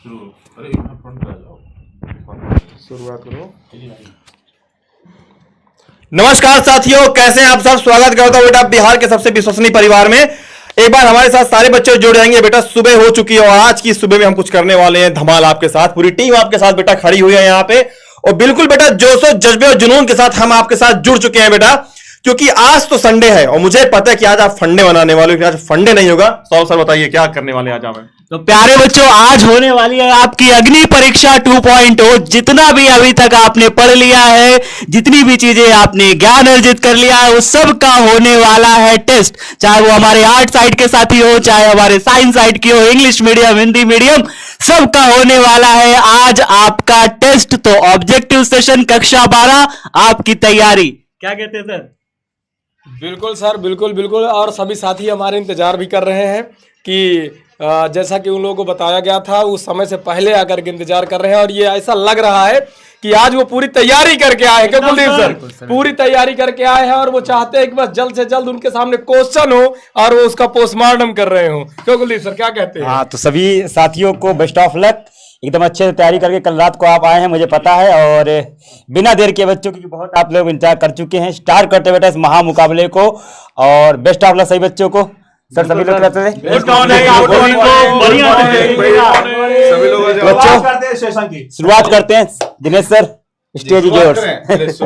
अरे फ्रंट पे आ जाओ, शुरुआत करो। नमस्कार साथियों, कैसे हैं आप सब। स्वागत करता हूं बेटा बिहार के सबसे विश्वसनीय परिवार में। एक बार हमारे साथ सारे बच्चे जुड़ जाएंगे बेटा। सुबह हो चुकी है और आज की सुबह में हम कुछ करने वाले हैं धमाल आपके साथ। पूरी टीम आपके साथ बेटा खड़ी हुई है यहाँ पे और बिल्कुल बेटा जोशो जज्बे और जुनून के साथ हम आपके साथ जुड़ चुके हैं बेटा, क्योंकि आज तो संडे है और मुझे पता है कि आज आप फंडे बनाने वाले हो। आज फंडे नहीं होगा। सर बताइए क्या करने वाले आज आप। तो प्यारे बच्चों, आज होने वाली है आपकी अग्नि परीक्षा 2.0। जितना भी अभी तक आपने पढ़ लिया है, जितनी भी चीजें आपने ज्ञान अर्जित कर लिया है, वो सब का होने वाला है टेस्ट। चाहे वो हमारे आर्ट साइड के साथी हो, चाहे हमारे साइंस साइड की हो, इंग्लिश मीडियम, हिंदी मीडियम, सब का होने वाला है आज आपका टेस्ट। तो ऑब्जेक्टिव सेशन कक्षा 12, आपकी तैयारी क्या कहते हैं सर? बिल्कुल सर, बिल्कुल बिल्कुल। और सभी साथी हमारे इंतजार भी कर रहे हैं कि जैसा कि उन लोगों को बताया गया था उस समय से पहले आकर के इंतजार कर रहे हैं। और ये ऐसा लग रहा है कि आज वो पूरी तैयारी करके आए हैं। क्या कुलदीप सर? पूरी तैयारी करके आए हैं और वो चाहते हैं कि बस जल्द से जल्द उनके सामने क्वेश्चन हो और वो उसका पोस्टमार्टम कर रहे हो। क्यों कुलदीप सर, क्या कहते हैं? हाँ, तो सभी साथियों को बेस्ट ऑफ लक। एकदम अच्छे से तैयारी करके कल रात को आप आए हैं, मुझे पता है। और बिना देर के बच्चों की बहुत आप लोग इंतजार कर चुके हैं। स्टार्ट करते बेटा इस महामुकाबले को और बेस्ट ऑफ लक सभी बच्चों को। सर सभी लोग कहते हैं बच्चों, शुरुआत करते हैं। Dinesh sir, stage is yours.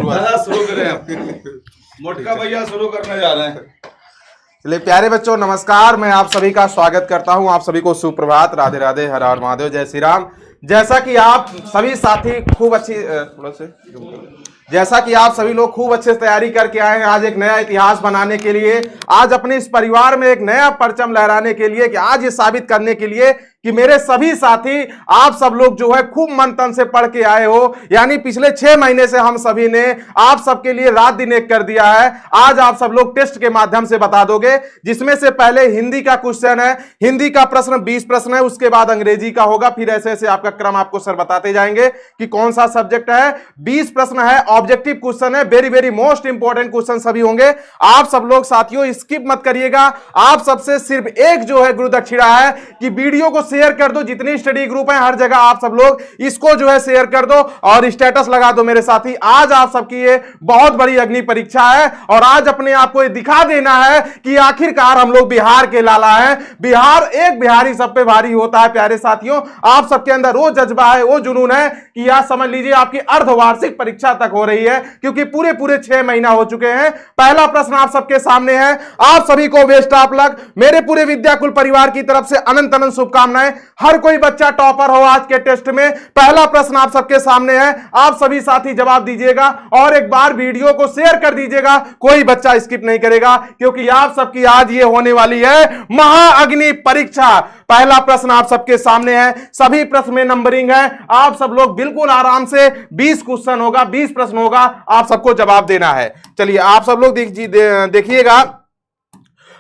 मोटका भैया शुरू करने जा रहे हैं। चलिए प्यारे बच्चों, नमस्कार। मैं आप सभी का स्वागत करता हूं। आप सभी को सुप्रभात, राधे राधे, हर हर महादेव, जय श्री राम। जैसा कि आप सभी साथी खूब अच्छी जैसा कि आप सभी लोग खूब अच्छे से तैयारी करके आए हैं आज एक नया इतिहास बनाने के लिए, आज अपने इस परिवार में एक नया परचम लहराने के लिए, कि आज ये साबित करने के लिए कि मेरे सभी साथी आप सब लोग जो है खूब मन तन से पढ़ के आए हो। यानी पिछले 6 महीने से हम सभी ने आप सबके लिए रात दिन एक कर दिया है। आज आप सब लोग टेस्ट के माध्यम से बता दोगे, जिसमें से पहले हिंदी का क्वेश्चन है। हिंदी का प्रश्न 20 प्रश्न है, उसके बाद अंग्रेजी का होगा। फिर ऐसे ऐसे आपका क्रम आपको सर बताते जाएंगे कि कौन सा सब्जेक्ट है। 20 प्रश्न है, ऑब्जेक्टिव क्वेश्चन है, very very most important question सभी होंगे। आप सब लोग साथियों स्किप मत करिएगा। आप सबसे सिर्फ एक जो है गुरु दक्षिणा है कि वीडियो को शेयर कर दो। जितनी स्टडी ग्रुप है हर जगह आप सब लोग इसको जो है शेयर कर दो और स्टेटस लगा दो मेरे साथी। आज आप सबकी ये बहुत बड़ी अग्नि परीक्षा है और आज अपने आप को ये दिखा देना है कि आखिरकार हम लोग बिहार के लाला हैं। बिहार, एक बिहारी सब पे भारी होता है। प्यारे साथियों, आप सबके अंदर वो जज्बा है, वो जुनून है कि आज समझ लीजिए आपकी अर्धवार्षिक परीक्षा तक हो रही है, क्योंकि पूरे पूरे 6 महीना हो चुके हैं। पहला प्रश्न आप सबके सामने है। आप सभी को बेस्ट ऑफ लक। मेरे पूरे विद्याकुल परिवार की तरफ से अनंत अनंत शुभकामनाएं। हर कोई बच्चा टॉपर हो आज के टेस्ट में। पहला प्रश्न आप सबके सामने है, आप सभी साथी जवाब दीजिएगा और एक बार वीडियो को शेयर कर दीजिएगा। कोई बच्चा स्किप नहीं करेगा, क्योंकि आप सबकी आज ये होने वाली है महाअग्नि परीक्षा। पहला प्रश्न आप सबके सामने है, सभी प्रश्न में नंबरिंग है। आप सब लोग बिल्कुल आराम से 20 क्वेश्चन होगा, 20 प्रश्न होगा, आप सबको जवाब देना है। चलिए आप सब लोग देखिएगा।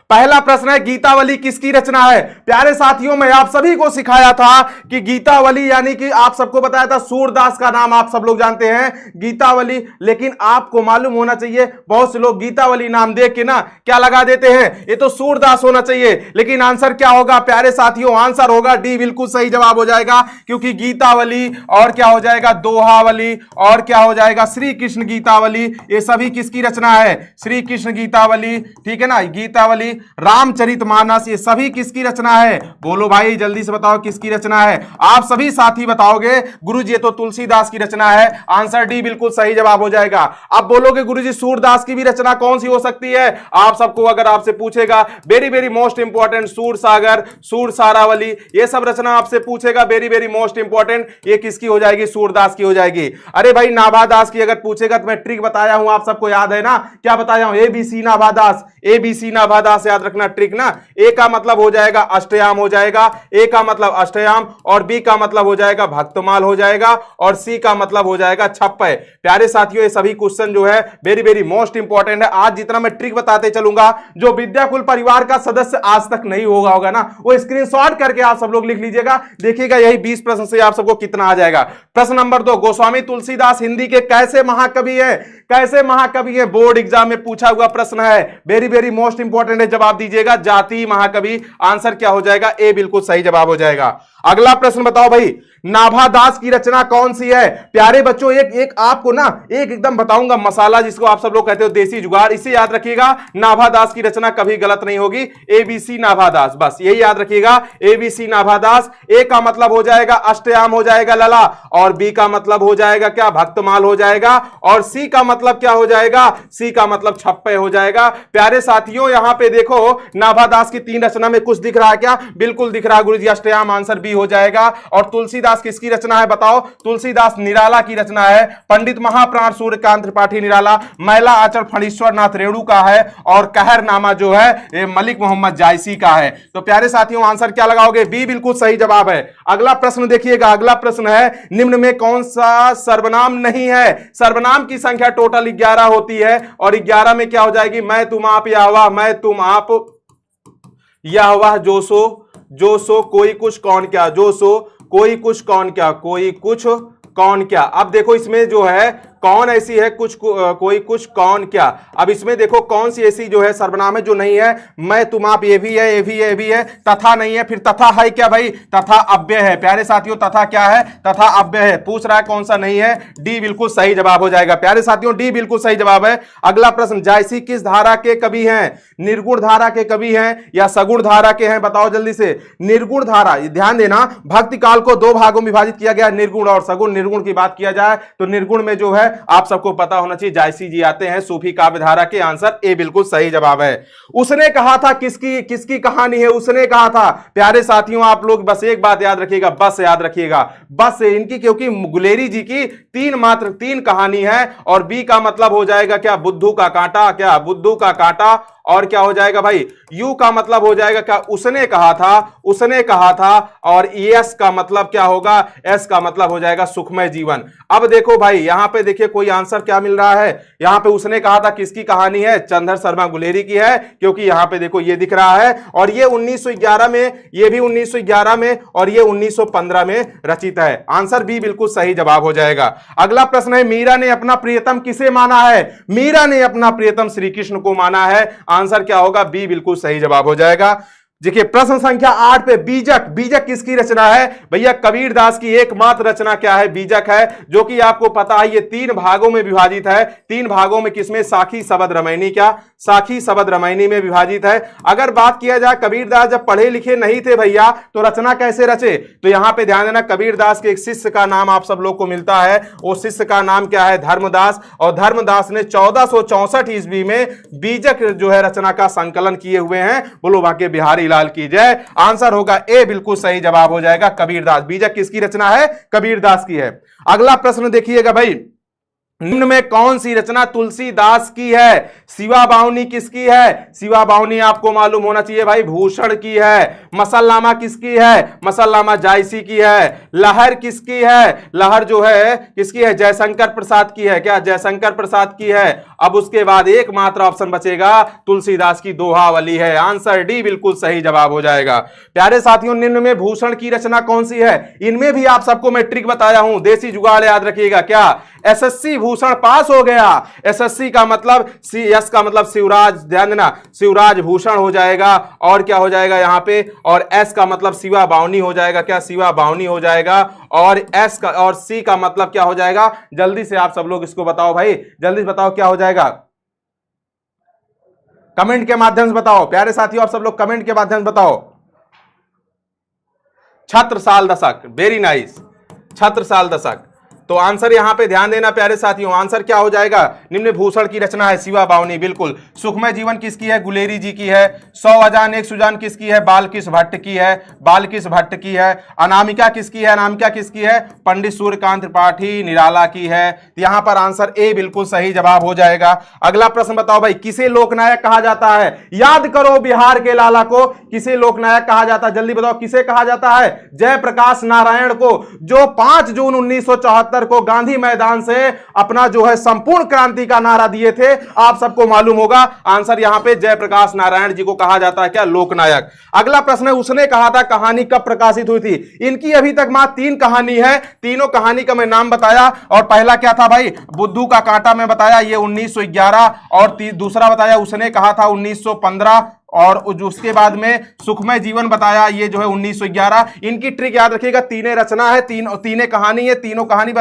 पहला प्रश्न है, गीतावली किसकी रचना है? प्यारे साथियों, मैं आप सभी को सिखाया था कि गीतावली यानी कि आप सबको बताया था सूरदास का नाम आप सब लोग जानते हैं गीतावली। लेकिन आपको मालूम होना चाहिए, बहुत से लोग गीतावली नाम देख के ना क्या लगा देते हैं, ये तो सूरदास होना चाहिए। लेकिन आंसर क्या होगा प्यारे साथियों? आंसर होगा डी, बिल्कुल सही जवाब हो जाएगा। क्योंकि गीतावली और क्या हो जाएगा, दोहावली, और क्या हो जाएगा, श्री कृष्ण गीतावली, ये सभी किसकी रचना है? श्री कृष्ण गीतावली, ठीक है ना। गीतावली, रामचरितमानस, ये सभी किसकी रचना है? बोलो भाई जल्दी से बताओ किसकी रचना है। आप सभी साथी बताओगे गुरुजी ये तो तुलसीदास की रचना है। आंसर डी बिल्कुल सही जवाब हो जाएगा। अब बोलोगे गुरुजी सूरदास की भी रचना कौन सी हो सकती है? आप सबको अगर आपसे पूछेगा, वेरी वेरी मोस्ट इंपॉर्टेंट, सूर सागर, सूर सारावली, ये सब रचना आपसे पूछेगा, वेरी वेरी मोस्ट इंपॉर्टेंट, ये किसकी हो जाएगी? सूरदास की हो जाएगी। अरे भाई नाभादास की अगर पूछेगा तो मैं ट्रिक बताया हूं, आप सबको याद है ना? क्या बताया हूं? एबीसी नाभादास, एबीसी नाभादास याद रखना ट्रिक ना। ए का मतलब हो जाएगा अष्टयाम हो जाएगा, ए का मतलब अष्टयाम, और बी का मतलब हो जाएगा भक्तमाल हो जाएगा, और सी का मतलब हो जाएगा छप्पय। प्यारे साथियों, ये सभी क्वेश्चन जो है वेरी वेरी मोस्ट इंपॉर्टेंट है। आज जितना मैं ट्रिक बताते चलूंगा, जो विद्याकुल परिवार का सदस्य आज तक नहीं होगा ना, वो स्क्रीनशॉट करके आप सब लोग लिख लीजिएगा। देखिएगा यही 20 प्रश्न से आप सबको कितना आ जाएगा। प्रश्न नंबर 2, गोस्वामी तुलसीदास हिंदी के कैसे महाकवि है? कैसे महाकवि है? बोर्ड एग्जाम में पूछा हुआ प्रश्न है, वेरी वेरी मोस्ट इंपॉर्टेंट है। जवाब दीजिएगा, जाति महाकवि। आंसर क्या हो जाएगा? ए बिल्कुल सही जवाब हो जाएगा। अगला प्रश्न बताओ भाई, नाभा दास की रचना कौन सी है? प्यारे बच्चों, एक आपको ना एक एकदम बताऊंगा मसाला, जिसको आप सब लोग कहते हो देसी जुगाड़, इसे याद रखिएगा। नाभा दास की रचना कभी गलत नहीं होगी। एबीसी नाभा दास, बस यही याद रखिएगा, एबीसी नाभा दास। ए का मतलब हो जाएगा अष्टयाम हो जाएगा लला, और बी का मतलब हो जाएगा क्या? भक्तमाल हो जाएगा, और सी का मतलब क्या हो जाएगा? सी का मतलब छप्पे हो जाएगा। प्यारे साथियों, यहां पे देखो नाभा दास की 3 रचना में कुछ दिख रहा है क्या? बिल्कुल दिख रहा है गुरुजी, अष्टयाम, आंसर बी हो जाएगा। और तुलसीदास किसकी रचना है बताओ? तुलसीदास निराला की रचना है। पंडित महाप्राण सूर्यकांत त्रिपाठी निराला, मैला आचरण फणीश्वर नाथ रेणु का है, और कहरनामा जो है ये मलिक मोहम्मद जायसी का है। तो प्यारे साथियों, आंसर क्या लगाओगे? बी बिल्कुल सही जवाब है। अगला प्रश्न देखिएगा, अगला प्रश्न है, निम्न में कौन सा सर्वनाम नहीं है? सर्वनाम की संख्या टोटल 11 होती है, और 11 में क्या हो जाएगी? मैं तुम आप याहवाह, मैं तुम आप याहवाह, जो सो कोई कुछ कौन क्या, जो सो कोई कुछ कौन क्या, कोई कुछ कौन क्या। अब देखो इसमें जो है कौन ऐसी है, कुछ कोई कुछ कौन क्या। अब इसमें देखो कौन सी ऐसी जो है सर्वनाम है जो नहीं है? मैं तुम आप, ये भी है, ये भी है, ये भी है। तथा नहीं है, फिर तथा है क्या भाई? तथा अव्यय है। प्यारे साथियों, तथा क्या है? तथा अव्यय है। पूछ रहा है कौन सा नहीं है? डी बिल्कुल सही जवाब हो जाएगा। प्यारे साथियों, डी बिल्कुल सही जवाब है। अगला प्रश्न, जायसी किस धारा के कवि हैं? निर्गुण धारा के कवि हैं या सगुण धारा के हैं? बताओ जल्दी से। निर्गुण धारा, ध्यान देना, भक्ति काल को 2 भागों में विभाजित किया गया, निर्गुण और सगुण। निर्गुण की बात किया जाए तो निर्गुण में जो है आप सबको पता होना चाहिए, जायसी जी आते हैं सूफी काव्य धारा के। आंसर ए बिल्कुल सही जवाब है। उसने कहा था किसकी कहानी है? उसने कहा था। प्यारे साथियों, आप लोग बस एक बात याद रखिएगा, बस याद रखिएगा, बस इनकी, क्योंकि गुलेरी जी की मात्र तीन कहानी है, और बी का मतलब हो जाएगा क्या? बुद्धू का कांटा, क्या? बुद्धू का कांटा। और क्या हो जाएगा भाई? यू का मतलब हो जाएगा क्या? उसने कहा था, उसने कहा था। और एस का मतलब क्या होगा? एस का मतलब हो जाएगा सुखमय जीवन। अब देखो भाई, यहां पे देखिए कोई आंसर क्या मिल रहा है। यहां पे उसने कहा था किसकी कहानी है? चंद्र शर्मा गुलेरी की है, क्योंकि यहां पे देखो ये दिख रहा है, और ये 1911 में, ये भी 1911 में, और ये 1915 में रचित है। आंसर बी बिल्कुल सही जवाब हो जाएगा। अगला प्रश्न है, मीरा ने अपना प्रियतम किसे माना है? मीरा ने अपना प्रियतम श्री कृष्ण को माना है। आंसर क्या होगा? बी बिल्कुल सही जवाब हो जाएगा। देखिए प्रश्न संख्या 8 पे, बीजक। बीजक किसकी रचना है? भैया कबीरदास की एकमात्र रचना क्या है? बीजक है, जो कि आपको पता है ये 3 भागों में विभाजित है। 3 भागों में, किसमें? साखी शबद रामायणी, क्या? साखी शबद रामायणी में विभाजित है। अगर बात किया जाए कबीरदास जब पढ़े लिखे नहीं थे भैया, तो रचना कैसे रचे? तो यहां पे ध्यान देना, कबीरदास के एक शिष्य का नाम आप सब लोग को मिलता है। वो शिष्य का नाम क्या है? धर्मदास। और धर्मदास ने 1464 ईस्वी में बीजक जो है रचना का संकलन किए हुए हैं। बोलो बाकी बिहारी लाल की जय। आंसर होगा ए बिल्कुल सही जवाब हो जाएगा, कबीरदास। बीजक किसकी रचना है? कबीरदास की है। अगला प्रश्न देखिएगा भाई, निम्न में कौन सी रचना तुलसीदास की है? शिवा बावनी किसकी है? शिवा बावनी आपको मालूम होना चाहिए भाई, भूषण की है। मसलनामा किसकी है? मसलनामा जायसी की है। लहर किसकी है? लहर जो है किसकी है? जयशंकर प्रसाद की है, क्या? जयशंकर प्रसाद की है। अब उसके बाद एकमात्र ऑप्शन बचेगा, तुलसीदास की दोहावली है। आंसर डी बिल्कुल सही जवाब हो जाएगा। प्यारे साथियों, निम्न में भूषण की रचना कौन सी है? इनमें भी आप सबको मैं ट्रिक बताया हूं, देसी जुगाड़ याद रखिएगा। क्या? एसएससी भूषण पास हो गया। एसएससी का मतलब, एस का मतलब शिवराज, ध्यान देना, शिवराज भूषण हो जाएगा। और क्या हो जाएगा यहां पे? और एस का मतलब शिवा बावनी हो जाएगा, क्या? शिवा बावनी हो जाएगा। और एस का और सी का मतलब क्या हो जाएगा? जल्दी से आप सब लोग इसको बताओ भाई, जल्दी से बताओ क्या हो जाएगा, कमेंट के माध्यम से बताओ। प्यारे साथियों, आप सब लोग कमेंट के माध्यम से बताओ। छत्रसाल दशक, वेरी नाइस, छत्रसाल दशक। तो आंसर यहां पे ध्यान देना प्यारे साथियों, आंसर क्या हो जाएगा? निम्न भूषण की रचना है शिवा बावनी, बिल्कुल। सुखमय जीवन किसकी है? गुलेरी जी की है। 100 अजान एक सुजान किसकी है? बालकृष्ण भट्ट की है, बालकृष्ण भट्ट की है। अनामिका किसकी है? अनामिका किसकी है? पंडित सूर्यकांत त्रिपाठी निराला की है। यहां पर आंसर ए बिल्कुल सही जवाब हो जाएगा। अगला प्रश्न बताओ भाई, किसे लोकनायक कहा जाता है? याद करो बिहार के लाला को, किसे लोकनायक कहा जाता है? जल्दी बताओ किसे कहा जाता है? जयप्रकाश नारायण को, जो 5 जून 1974 को गांधी मैदान से अपना जो है संपूर्ण क्रांति का नारा दिए थे। आप सबको मालूम होगा। आंसर यहां पे जयप्रकाश नारायण जी को कहा जाता है क्या? लोकनायक। अगला प्रश्न है, उसने कहा था कहानी कब प्रकाशित हुई थी? इनकी अभी तक मात्र 3 कहानी है। तीनों कहानी का मैं नाम बताया। और पहला क्या था भाई? बुद्धू का कांटा में बताया, ये 1911। और दूसरा बताया उसने कहा था 1915। और उसके बाद में सुखमय जीवन बताया, ये जो है 1911। इनकी ट्रिक याद रखिएगा, तीनों रचना है, तीनों कहानी है, तीनों कहानी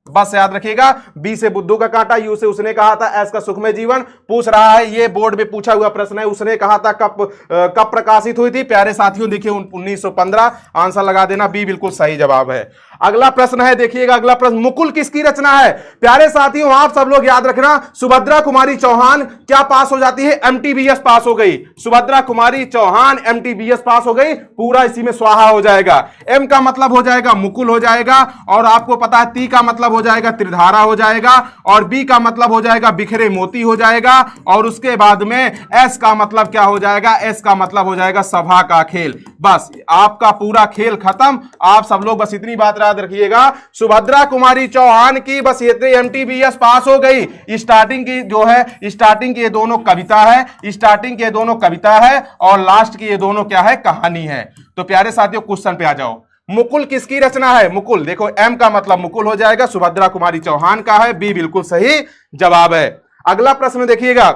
बस याद रखिएगा। बी से बुद्धू का कांटा, यू से उसने कहा था, एस का सुखमय जीवन। पूछ रहा है, ये बोर्ड में पूछा हुआ प्रश्न है, उसने कहा था कब प्रकाशित हुई थी? प्यारे साथियों देखिए 1915। आंसर लगा देना, बी बिल्कुल सही जवाब है। अगला प्रश्न है, देखिएगा अगला प्रश्न, मुकुल किसकी रचना है? प्यारे साथियों आप सब लोग याद रखना, सुभद्रा कुमारी चौहान क्या पास हो जाती है? एमटीबीएस पास हो गई। सुभद्रा कुमारी चौहान एमटीबीएस पास हो गई, पूरा इसी में स्वाहा हो जाएगा। एम का मतलब हो जाएगा मुकुल हो जाएगा, और आपको पता है ती का मतलब हो जाएगा त्रिधारा हो जाएगा, और बी का मतलब हो जाएगा बिखरे मोती हो जाएगा, और उसके बाद में एस का मतलब क्या हो जाएगा? एस का मतलब हो जाएगा सभा का खेल। बस आपका पूरा खेल खत्म। आप सब लोग बस इतनी बात याद रखिएगा, सुभद्रा कुमारी चौहान की बस इतनी एमटीबीएस पास हो गई। स्टार्टिंग की जो है, स्टार्टिंग की ये दोनों कविता है, स्टार्टिंग की ये दोनों कविता है, और लास्ट की ये दोनों क्या है? कहानी है। तो प्यारे साथियों क्वेश्चन पे आ जाओ, मुकुल किसकी रचना है? मुकुल देखो, एम का मतलब मुकुल हो जाएगा, सुभद्रा कुमारी चौहान का है, बी बिल्कुल सही जवाब है। अगला प्रश्न देखिएगा,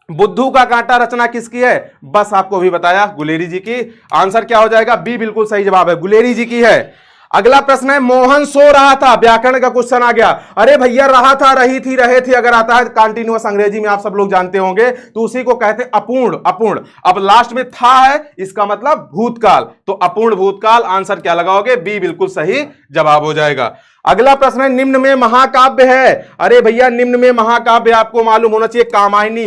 बुद्धू का कांटा रचना किसकी है? बस आपको भी बताया, गुलेरी जी की। आंसर क्या हो जाएगा? बी बिल्कुल सही जवाब है, गुलेरी जी की है। अगला प्रश्न है, मोहन सो रहा था, व्याकरण का क्वेश्चन आ गया। अरे भैया रहा था, रही थी, रहे थे अगर आता है कंटिन्यूअस अंग्रेजी में आप सब लोग जानते होंगे, तो उसी को कहते हैं अपूर्ण। अब लास्ट में था है, इसका मतलब भूतकाल, तो अपूर्ण भूतकाल। आंसर क्या लगाओगे? बी बिल्कुल सही जवाब हो जाएगा। अगला प्रश्न है, निम्न में महाकाव्य है। अरे भैया निम्न में महाकाव्य आपको मालूम होना चाहिए, कामायनी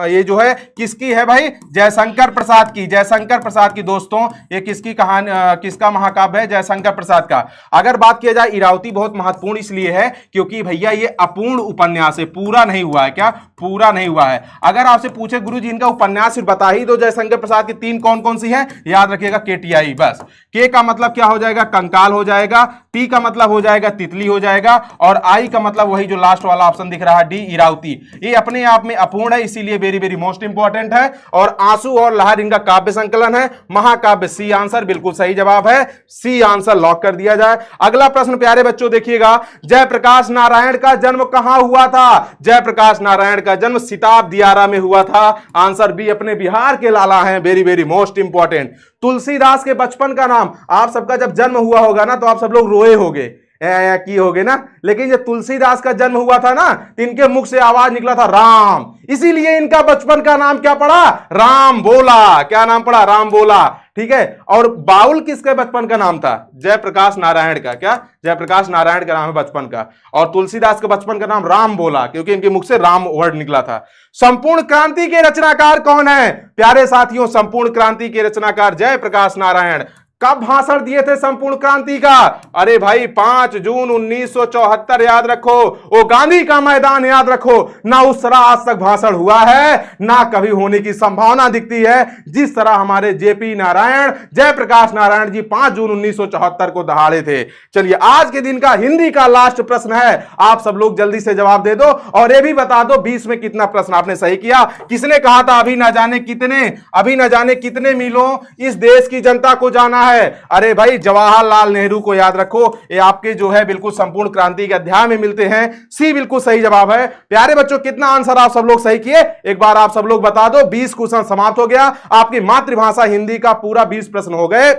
ये जो है किसकी है भाई? जयशंकर प्रसाद की। जयशंकर प्रसाद की दोस्तों, ये किसकी कहानी, किसका महाकाव्य है? जयशंकर प्रसाद का। अगर बात किया जाए, इरावती बहुत महत्वपूर्ण इसलिए है क्योंकि भैया ये अपूर्ण उपन्यास है, पूरा नहीं हुआ है। क्या पूरा नहीं हुआ है? अगर आपसे पूछे गुरु जी इनका उपन्यास सिर्फ बता ही दो, जयशंकर प्रसाद की तीन कौन कौन सी है? याद रखिएगा, केटीआई। बस के का मतलब क्या हो जाएगा? कंकाल हो जाएगा, पी का मतलब हो जाएगा तितली हो जाएगा, और आई का मतलब वही जो लास्ट वाला ऑप्शन दिख रहा है, डी इरावती। ये अपने आप में अपूर्ण है, इसीलिए वेरी वेरी मोस्ट इंपॉर्टेंट है। और आंसू और लहर इनका काव्य संकलन है, महाकाव्य। सी आंसर बिल्कुल सही जवाब है, सी आंसर लॉक कर दिया जाए। अगला प्रश्न प्यारे बच्चों देखिएगा, जयप्रकाश नारायण का जन्म कहां हुआ था? जयप्रकाश नारायण का जन्म सिताब दियारा में हुआ था। आंसर बी, अपने बिहार के लाला हैं, very very most important. Tulsidas के बचपन का नाम, आप सबका जब जन्म हुआ होगा ना तो आप सब लोग रोए होगे, की होगे ना, लेकिन जब तुलसीदास का जन्म हुआ था ना, इनके मुख से आवाज निकला था राम, इसीलिए इनका बचपन का नाम क्या पड़ा? राम बोला। क्या नाम पड़ा? राम बोला। ठीक है। और बाउल किसके बचपन का नाम था? जयप्रकाश नारायण का। क्या? जयप्रकाश नारायण का नाम है बचपन का। और तुलसीदास के बचपन का नाम राम बोला क्योंकि इनके मुख से राम वर्ड निकला था। संपूर्ण क्रांति के रचनाकार कौन है? प्यारे साथियों, संपूर्ण क्रांति के रचनाकार जयप्रकाश नारायण। कब भाषण दिए थे संपूर्ण क्रांति का? अरे भाई 5 जून 1974 याद रखो, वो गांधी का मैदान याद रखो। ना उस तरह आज तक भाषण हुआ है, ना कभी होने की संभावना दिखती है, जिस तरह हमारे जेपी नारायण, जयप्रकाश नारायण जी 5 जून 1974 को दहाड़े थे। चलिए आज के दिन का हिंदी का लास्ट प्रश्न है, आप सब लोग जल्दी से जवाब दे दो और ये भी बता दो 20 में कितना प्रश्न आपने सही किया। किसने कहा था अभी न जाने कितने मीलों इस देश की जनता को जाना है? अरे भाई जवाहरलाल नेहरू को याद रखो, ये आपके जो है बिल्कुल संपूर्ण क्रांति के अध्याय में मिलते हैं। सी बिल्कुल सही जवाब है। प्यारे बच्चों कितना आंसर आप सब लोग सही किए एक बार आप सब लोग बता दो। 20 क्वेश्चन समाप्त हो गया, आपकी मातृभाषा हिंदी का पूरा 20 प्रश्न हो गए।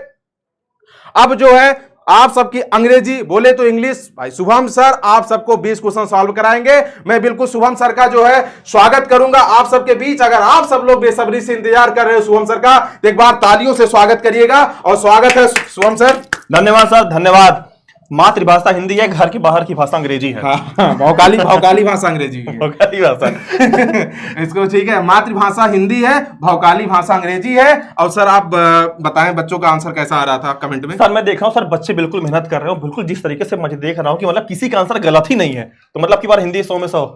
अब जो है आप सबकी अंग्रेजी बोले तो इंग्लिश, भाई शुभम सर आप सबको 20 क्वेश्चन सॉल्व कराएंगे। मैं बिल्कुल शुभम सर का जो है स्वागत करूंगा आप सबके बीच। अगर आप सब लोग बेसब्री से इंतजार कर रहे हो शुभम सर का, तो एक बार तालियों से स्वागत करिएगा। और स्वागत है शुभम सर। धन्यवाद सर, धन्यवाद। मातृभाषा हिंदी है, घर की बाहर की भाषा अंग्रेजी है। भौकाली भाषा अंग्रेजी है। भौकाली भाषा इसको ठीक है, मातृभाषा हिंदी है, भौकाली भाषा अंग्रेजी है। और सर आप बताएं बच्चों का आंसर कैसा आ रहा था कमेंट में? सर मैं देख रहा हूँ सर बच्चे बिल्कुल मेहनत कर रहे हो, बिल्कुल जिस तरीके से मुझे देख रहा हूँ कि मतलब किसी का आंसर गलत ही नहीं है, तो मतलब की बार हिंदी 100 में 100।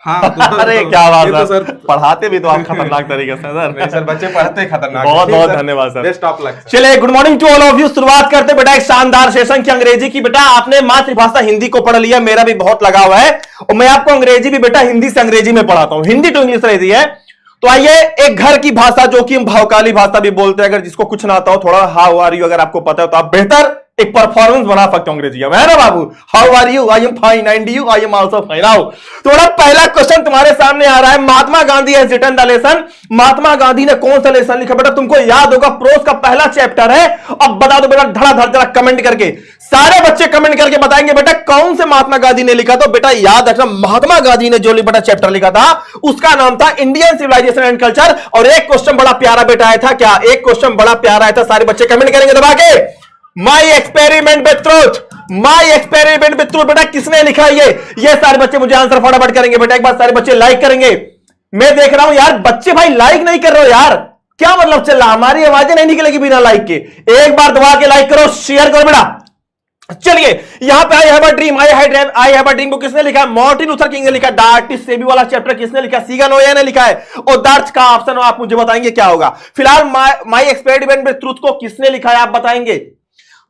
हाँ अरे क्या बात है सर, पढ़ाते भी तो आप खतरनाक तरीके से सर। नहीं सर बच्चे पढ़ते खतरनाक। बहुत बहुत धन्यवाद सर, बेस्ट ऑफ लक। चलिए good morning to all of you. शुरुआत करते बेटा एक शानदार सेशन की अंग्रेजी की। बेटा आपने मातृभाषा हिंदी को पढ़ लिया, मेरा भी बहुत लगाव है और मैं आपको अंग्रेजी भी बेटा हिंदी से अंग्रेजी में पढ़ाता हूं, हिंदी टू इंग्लिश रहती है। तो आइए एक घर की भाषा जो कि हम भौकाली भाषा भी बोलते हैं, अगर जिसको कुछ ना आता हो थोड़ा हाउ आर यू अगर आपको पता है तो आप बेहतर एक परफॉर्मेंस बना सकते हो अंग्रेजी में, है ना बाबू? How are you? I am fine and you? I am also fine. आओ तो बड़ा पहला क्वेश्चन तुम्हारे सामने आ रहा है। Mahatma Gandhi has written the lesson. Mahatma Gandhi ने कौन सा लेसन लिखा बेटा? तुमको याद होगा, प्रोज का पहला चैप्टर है। अब बता दो बेटा धड़ाधड़ जरा कमेंट करके, सारे बच्चे कमेंट करके बताएंगे बेटा कौन से महात्मा गांधी ने लिखा। तो बेटा याद रखना, महात्मा गांधी ने जो बेटा चैप्टर लिखा था उसका नाम था इंडियन सिविलाइजेशन एंड कल्चर। और एक क्वेश्चन बड़ा प्यारा बेटा आया था। क्या एक क्वेश्चन बड़ा प्यारा आया था? सारे बच्चे कमेंट करेंगे दबा के, my experiment with truth, my experiment with truth. बेटा किसने लिखा ये सारे बच्चे मुझे आंसर फटाफट करेंगे बेटा। एक बार सारे बच्चे लाइक करेंगे। मैं देख रहा हूं यार बच्चे भाई लाइक नहीं कर रहे हो यार, क्या मतलब चल रहा? हमारी आवाजें नहीं निकलेगी बिना लाइक के। एक बार दबा के लाइक करो, शेयर करो बेटा। चलिए यहां पे आई have a dream, I have a dream को किसने लिखा है? मार्टिन लूथर किंग ने लिखा। द आर्टिस्ट सेबी वाला चैप्टर किसने लिखा? सीगन ओया ने लिखा है। और दर्ज का ऑप्शन आप मुझे बताएंगे क्या होगा। फिलहाल माई एक्सपेरिमेंट विद ट्रूथ को किसने लिखा है आप बताएंगे।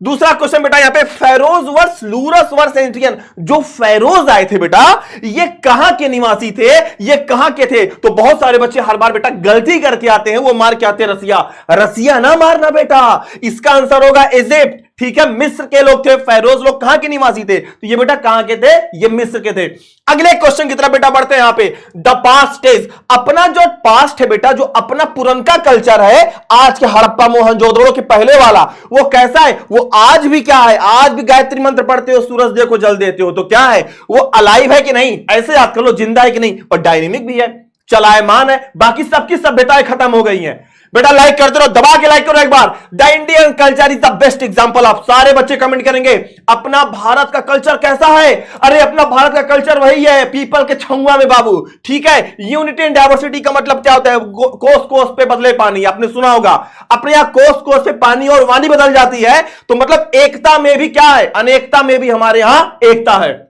दूसरा क्वेश्चन बेटा यहां पे फेरोज वर्स लूरस वर्स एंट्रियन, जो फेरोज आए थे बेटा ये कहां के निवासी थे, ये कहां के थे? तो बहुत सारे बच्चे हर बार बेटा गलती करके आते हैं, वो मार के आते हैं रसिया। रसिया ना मारना बेटा, इसका आंसर होगा इजिप्ट। ठीक है, मिस्र के लोग थे। फेरोज लोग कहां के निवासी थे? तो ये बेटा कहां के थे? ये मिस्र के थे। अगले क्वेश्चन की तरफ बेटा बढ़ते हैं। यहां पे द पास्ट इज, अपना जो पास्ट है बेटा, जो अपना पुरनका कल्चर है, आज के हड़प्पा मोहनजोदड़ो के पहले वाला, वो कैसा है? वो आज भी क्या है? आज भी गायत्री मंत्र पढ़ते हो, सूरज देव को जल देते हो, तो क्या है वो? अलाइव है कि नहीं? ऐसे याद कर लो, जिंदा है कि नहीं? और डायनेमिक भी है, चलायमान है। बाकी सबकी सभ्यताएं खत्म हो गई हैं बेटा। लाइक करते रहो, दबा के लाइक करो एक बार। The Indian culture is the best example of, सारे बच्चे कमेंट करेंगे अपना भारत का कल्चर कैसा है। अरे अपना भारत का कल्चर वही है पीपल के छुआ में बाबू। ठीक है, यूनिटी एंड डाइवर्सिटी का मतलब क्या होता है? कोस कोस पे बदले पानी, आपने सुना होगा। अपने यहां कोस कोस पे पानी और वाणी बदल जाती है, तो मतलब एकता में भी क्या है? अनेकता में भी हमारे यहां एकता है।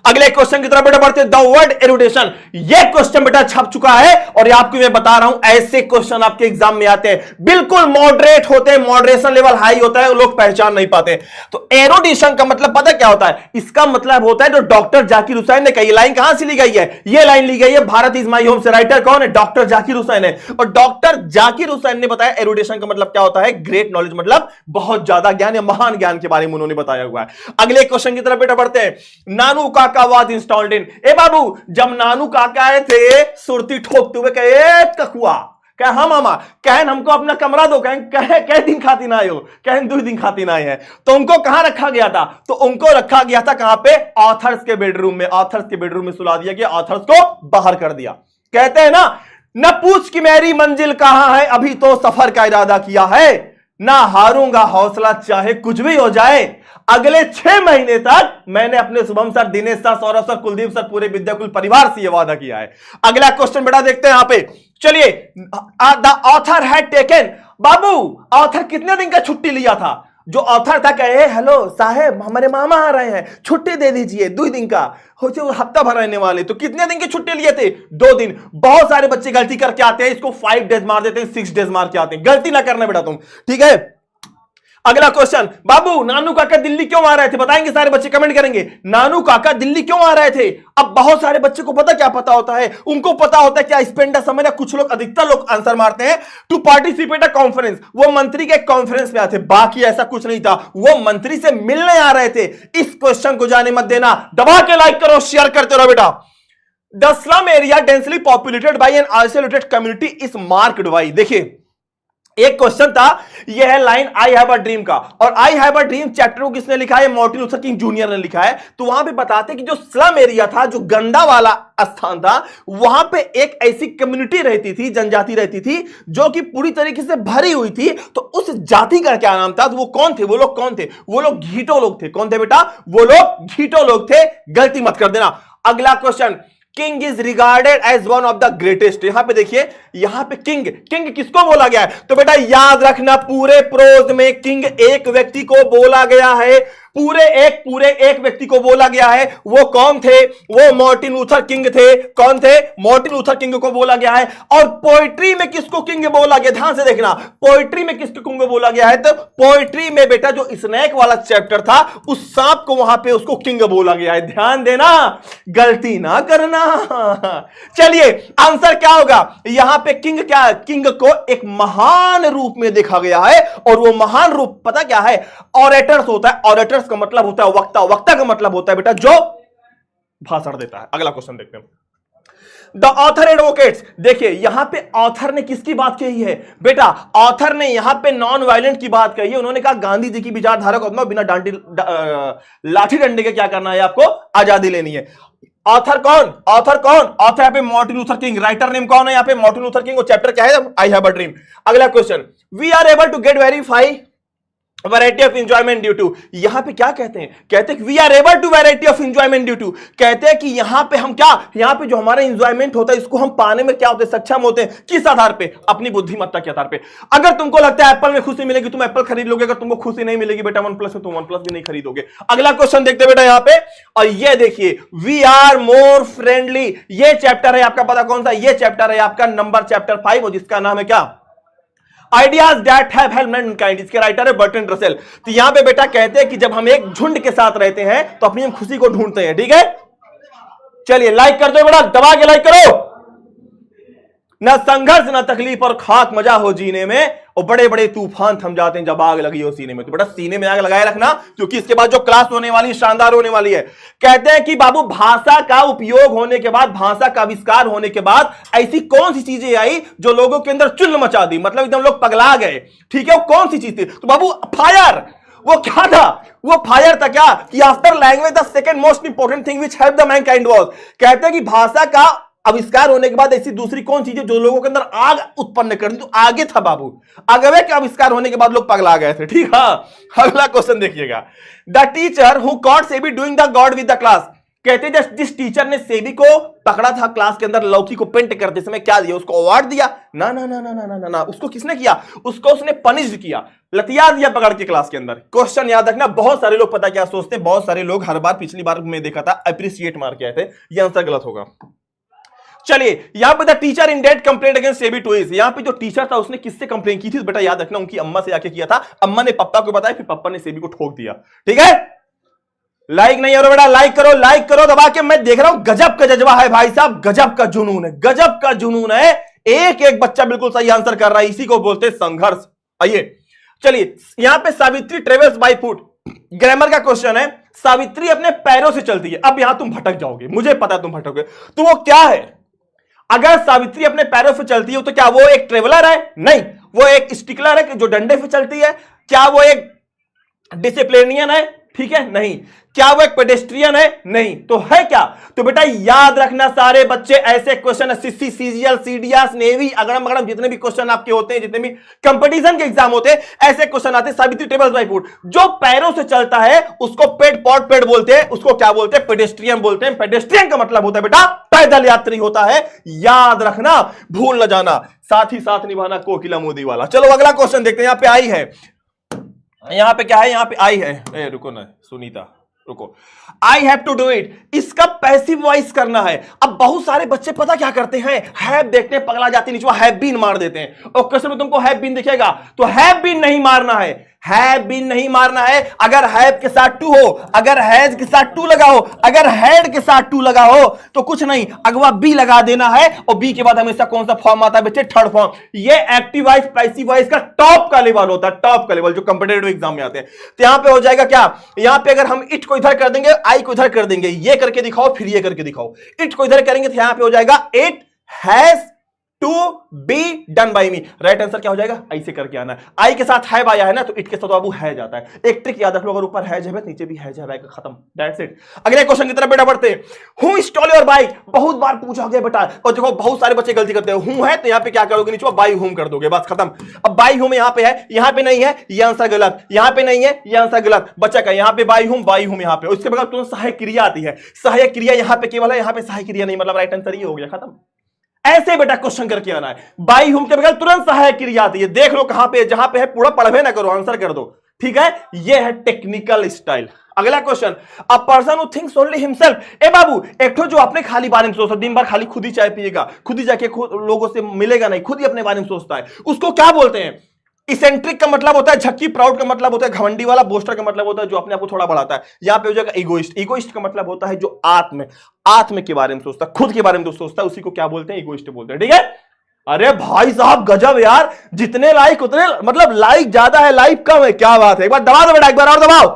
अगले क्वेश्चन की तरफ बेटा बढ़ते हैं। द वर्ड एरुडेशन, यह क्वेश्चन बेटा छप चुका है और आपको मैं बता रहा हूं ऐसे क्वेश्चन आपके एग्जाम में आते हैं, बिल्कुल मॉडरेट होते हैं, मॉडरेशन लेवल हाई होता है, लोग पहचान नहीं पाते। तो एरुडेशन का मतलब पता क्या होता है? इसका मतलब होता है जो डॉक्टर जाकिर हुसैन ने कही। लाइन कहां से ली गई है? यह लाइन ली गई है भारत इज माई होम से। राइटर कौन है? डॉक्टर जाकिर हुसैन है। और डॉक्टर जाकिर हुसैन ने बताया एरुडेशन का मतलब क्या होता है? ग्रेट नॉलेज, मतलब बहुत ज्यादा ज्ञान या महान ज्ञान के बारे में उन्होंने बताया हुआ है। अगले क्वेश्चन की तरफ बेटा बढ़ते हैं। नानू काका वाज इंस्टॉल्ड इन, ए बाबू जब नानू काका आए थे सुरती ठोकते हुए कहे ककुआ, कहे हाँ मामा, कहन हमको अपना कमरा दो, कह दिन खाती ना आए हो, कहन 2 दिन खाती ना आए हैं। तो उनको कहां रखा गया था? तो उनको रखा गया था कहां पे? ऑथर्स के बेडरूम में। ऑथर्स के बेडरूम में सुला दिया गया, ऑथर्स को बाहर कर दिया। कहते हैं ना, न पूछ कि मेरी मंजिल कहां है, अभी तो सफर का इरादा किया है, ना हारूंगा हौसला चाहे कुछ भी हो जाए। अगले 6 महीने तक मैंने अपने Shubham sir, Dinesh sir, Saurabh sir, Kuldeep sir, पूरे विद्याकुल परिवार से यह वादा किया है। अगला क्वेश्चन बेटा देखते हैं यहां पे। चलिए, the author had taken, Babu author कितने दिन का छुट्टी लिया था? जो ऑथर था कहे हेलो साहेब हमारे मामा आ रहे हैं, छुट्टी दे दीजिए 2 दिन का, हो हफ्ता भर रहने वाले। तो कितने दिन की छुट्टी लिए थे? 2 दिन। बहुत सारे बच्चे गलती करके आते हैं, इसको 5 डेज मार देते हैं, 6 डेज मार के आते हैं। गलती ना करना बेटा तुम, ठीक है। अगला क्वेश्चन, बाबू नानू काका दिल्ली क्यों आ रहे थे? बताएंगे सारे बच्चे, कमेंट करेंगे नानू काका दिल्ली क्यों आ रहे थे। अब बहुत सारे बच्चे को पता क्या पता होता है? उनको पता होता है क्या? स्पेंड समय ना, कुछ लोग, अधिकतर लोग आंसर मारते हैं टू पार्टिसिपेट अ कॉन्फ्रेंस, वो मंत्री के कॉन्फ्रेंस में आए थे। बाकी ऐसा कुछ नहीं था, वो मंत्री से मिलने आ रहे थे। इस क्वेश्चन को जाने मत देना, दबा के लाइक करो, शेयर करते रहो बेटा। The slum area densely populated by an isolated community is marked by, देखिए एक क्वेश्चन था, यह है line I have a dream का। और आई हैव अ ड्रीम चैप्टर को किसने लिखा है? मार्टिन लूथर किंग जूनियर ने लिखा है। तो वहां पे बताते कि जो स्लम एरिया था, जो गंदा वाला स्थान था, वहां पे एक ऐसी कम्युनिटी रहती थी, जनजाति रहती थी, जो कि पूरी तरीके से भरी हुई थी। तो उस जाति का क्या नाम था? तो वो कौन थे? वो लोग कौन थे? वो लोग घीटो लोग थे। कौन थे बेटा? वो लोग घीटो लोग थे। गलती मत कर देना। अगला question, king is regarded as one of the greatest. यहां पे देखिए, यहां पे किंग, किंग किसको बोला गया है? तो बेटा याद रखना, पूरे प्रोज में किंग एक व्यक्ति को बोला गया है। पूरे एक व्यक्ति को बोला गया है। वो कौन थे? वो मार्टिन लूथर किंग थे। कौन थे? मार्टिन लूथर किंग को बोला गया है। और पोएट्री में किसको किंग बोला गया? ध्यान से देखना, पोएट्री में किसको किंग बोला गया है? तो पोएट्री में बेटा जो स्नेक वाला चैप्टर था, उस सांप को वहां पे उसको किंग बोला गया है। ध्यान देना, गलती ना करना। चलिए आंसर क्या होगा यहां पे? किंग क्या? किंग को एक महान रूप में देखा गया है, और वो महान रूप पता क्या है? ऑरेटर्स होता है। ऑरेटर्स का मतलब होता है वक्ता। वक्ता का मतलब होता है बेटा जो भाषण देता है। अगला क्वेश्चन देखते हैं। द ऑथर एडवोकेट्स, देखिए यहां पे ऑथर ने किसकी बात कही है बेटा? ऑथर ने यहां पे नॉन वायलेंट की बात कही है। उन्होंने कहा गांधी जी की विचारधारा को बिना लाठी डंडे के क्या करना है? आपको आजादी लेनी है। ऑथर कौन? ऑथर कौन? ऑथर यहाँ पे Martin Luther King. Writer name कौन है यहाँ पे? Martin Luther King. और चैप्टर क्या है? I have a dream. अगला question, we are able to get verify variety of enjoyment due to. यहां पे क्या कहते हैं? कहते हैं we are able to variety of enjoyment due to. कहते हैं कि यहां पे हम क्या, यहां पे जो हमारा इंजॉयमेंट होता है इसको हम पाने में क्या होते हैं? सक्षम होते हैं। किस आधार पे? अपनी बुद्धिमत्ता के आधार पे। अगर तुमको लगता है एप्पल में खुशी मिलेगी, तुम एप्पल खरीद लोगे। अगर तुमको खुशी नहीं मिलेगी बेटा वन प्लस में, तुम वन प्लस भी नहीं खरीदोगे। अगला क्वेश्चन देखते बेटा यहां पे, और ये देखिए वी आर मोर फ्रेंडली। ये चैप्टर है आपका, पता कौन सा? ये चैप्टर है आपका नंबर चैप्टर 5, और जिसका नाम है क्या? Ideas that have helped Mankind. इसके राइटर है बर्ट्रैंड रसेल। तो यहां पे बेटा कहते हैं कि जब हम एक झुंड के साथ रहते हैं तो अपनी हम खुशी को ढूंढते हैं। ठीक है, चलिए लाइक कर दो बेटा, दबा के लाइक करो। न संघर्ष न तकलीफ और खाक मजा हो जीने में, और बड़े बड़े तूफान थम जाते हैं जब आग लगी हो सीने में। तो बेटा सीने में आग लगाए रखना, क्योंकि इसके बाद जो क्लास होने वाली शानदार होने वाली है। कहते हैं कि बाबू भाषा का उपयोग होने के बाद, भाषा का आविष्कार होने के बाद ऐसी कौन सी चीजें आई जो लोगों के अंदर चुल्ल मचा दी, मतलब एकदम लोग पगला गए। ठीक है, वो कौन सी चीज थी? तो बाबू फायर। वो क्या था? वो फायर था। क्या कि after language the second most important thing which help the Mankind was. कहते हैं कि भाषा का आविष्कार होने के बाद ऐसी दूसरी कौन चीज है जो लोगों के अंदर आग उत्पन्न कर दी? तो आगे था बाबू, आगवे के आविष्कार होने के बाद लोग पगला गए थे। ठीक है, अगला क्वेश्चन देखिएगा। The teacher who caught Sebi doing the god with the class. कहते हैं जिस टीचर ने सेबी को पकड़ा था क्लास के अंदर लौकी को पेंट करते समय, क्या दिया उसको? अवार्ड दिया? ना ना ना ना ना ना ना, उसको किसने किया? उसको उसने पनिश किया, लतिया दिया पकड़ के क्लास के अंदर। क्वेश्चन याद रखना, बहुत सारे लोग पता क्या सोचते हैं, बहुत सारे लोग हर बार, पिछली बार मैं देखा था अप्रिशिएट मार के आए थे। ये आंसर गलत होगा। चलिए यहां पे the teacher in date complaint against Sebi twice. यहां पे जो टीचर था उसने किससे कंप्लेंट की थी? बेटा याद रखना, उनकी अम्मा से जाके किया था। अम्मा ने पापा को बताया, फिर पापा ने सेबी को ठोक दिया। ठीक है, लाइक नहीं हो रहा बेटा, लाइक करो दबा के। मैं देख रहा हूं गजब का जज्बा है भाई साहब, गजब का जुनून है, गजब का जुनून है। एक एक बच्चा बिल्कुल सही आंसर कर रहा है, इसी को बोलते हैं संघर्ष। आइए चलिए, यहां पे Savitri travels by foot. Grammar का क्वेश्चन है, सावित्री अपने पैरों से चलती है। अब यहां तुम भटक जाओगे, मुझे पता है तुम भटकोगे। तो वो क्या है? अगर सावित्री अपने पैरों से चलती है तो क्या वो एक ट्रेवलर है? नहीं। वो एक स्टिकलर है जो डंडे से चलती है? क्या वो एक डिसिप्लिनियन है? ठीक है, नहीं। क्या वो एक पेडेस्ट्रियन है? नहीं। तो है क्या? तो बेटा याद रखना सारे बच्चे, ऐसे question SSC, CGL, CDS, navy, अगड़म बगड़म जितने भी क्वेश्चन आपके होते हैं, जितने भी कंपटीशन के एग्जाम होते हैं, ऐसे क्वेश्चन आते हैं। सावित्री ट्रेवल्स बाय फुट, जो पैरों से चलता है उसको पेड बोलते हैं। उसको क्या बोलते हैं? पेडेस्ट्रियन बोलते हैं। पेडेस्ट्रियन का मतलब होता है बेटा पैदल यात्री होता है, याद रखना, भूल न जाना। साथ ही साथ निभाना कोकिला मोदी वाला। चलो अगला क्वेश्चन देखते हैं। यहां पे आई है, यहां पे क्या है? यहां पे आई है, रुको ना सुनीता, रुको। I have to do it, इसका पैसिव वॉइस करना है। अब बहुत सारे बच्चे पता क्या करते हैं? हैव देखते हैं, पगला जाते हैं, नीचे हैव बीन मार देते हैं। और क्वेश्चन में तुमको हैव बीन दिखेगा तो हैव बीन नहीं मारना है, हैव बीन नहीं मारना है। अगर हैव के साथ टू हो, अगर हैज के साथ टू लगा हो, अगर हैड के साथ टू लगा हो तो कुछ नहीं, अगवा बी लगा देना है। और बी के बाद हमेशा कौन सा फॉर्म आता है बच्चे? Third form. ये एक्टिव वॉइस, पैसिव वॉइस का टॉप का लेवल होता है, टॉप का लेवल जो कंपीटिटिव एग्जाम में आते हैं। तो यहां पे हो जाएगा क्या? यहां पे अगर हम इट को इधर कर देंगे, आई को इधर कर देंगे, ये करके दिखाओ, फिर ये करके दिखाओ। इट को इधर करेंगे तो यहां पे हो जाएगा it has to be done by me. Right answer क्या हो जाएगा? ऐसे करके आना है। आई के साथ हैव आया है ना, तो इट के साथ बाबू है जाता है। एक ट्रिक याद रख लो, अगर ऊपर हैज है नीचे भी हैज है, खत्म, दैट्स इट। अगले क्वेश्चन की तरफ बेटा बढ़ते हैं। हु स्टॉल योर बाइक, बहुत बार पूछा गया बेटा, और देखो बहुत सारे बच्चे गलती करते हैं। हु है तो यहां पे क्या करोगे? नीचे बाई हुम कर दोगे, बस खत्म। अब बाई हुम यहां पे है, यहां पे नहीं है, ये आंसर गलत। यहां पे नहीं है, ये आंसर गलत। बच्चा का यहां पे बाई हुम यहां पे। उसके बाद तुरंत सहायक क्रिया आती है। सहायक क्रिया यहां पे केवल है, यहां पे सहायक क्रिया नहीं, मतलब राइट आंसर ये हो गया, खत्म। ऐसे बेटा क्वेश्चन करके आना है। बाई हुम के बगैर तुरंत सहायक क्रिया आती है। देख लो कहां पे, जहां पे है पूरा पढ़वे ना करो, आंसर कर दो। ठीक है, ये है टेक्निकल स्टाइल। अगला question, a person who thinks only himself. ए बाबू, एक जो अपने खाली बारे में सोचता, दिन भर खाली खुद ही चाय पिएगा, खुद ही जाके खुद लोगों से मिलेगा नहीं, खुद ही अपने बारे में सोचता है, उसको क्या बोलते हैं? इसेंट्रिक का मतलब होता है झक्की, प्राउड का मतलब होता है घमंडी वाला, बोस्टर का मतलब होता है जो अपने आप को थोड़ा बढ़ाता है। यहां पे हो जाएगा इगोइस्ट। इगोइस्ट का मतलब होता है जो आत्म के बारे में सोचता है, खुद के बारे में जो सोचता है, उसी को क्या बोलते हैं? इगोइस्ट बोलते हैं। ठीक है? अरे भाई साहब गजब यार, जितने लाइक उतने मतलब लाइक ज्यादा है, लाइक कम है, क्या बात है। एक बार दबा दो बेटा, एक बार और दबाओ।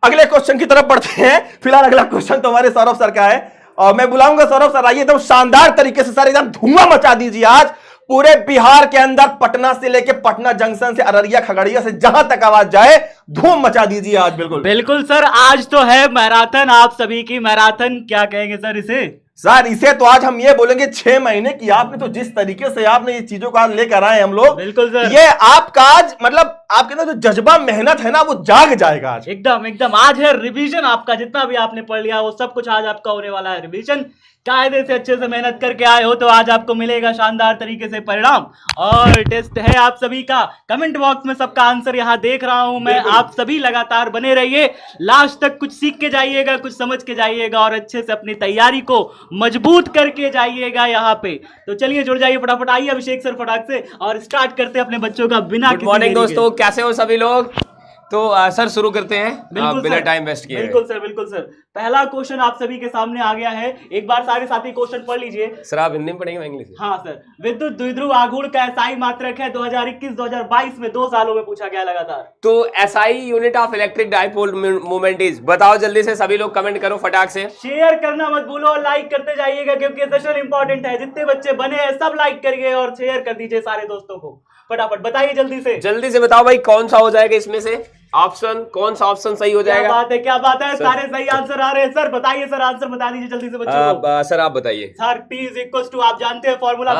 अगले क्वेश्चन की तरफ बढ़ते हैं। फिलहाल अगला क्वेश्चन तो हमारे सौरभ सर का है और मैं बुलाऊंगा सौरभ सर, आइए एकदम शानदार तरीके से सर एकदम धुआं मचा दीजिए आज पूरे बिहार के अंदर, पटना से लेके पटना जंक्शन से अररिया खगड़िया से जहां तक आवाज जाए धूम मचा दीजिए आज। बिल्कुल बिल्कुल सर, आज तो है मैराथन, आप सभी की मैराथन। क्या कहेंगे सर इसे? सर इसे तो आज हम ये बोलेंगे 6 महीने की आपने तो जिस तरीके से आपने ये चीजों को आज लेकर आए हम लोग, बिल्कुल सर, ये आपका आज मतलब आपके अंदर जो जज्बा मेहनत है ना वो जाग जाएगा आज। एकदम एकदम। आज है रिवीजन आपका, जितना भी आपने पढ़ लिया वो सब कुछ आज आपका होने वाला है रिवीजन। कायदे से अच्छे से मेहनत करके आए हो तो आज आपको मिलेगा शानदार तरीके से परिणाम। और टेस्ट है आप सभी का, कमेंट बॉक्स में सबका आंसर यहां देख रहा हूं मैं। आप सभी लगातार बने रहिए, लास्ट तक कुछ सीख के जाइएगा, कुछ समझ के जाइएगा और अच्छे से अपनी तैयारी को मजबूत करके जाइएगा यहाँ पे। तो चलिए जुड़ जाइए फटाफट। आइए अभिषेक सर फटाक से और स्टार्ट करते हैं अपने बच्चों का बिना गुड मॉर्निंग दोस्तों, कैसे हो सभी लोग? तो सर शुरू करते हैं बिना टाइम वेस्ट किए। बिल्कुल सर, बिल्कुल सर। पहला क्वेश्चन आप सभी के सामने आ गया है, एक बार सारे साथी क्वेश्चन पढ़ लीजिए। सर आप हिंदी में पढ़ेंगे इंग्लिश में? हाँ सर। विद्युत द्विध्रुव आघूर्ण का एसआई मात्रक है 2021-2022 में 2 सालों में पूछा गया लगातार। तो SI unit of electric dipole moment is, बताओ जल्दी से सभी लोग कमेंट करो फटाक से। शेयर करना मत भूलो और लाइक करते जाइएगा क्योंकि सेशन इंपॉर्टेंट है। जितने बच्चे बने हैं सब लाइक करिए और शेयर कर दीजिए सारे दोस्तों को। फटाफट बताइए जल्दी से बताओ भाई कौन सा हो जाएगा इसमें से ऑप्शन, कौन सा ऑप्शन सही हो जाएगा? क्या बात है, सारे सही आंसर आ रहे हैं। सर बताइए, सर आंसर बता दीजिए जल्दी से बच्चों को। सर आप बताइए। सर T = आप जानते हैं फॉर्मूला,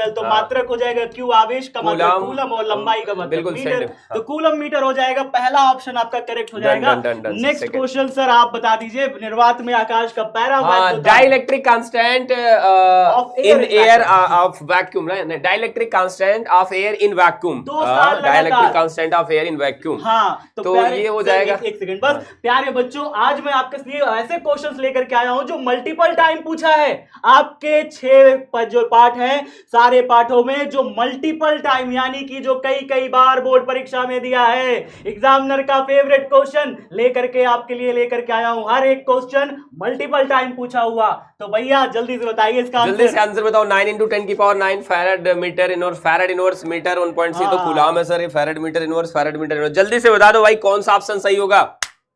तो मात्रक हो जाएगा Q, आवेश का मतलब कूलम और लंबाई का मतलब मीटर, तो कूलम मीटर हो जाएगा। पहला ऑप्शन आपका करेक्ट हो जाएगा। नेक्स्ट क्वेश्चन सर आप बता दीजिए, निर्वात में आकाश का पैरावाट, dielectric constant in air of vacuum, dielectric constant of air in vacuum, dielectric constant of air in vacuum. हाँ तो ये हो जाएगा। एक सेकंड बस। प्यारे बच्चों, आज मैं आपके लिए ऐसे क्वेश्चंस लेकर के आया हूं जो मल्टीपल टाइम पूछा है। आपके 6 जो पाठ हैं सारे पाठों में जो मल्टीपल टाइम यानी कि जो कई बार बोर्ड परीक्षा में दिया है, एग्जामिनर का फेवरेट क्वेश्चन लेकर के आपके लिए लेकर के आया हूं। हर एक क्वेश्चन मल्टीपल टाइम पूछा हुआ। तो भैया जल्दी से बताइए इसका आंसर। जल्दी से आंसर बताओ। 9 × 10⁹ farad metre inverse, farad inverse metre 1.6 तो कूलम है सर, ये farad metre inverse, farad metre inverse. जल्दी से बता दो भाई कौन सा ऑप्शन सही होगा।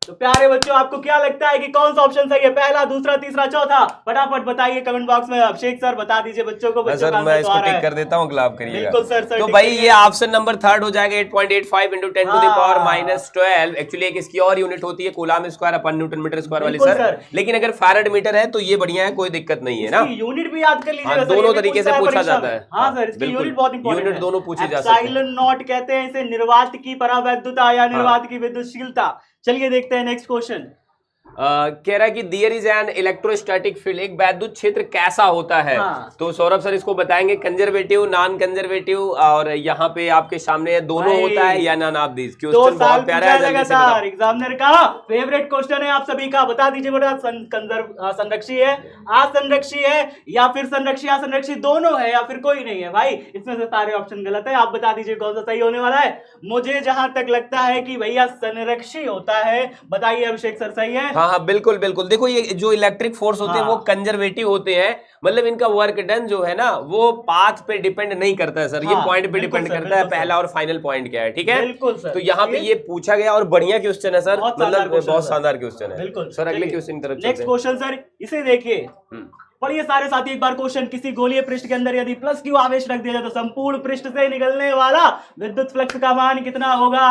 तो प्यारे बच्चों आपको क्या लगता है कि कौन सा ऑप्शन सही है? पहला, दूसरा, तीसरा, चौथा? फटाफट बताइए कमेंट बॉक्स में। अभिषेक सर बता दीजिए बच्चों को। सर मैं इसको टिक कर देता हूं, ग्लाब करिएगा। बिल्कुल सर। तो भाई ये ऑप्शन नंबर 3 हो जाएगा। 8.85 × 10⁻⁻12। एक्चुअली एक इसकी और यूनिट होती है coulomb square upon newton metre square वाली सर, लेकिन अगर फैराड मीटर है तो ये बढ़िया है, कोई दिक्कत नहीं है ना। यूनिट भी याद कर लीजिएगा, दोनों तरीके से पूछा जाता है। हाँ सर, इसकी यूनिट बहुत इंपॉर्टेंट है। यूनिट दोनों पूछे जा सकते हैं। एप्सिलॉन नॉट कहते हैं इसे, निर्वात की परावैद्युता या निर्वात की विद्युतशीलता। चलिए देखते हैं नेक्स्ट क्वेश्चन। कह रहा है कि there is an electrostatic field, एक वैद्युत क्षेत्र कैसा होता है? तो सौरभ सर इसको बताएंगे, कंजर्वेटिव, नॉन कंजर्वेटिव, और यहाँ पे आपके सामने दोनों होता है या नॉन ऑफ दिस। क्वेश्चन बहुत प्यारा है, लगातार एग्जामिनर का फेवरेट क्वेश्चन है आप सभी का। बता दीजिए बेटा, संरक्षी है, असंरक्षी है या फिर संरक्षी असंरक्षी दोनों है या फिर कोई नहीं है? भाई इसमें से सारे ऑप्शन गलत है, आप बता दीजिए कौन सा सही होने वाला है। मुझे जहां तक लगता है कि भैया संरक्षी होता है। बताइए अभिषेक सर सही है? हाँ बिल्कुल बिल्कुल। देखो ये जो इलेक्ट्रिक फोर्स होते हैं वो कंजर्वेटिव होते हैं, मतलब इनका वर्क डन जो है ना वो पाथ पे डिपेंड नहीं करता है सर, ये पॉइंट पे डिपेंड करता है पहला और फाइनल पॉइंट क्या है। ठीक है, तो यहाँ पे ये पूछा गया और बढ़िया क्वेश्चन है सर, मतलब बहुत शानदार क्वेश्चन है। बिल्कुल सर, अगले क्वेश्चन की तरफ नेक्स्ट क्वेश्चन सर, इसे देखिए, पढ़िए सारे साथी एक बार क्वेश्चन। किसी गोलीय पृष्ठ के अंदर यदि +Q आवेश रख दिया जाए तो संपूर्ण पृष्ठ से निकलने वाला विद्युत फ्लक्स का मान कितना होगा?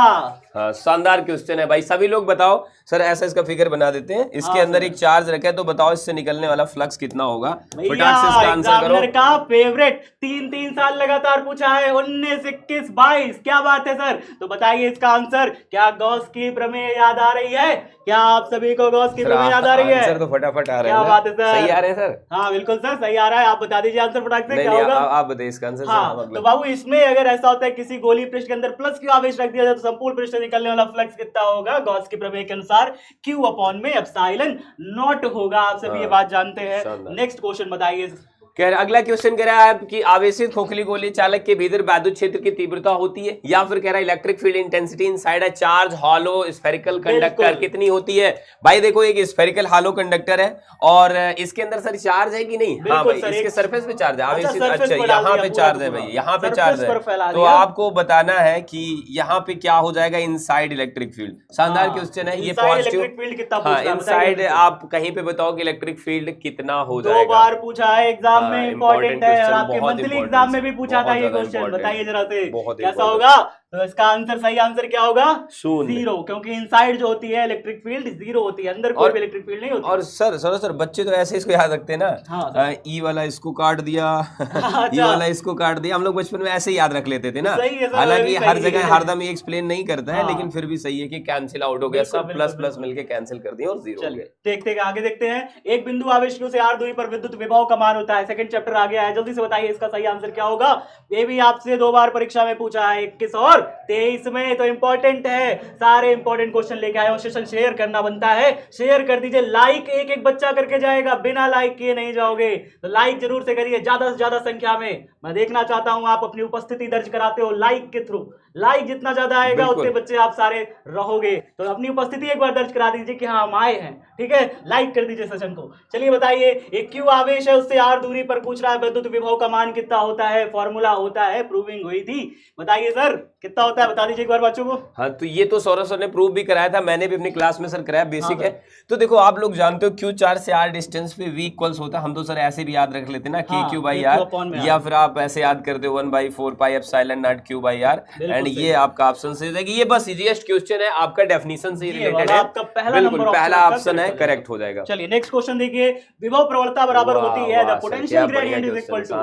हाँ, शानदार क्वेश्चन है भाई, सभी लोग बताओ सर ऐसा इसका फिगर बना देते हैं, इसके अंदर एक चार्ज रखा है, तो बताओ इससे निकलने वाला फ्लक्स कितना होगा। फटाक से इसका आंसर करो। एग्जामिनर का फेवरेट 3 साल लगातार पूछा है, 19, 21, 22, क्या बात है सर। तो बताइए इसका आंसर। क्या गॉस की प्रमेय याद आ रही है? क्या आप सभी को गॉस की प्रमेय याद आ रही है? आंसर तो फटाफट आ रहा है। क्या बात है सर, सही आ रहे हैं सर? हाँ बिल्कुल सर सही आ रहा है। आप बता दीजिए आंसर फटाक से, क्या होगा? आप बताइए इसका आंसर। हाँ तो बाबू इसमें अगर ऐसा होता है किसी गोली पृष्ठ के अंदर प्लस क्यू आवेश रख दिया जाए तो संपूर्ण पृष्ठ से निकलने वाला फ्लक्स कितना होगा? गॉस की प्रमेय के अनुसार क्यू अपॉन में एप्सिलॉन नॉट होगा। आप सभी ये बात जानते हैं। नेक्स्ट क्वेश्चन बताइए। कह रहा अगला क्वेश्चन कह रहा है कि आवेशित खोखली गोली चालक के भीतर वैद्युत क्षेत्र की तीव्रता होती है, या फिर कह रहा है electric field intensity inside a charge hollow spherical conductor कितनी होती है? भाई देखो एक स्फेरिकल हॉलो कंडक्टर है और इसके अंदर सर चार्ज है कि नहीं? हाँ भाई इसके सरफेस पे चार्ज है आवेशित। अच्छा यहाँ पे चार्ज है भाई, यहाँ पे चार्ज है, तो आपको बताना है कि यहाँ पे क्या हो जाएगा इनसाइड इलेक्ट्रिक फील्ड। शानदार क्वेश्चन है ये, पॉजिटिव। हाँ इनसाइड आप कहीं पे बताओ कि इलेक्ट्रिक फील्ड कितना हो जाएगा। 2 बार पूछा है एग्जाम में, इंपॉर्टेंट है और आपके मंथली एग्जाम में भी पूछा था ये क्वेश्चन। बताइए जरा से कैसा होगा? तो इसका आंसर, सही आंसर क्या होगा? 0, क्योंकि इनसाइड जो होती है इलेक्ट्रिक फील्ड 0 होती है, अंदर कोई भी इलेक्ट्रिक फील्ड नहीं होती। और सर बच्चे तो ऐसे इसको याद रखते हैं ना। हाँ, ई वाला इसको काट दिया, ई वाला इसको काट दिया। हम लोग बचपन में ऐसे ही याद रख लेते थे ना। हालांकि हर जगह हरदम ये एक्सप्लेन नहीं करता है, लेकिन फिर भी सही है कि कैंसिल आउट हो गया, सब प्लस प्लस मिलके कैंसिल कर दिया और 0 हो गया। देखते हैं आगे, देखते हैं। एक बिंदु आवेश q से r दूरी पर विद्युत विभव का मान होता है। सेकंड चैप्टर आ गया है, जल्दी से बताइए इसका सही आंसर क्या होगा। ये भी आपसे 2 बार परीक्षा में पूछा है, 21 और 23 में। तो इंपॉर्टेंट है, सारे इंपॉर्टेंट क्वेश्चन लेके आए हो। सेशन शेयर करना बनता है, शेयर कर दीजिए। लाइक एक बच्चा करके जाएगा, बिना लाइक किए नहीं जाओगे, तो लाइक जरूर से करिए ज्यादा से ज्यादा संख्या में। मैं देखना चाहता हूं आप अपनी उपस्थिति दर्ज कराते हो लाइक के थ्रू। लाइक जितना ज्यादा आएगा उतने बच्चे आप सारे रहोगे। तो अपनी उपस्थिति एक बार दर्ज करा दीजिए कि हाँ हम आए हैं, ठीक है। लाइक कर दीजिए सेशन को। चलिए बताइए, एक क्यू आवेश है, उससे r दूरी पर पूछ रहा है विद्युत विभव का मान कितना होता है। फॉर्मूला होता है, प्रूविंग हुई थी। बताइए सर कितना होता है, बता दीजिए एक बार बच्चों को। हाँ तो ये तो सौरभ सर ने प्रूव भी कराया था, मैंने भी अपनी क्लास में सर कराया, बेसिक है। तो देखो आप लोग जानते हो क्यू चार्ज से r डिस्टेंस पे v इक्वल्स होता है। हम तो सर ऐसे भी याद रख लेते ना k q बाई r, या फिर आप ऐसे याद करते हो 1/4 pi epsilon not q by r। And ये आपका ऑप्शन सही है, ये बस इजीएस्ट क्वेश्चन है, आपका डेफिनेशन से रिलेटेड है। आपका बिल्कुल पहला ऑप्शन है, करेक्ट हो जाएगा। चलिए नेक्स्ट क्वेश्चन देखिए। विभव प्रवणता बराबर होती है, the potential gradient is equal to.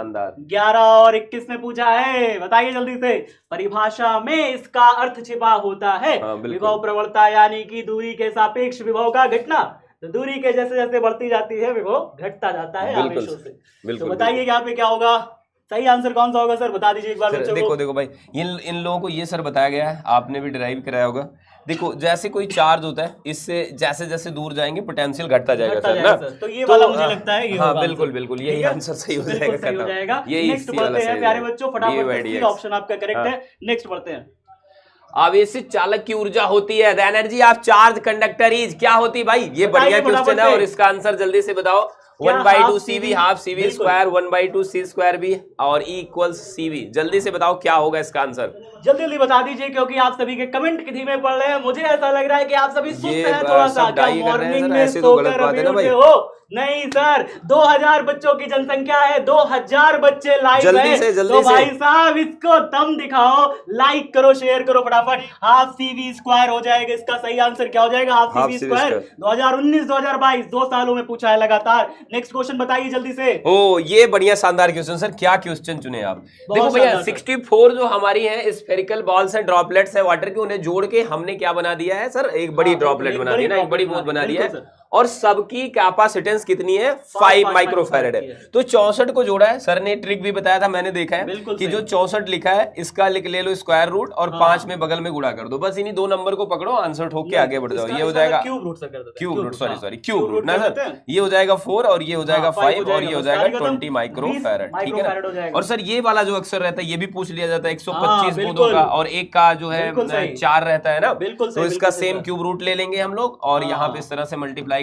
11 और 21 में पूछा है, बताइए जल्दी से। परिभाषा में इसका अर्थ छिपा होता है। विभव प्रवणता यानी कि दूरी के सापेक्ष विभव का घटना। तो दूरी के जैसे जैसे बढ़ती जाती है विभव घटता जाता है आवेशों से। तो बताइए यहाँ पे क्या होगा, सही आंसर कौन सा होगा सर, बता दीजिए एक बार बच्चों को। देखो भाई इन लोगों को ये सर बताया गया है, आपने भी ड्राइव कराया होगा। देखो जैसे कोई चार्ज होता है, इससे जैसे जैसे दूर जाएंगे पोटेंशियल घटता जाएगा सर ना। तो ये वाला मुझे लगता है ये हाँ बिल्कुल यही आंसर सही हो जाएगा। नेक्स्ट बढ़ते हैं प्यारे बच्चों, फटाफट ऑप्शन आपका करेक्ट है। नेक्स्ट बढ़ते हैं। आवेशित चालक की ऊर्जा होती है, the energy of charge conductor is, क्या होती है भाई? ये बढ़िया क्वेश्चन है और इसका आंसर जल्दी से बताओ। 1/2 CV half CV square 1/2 C square भी और E इक्वल्स CV। जल्दी से बताओ क्या होगा इसका आंसर। जल्दी बता दीजिए, क्योंकि आप सभी के कमेंट धीमे पड़ रहे हैं। मुझे ऐसा लग रहा है कि आप सभी सुस्त हैं थोड़ा सा। क्या मॉर्निंग में सोकर अभी उठे हो? नहीं सर, 2000 बच्चों की जनसंख्या है, 2000 बच्चे लाइव हैं। तो भाई साहब इसको दम दिखाओ, लाइक करो, शेयर करो फटाफट। हाफ CV स्क्वायर हो जाएगा, इसका सही आंसर क्या हो जाएगा? हाफ CV स्क्वायर 2019-2022 2 सालों में पूछा है लगातार। नेक्स्ट क्वेश्चन बताइए जल्दी से। ओ ये बढ़िया शानदार क्वेश्चन सर, क्या क्वेश्चन चुने आप? देखो भैया 64 जो हमारी है स्फेरिकल बॉल्स हैं, ड्रॉपलेट्स हैं वाटर के, उन्हें जोड़ के हमने क्या बना दिया है सर? एक बड़ी ड्रॉपलेट बना दी ना, एक बड़ी बूंद बना दिया है। और सबकी कैपेसिटेंस कितनी है? 5 माइक्रोफैरेड है। तो 64 को जोड़ा है सर ने, ट्रिक भी बताया था, मैंने देखा है कि जो 64 लिखा है इसका ले लो स्क्वायर रूट और 5 में बगल में गुणा कर दो। बस इन्हीं 2 नंबर को पकड़ो, आंसर ठोक के आगे बढ़ जाओ। ये हो जाएगा क्यूब रूट, क्यूब रूट ना सर। ये हो जाएगा 4 और ये हो जाएगा 5 और ये हो जाएगा 20 माइक्रोफैरेड, ठीक है ना। और सर ये वाला जो अक्सर रहता है ये भी पूछ लिया जाता है 125 बूंदों का, और एक का जो है 4 रहता है ना। तो इसका सेम क्यूब रूट ले लेंगे हम लोग और यहाँ पे इस तरह से मल्टीप्लाई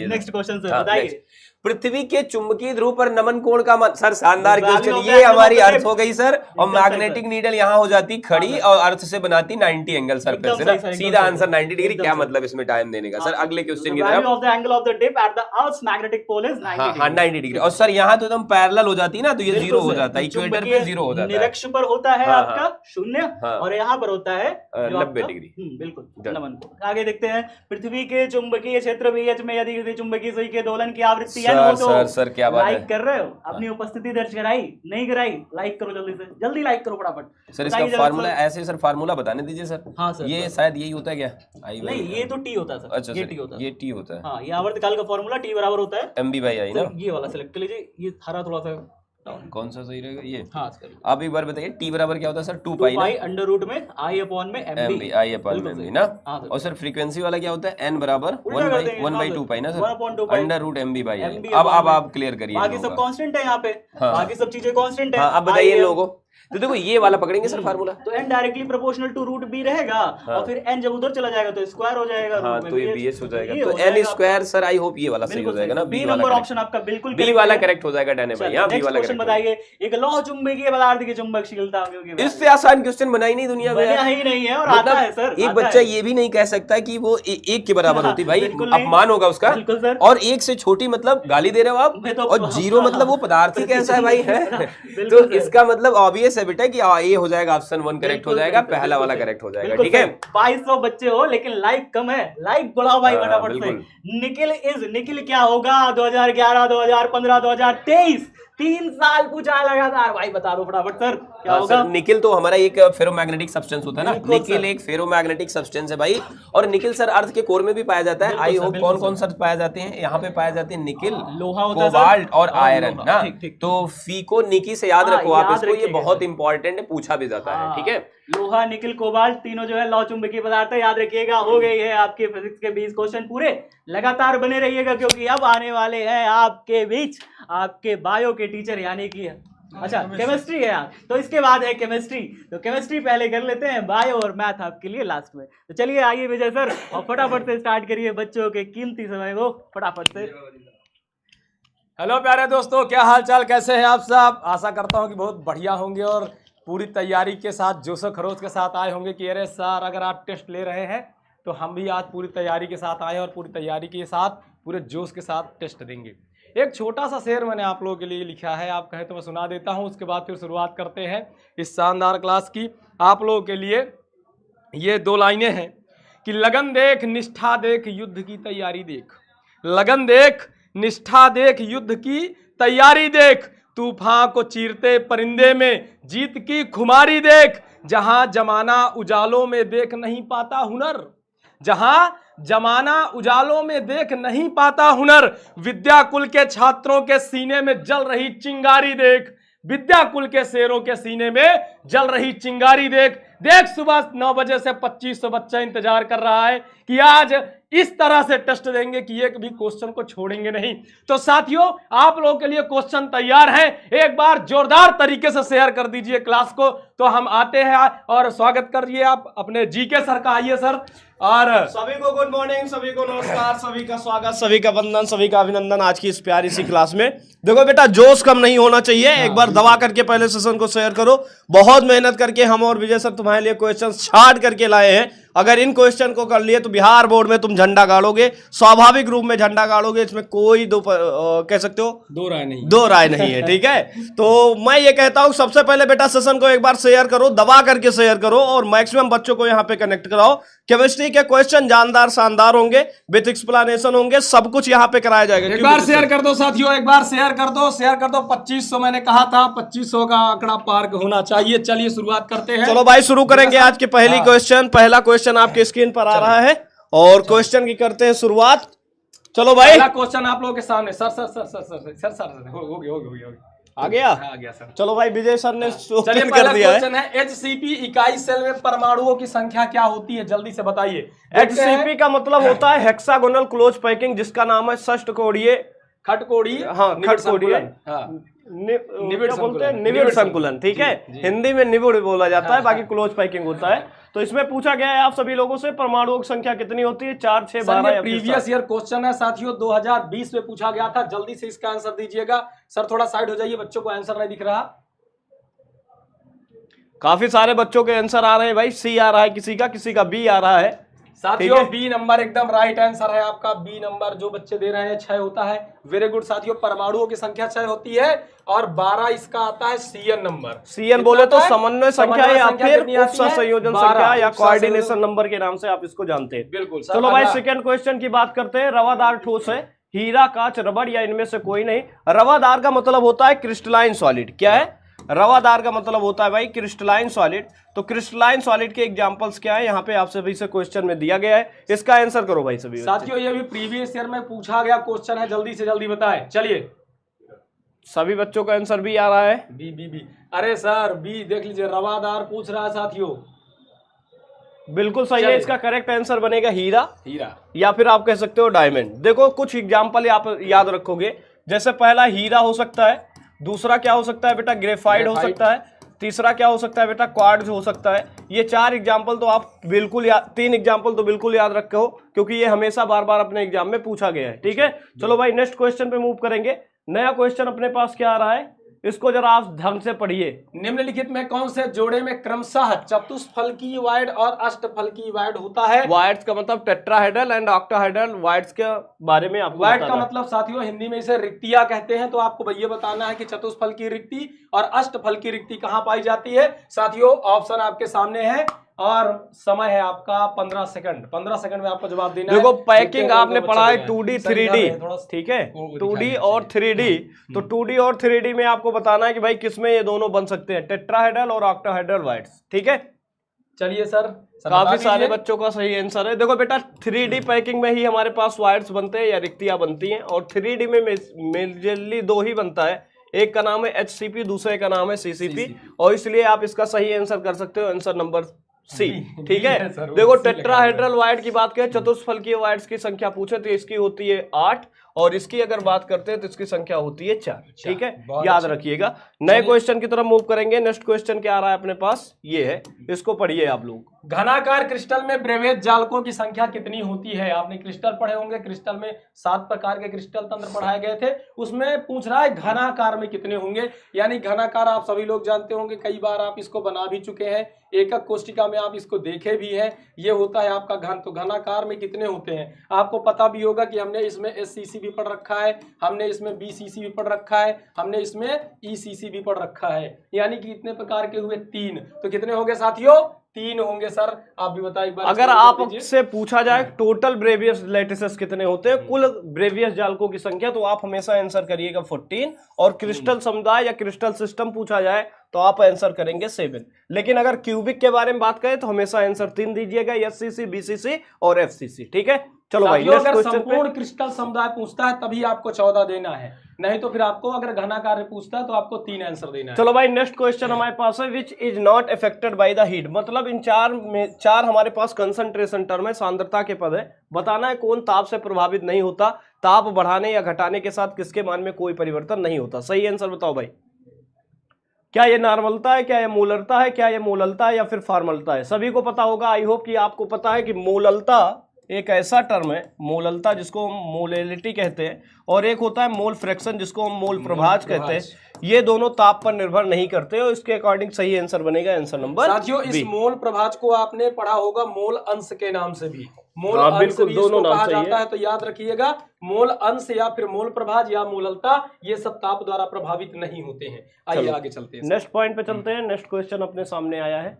चलिए नेक्स्ट क्वेश्चन सर हाँ, बताइए। next। पृथ्वी के चुंबकीय ध्रुव पर नमन कोण का सर शानदार Value क्वेश्चन, of the ये angle हमारी of the अर्थ tape. हो गई सर। और मैग्नेटिक नीडल यहाँ हो जाती खड़ी और अर्थ से बनाती 90 एंगल सरफेस है ना, सही, सीधा एकदम आंसर सही। 90 डिग्री। एकदम क्या सही। मतलब इसमें टाइम देने का सर? अगले क्वेश्चन की वैल्यू तरफ। Of the angle of the dip at the earth's magnetic pole is 90 हाँ 90 डिग्री। और सर यहाँ तो एकदम पैरेलल हो जाती है ना, तो ये जीरो हो जाता है, इक्वेटर पे जीरो हो जाता है। निरक्ष पर होता है हाँ, आपका हाँ। शून्य हाँ। और यहाँ पर होता है जो 90 आपका- डिग्री। बिल्कुल डन। नमन कोण। आगे देखते हैं, पृथ्वी के चुंबकीय क्षेत्र VH में यदि किसी चुंबकीय सुई के दोलन की आवृत्ति n हो तो सर क्या बात है लाइक कर रहे हो? अपनी उपस्थिति दर्ज कराई? नहीं कराई? लाइक करो जल्दी से, जल्दी लाइक करो फटाफट। सर। बताइए इसका जल्दी फार्मूला से। ऐसे सर फार्मूला बताने दीजिए सर। हाँ सर, ये सर। शायद यही होता है क्या? नहीं, ये तो टी होता है सर। अच्छा ये सर, टी होता है। ये टी होता है। हाँ, ये आवर्तकाल का फॉर्मूला टी बराबर होता है MB/I ना? तो ये वाला सेलेक्ट कर लीजिए। ये हरा थोड़ा सा कौन सा सही रहेगा ये? हाँ कर आप एक बार बताइए, टी बराबर क्या होता है सर? 2 2 पाई पाई अंडर रूट में I अपॉन में MB। MB, I अपॉन में MB ना। हाँ सर। और सर फ्रीक्वेंसी वाला क्या होता है? N बराबर उल्टा कर देंगे, 1 हाँ बाई सर। 2 पाई ना 1/2 sir, pi. Under root MB/I। MB अब अपॉन में। आप क्लियर करिए बाकी इन सब लोगों का। कांस्टेंट है यहाँ पे। हाँ। बाकी सब चीजें कांस्टेंट है। हाँ अब बताइए इन लोगों को। तो देखो ये वाला पकड़ेंगे सर फार्मूला। तो n directly proportional to root b रहेगा और फिर n जब उधर चला जाएगा तो स्क्वायर हो जाएगा। हाँ root में तो ये BH BH हो जाएगा, ये तो हो N जाएगा स्क्वायर सर। आई होप ये वाला सही हो बिल्कुल जाएगा ना। बी बी वाला नंबर correct। ऑप्शन आपका बिल्कुल बी वाला करेक्ट हो जाएगा डैने भाई। हाँ बी वाला क्वेश्चन करेक्ट। बताइए, एक लौह चुंबकीय पदार्थ की चुंबकशीलता की इससे आसान क्वेश्चन बनाई नहीं दुनिया में बना यार। ही नहीं है और आता है सर। एक आता बच्चा है। ये भी नहीं कह सकता कि वो एक के बराबर होती भाई, बिल्कुल नहीं। अपमान होगा उसका। बिल्कुल सर। और एक से छोटी मतलब गाली दे रहे हो आप, मैं तो- और जीरो मतलब वो पदार्थ ही कैसा है भाई है। बिल्कुल तो सर। इसका मतलब ऑब्वियस है बेटा कि ये हो जाएगा ऑप्शन 1 करेक्ट हो बिल्कुल जाएगा, सही, पहला बिल्कुल वाला सही। करेक्ट हो जाएगा। बिल्कुल ठीक है। सही। 2200 बच्चे हो लेकिन लाइक कम है, लाइक बढ़ाओ भाई हाँ, फटाफट से। बिल्कुल। निखिल क्या होगा 2011 2015 2023 3 साल पूछा है लगातार। भाई बता दो फटाफट सर क्या हाँ, होगा? सर, निकिल तो हमारा एक फेरोमैग्नेटिक सब्सटेंस होता है ना। बिल्कुल निकिल सर। एक फेरोमैग्नेटिक सब्सटेंस है भाई। और निकिल सर अर्थ के कोर में भी पाया जाता है। बिल्कुल आई सर, होप बिल्कुल कौन कौन सर पाए जाते हैं यहाँ पे? पाए जाते हैं निकिल, लोहा होता है सर। कोबाल्ट और हाँ, आयरन लोहा। ना। ठीक, ठीक। तो फीको निकी से याद हाँ, रखो आप याद इसको, ये रखिएगा बहुत सर। इंपॉर्टेंट है, पूछा भी जाता है। ठीक है। लोहा निकिल कोबाल्ट तीनों जो है लौह चुंबकीय पदार्थ है, याद रखिएगा। हो गई है आपके फिजिक्स के 20 क्वेश्चन पूरे। लगातार बने रहिएगा क्योंकि अब आने वाले हैं आपके बीच आपके बायो के टीचर यानी कि अच्छा केमिस्ट्री है यार, तो इसके बाद है केमिस्ट्री। तो केमिस्ट्री पहले कर लेते हैं, बायो और मैथ आपके लिए लास्ट में। तो चलिए आइए विजय सर और फटाफट से स्टार्ट करिए बच्चों के कीमती समय को फटाफट से। हेलो प्यारे दोस्तों, क्या हाल चाल, कैसे हैं आप सब? आशा करता हूं कि बहुत बढ़िया होंगे और पूरी तैयारी के साथ जोशो खरोश के साथ आए होंगे कि अरे सर अगर आप टेस्ट ले रहे हैं तो हम भी आज पूरी तैयारी के साथ आए और पूरी तैयारी के साथ पूरे जोश के साथ टेस्ट देंगे। एक छोटा सा शेर मैंने आप लोगों के लिए लिखा है, आप कहें तो मैं सुना देता हूं, उसके बाद फिर शुरुआत करते हैं इस शानदार क्लास की। आप लोगों के लिए ये 2 लाइनें हैं कि लगन देख निष्ठा देख युद्ध की तैयारी देख। लगन देख निष्ठा देख युद्ध की तैयारी देख, तूफान को चीरते परिंदे में जीत की खुमारी देख। जहां जमाना उजालों में देख नहीं पाता हुनर, जहां जमाना उजालों में देख नहीं पाता हुनर, विद्या कुल के छात्रों के सीने में जल रही चिंगारी देख। विद्या कुल के शेरों के सीने में जल रही चिंगारी देख। देख सुबह 9 बजे से 2500 बच्चा इंतजार कर रहा है कि आज इस तरह से टेस्ट देंगे कि एक भी क्वेश्चन को छोड़ेंगे नहीं। तो साथियों आप लोगों के लिए क्वेश्चन तैयार हैं, एक बार जोरदार तरीके से शेयर कर दीजिए क्लास को। तो हम आते हैं और स्वागत करिए आप अपने जीके सर का। आइए सर। और सभी को गुड मॉर्निंग, सभी को नमस्कार, सभी का स्वागत, सभी का वंदन, सभी का अभिनंदन आज की इस प्यारी सी क्लास में। देखो बेटा जोश कम नहीं होना चाहिए, एक बार दबा करके पहले सेशन को शेयर करो। बहुत मेहनत करके हम और विजय सर तुम्हारे लिए क्वेश्चन छाट करके लाए हैं। अगर इन क्वेश्चन को कर लिए तो बिहार बोर्ड में तुम झंडा गाड़ोगे, स्वाभाविक रूप में झंडा गाड़ोगे, इसमें कोई कह सकते हो दो राय नहीं है। ठीक है, तो मैं ये कहता हूं सबसे पहले बेटा सेशन को एक बार शेयर करो, दबा करके शेयर करो और मैक्सिमम बच्चों को यहाँ पे कनेक्ट कराओ। केमिस्ट्री के क्वेश्चन जानदार शानदार होंगे, विथ एक्सप्लेनेशन होंगे, सब कुछ यहाँ पे कराया जाएगा। एक बार शेयर कर दो साथियों, एक बार शेयर कर दो, शेयर कर दो। 2500 मैंने कहा था, 2500 का आंकड़ा पार होना चाहिए। चलिए शुरुआत करते हैं। चलो भाई शुरू करेंगे आज के पहली क्वेश्चन। पहला क्वेश्चन आपके स्क्रीन पर आ रहा है और क्वेश्चन की करते हैं शुरुआत। चलो भाई पहला क्वेश्चन आप लोगों के सामने। Sir sir sir sir sir sir sir हो गया आ गया। आ गया सर। चलो भाई विजय सर ने चलिए कर पहला दिया है। क्वेश्चन है HCP इकाई सेल में परमाणुओं की संख्या क्या होती है? जल्दी से बताइए। HCP का मतलब होता है हेक्सागोनल क्लोज पैकिंग, जिसका नाम है षष्ठकोणीय खटकोणीय। हाँ खटकोणीय हाँ। निविड़ संकुलन। ठीक है, हिंदी में निविड़ बोला जाता है, बाकी क्लोज पैकिंग होता है। तो इसमें पूछा गया है आप सभी लोगों से परमाणुओं की संख्या कितनी होती है, 4, 6, 12 या प्रीवियस ईयर क्वेश्चन है साथियों, 2020 में पूछा गया था। जल्दी से इसका आंसर दीजिएगा। सर थोड़ा साइड हो जाइए, बच्चों को आंसर नहीं दिख रहा। काफी सारे बच्चों के आंसर आ रहे हैं भाई। सी आ रहा है किसी का बी आ रहा है साथियों। बी नंबर एकदम राइट आंसर है आपका। बी नंबर जो बच्चे दे रहे हैं 6 होता है। वेरी गुड साथियों। परमाणुओं की संख्या 6 होती है और 12 इसका आता है सीएन नंबर। सीएन बोले तो समन्वय संख्या या फिर संयोजन संख्या या कोऑर्डिनेशन नंबर के नाम से आप इसको जानते हैं। बिल्कुल। चलो भाई सेकंड क्वेश्चन की बात करते हैं। रवादार ठोस है, हीरा, कांच, रबड़ या इनमें से कोई नहीं। रवादार का मतलब होता है क्रिस्टलाइन सॉलिड। क्या है? रवादार का मतलब होता है भाई क्रिस्टलाइन सॉलिड। तो क्रिस्टलाइन सॉलिड के एग्जांपल्स क्या है यहाँ पे आप सभी से क्वेश्चन में दिया गया है। इसका आंसर करो भाई सभी साथियों। ये भी प्रीवियस ईयर में पूछा गया क्वेश्चन है, जल्दी से जल्दी बताएं। चलिए सभी बच्चों का आंसर भी आ रहा है। B B B. अरे सर बी देख लीजिए, रवादार पूछ रहा है साथियों। बिल्कुल सही है। इसका करेक्ट आंसर बनेगा हीरा या फिर आप कह सकते हो डायमंड। देखो कुछ एग्जांपल आप याद रखोगे, जैसे पहला हीरा हो सकता है, दूसरा क्या हो सकता है बेटा ग्रेफाइट हो सकता है, तीसरा क्या हो सकता है बेटा क्वार्ट्ज हो सकता है। ये 4 एग्जाम्पल तो आप बिल्कुल 3 एग्जाम्पल तो बिल्कुल याद रखो, क्योंकि ये हमेशा बार बार अपने एग्जाम में पूछा गया है। ठीक है, चलो भाई नेक्स्ट क्वेश्चन पे मूव करेंगे। नया क्वेश्चन अपने पास क्या आ रहा है, इसको जरा आप ढंग से पढ़िए। निम्नलिखित में कौन से जोड़े में क्रमशः चतुष्फलकीय वाइड और अष्टफलकीय वाइड होता है? वाइड्स का मतलब टेट्राहेड्रल एंड ऑक्टाहेड्रल वाइड्स के बारे में आपको वाइड का मतलब साथियों हिंदी में इसे रिक्तियां कहते हैं। तो आपको ये बताना है कि चतुष्फल की रिक्ति और अष्टफल की रिक्ति कहां पाई जाती है। साथियों ऑप्शन आपके सामने है और समय है आपका 15 सेकंड। 15 सेकंड में आपको जवाब देना है। देखो पैकिंग आपने पढ़ा है 2D 3D, ठीक है, 2D और 3D। तो 2D और 3D में आपको बताना है कि भाई किसमें ये दोनों बन सकते हैं, टेट्राहेड्रल और ऑक्टाहेड्रल वाइड्स। ठीक है, चलिए सर काफी सारे बच्चों का सही आंसर है। देखो बेटा 3D पैकिंग में ही हमारे पास वाइड्स बनते हैं या रिक्तियां बनती हैं, और 3D में मेजरली 2 ही बनता है। एक का नाम है HCP, दूसरे का नाम है CCP, और इसलिए आप इसका सही आंसर कर सकते हो, आंसर नंबर सी। ठीक है, देखो टेट्राहेड्रल वाइड की बात करें, चतुष्फलकीय वाइड्स की संख्या पूछे तो इसकी होती है 8, और इसकी अगर बात करते हैं तो इसकी संख्या होती है 4। ठीक है, याद रखिएगा। नए क्वेश्चन की तरफ मूव करेंगे। नेक्स्ट क्वेश्चन क्या आ रहा है अपने पास, ये है, इसको पढ़िए आप लोग। घनाकार क्रिस्टल में ब्रेवेज जालकों की संख्या कितनी होती है? आपने क्रिस्टल पढ़े होंगे, क्रिस्टल में 7 प्रकार के क्रिस्टल तंत्र पढ़ाए गए थे। उसमें पूछ रहा है घनाकार में कितने होंगे। यानी घनाकार आप सभी लोग जानते होंगे, कई बार आप इसको बना भी चुके हैं, एकक कोष्टिका में आप इसको देखे भी हैं। ये होता है आपका घन। तो घनाकार में कितने होते हैं आपको पता भी होगा कि हमने इसमें SCC भी पढ़ रखा है, हमने इसमें BCC भी पढ़ रखा है, हमने इसमें ECC भी पढ़ रखा है। यानी कि इतने प्रकार के हुए 3। तो कितने होंगे साथियों? 3 होंगे। सर आप भी बताइए। अगर आपसे पूछा जाए टोटल ब्रेवियस लैटिसेस कितने होते हैं, कुल ब्रेवियस जालकों की संख्या, तो आप हमेशा आंसर करिएगा 14, और क्रिस्टल समुदाय या क्रिस्टल सिस्टम पूछा जाए तो आप आंसर करेंगे 7। लेकिन अगर क्यूबिक के बारे में बात करें तो हमेशा आंसर 3 दीजिएगा, SCC, BCC और FCC। ठीक है, चलो भाई अगर संपूर्ण क्रिस्टल समुदाय पूछता है तभी आपको 14 देना है, नहीं तो फिर आपको अगर घनाकार पूछता है तो आपको 3 आंसर देना है। चलो भाई नेक्स्ट क्वेश्चन हमारे पास है, which is not affected by the heat. मतलब इन 4 में 4 हमारे पास कंसंट्रेशन टर्म है, सांद्रता के पद है। बताना है कौन ताप से प्रभावित नहीं होता, ताप बढ़ाने या घटाने के साथ किसके मान में कोई परिवर्तन नहीं होता। सही आंसर बताओ भाई। क्या ये नॉर्मलता है, क्या ये मोलरता है, क्या ये मोललता है या फिर फॉर्मलता है? सभी को पता होगा, आई होप कि आपको पता है कि मोललता एक ऐसा टर्म है, मोललता जिसको हम मोलेलिटी कहते हैं, और एक होता है मोल फ्रैक्शन जिसको हम मोल प्रभाज कहते हैं। ये दोनों ताप पर निर्भर नहीं करते, और इसके अकॉर्डिंग सही आंसर बनेगा आंसर नंबर। साथियों इस मोल प्रभाज को आपने पढ़ा होगा मोल अंश के नाम से भी, मोल अंश बिल्कुल भी दोनों नाम कहा से जाता है। तो याद रखिएगा मोल अंश या फिर मोल प्रभाज या मोललता, ये सब ताप द्वारा प्रभावित नहीं होते हैं। आइए आगे चलते हैं, नेक्स्ट पॉइंट पे चलते हैं। नेक्स्ट क्वेश्चन अपने सामने आया है,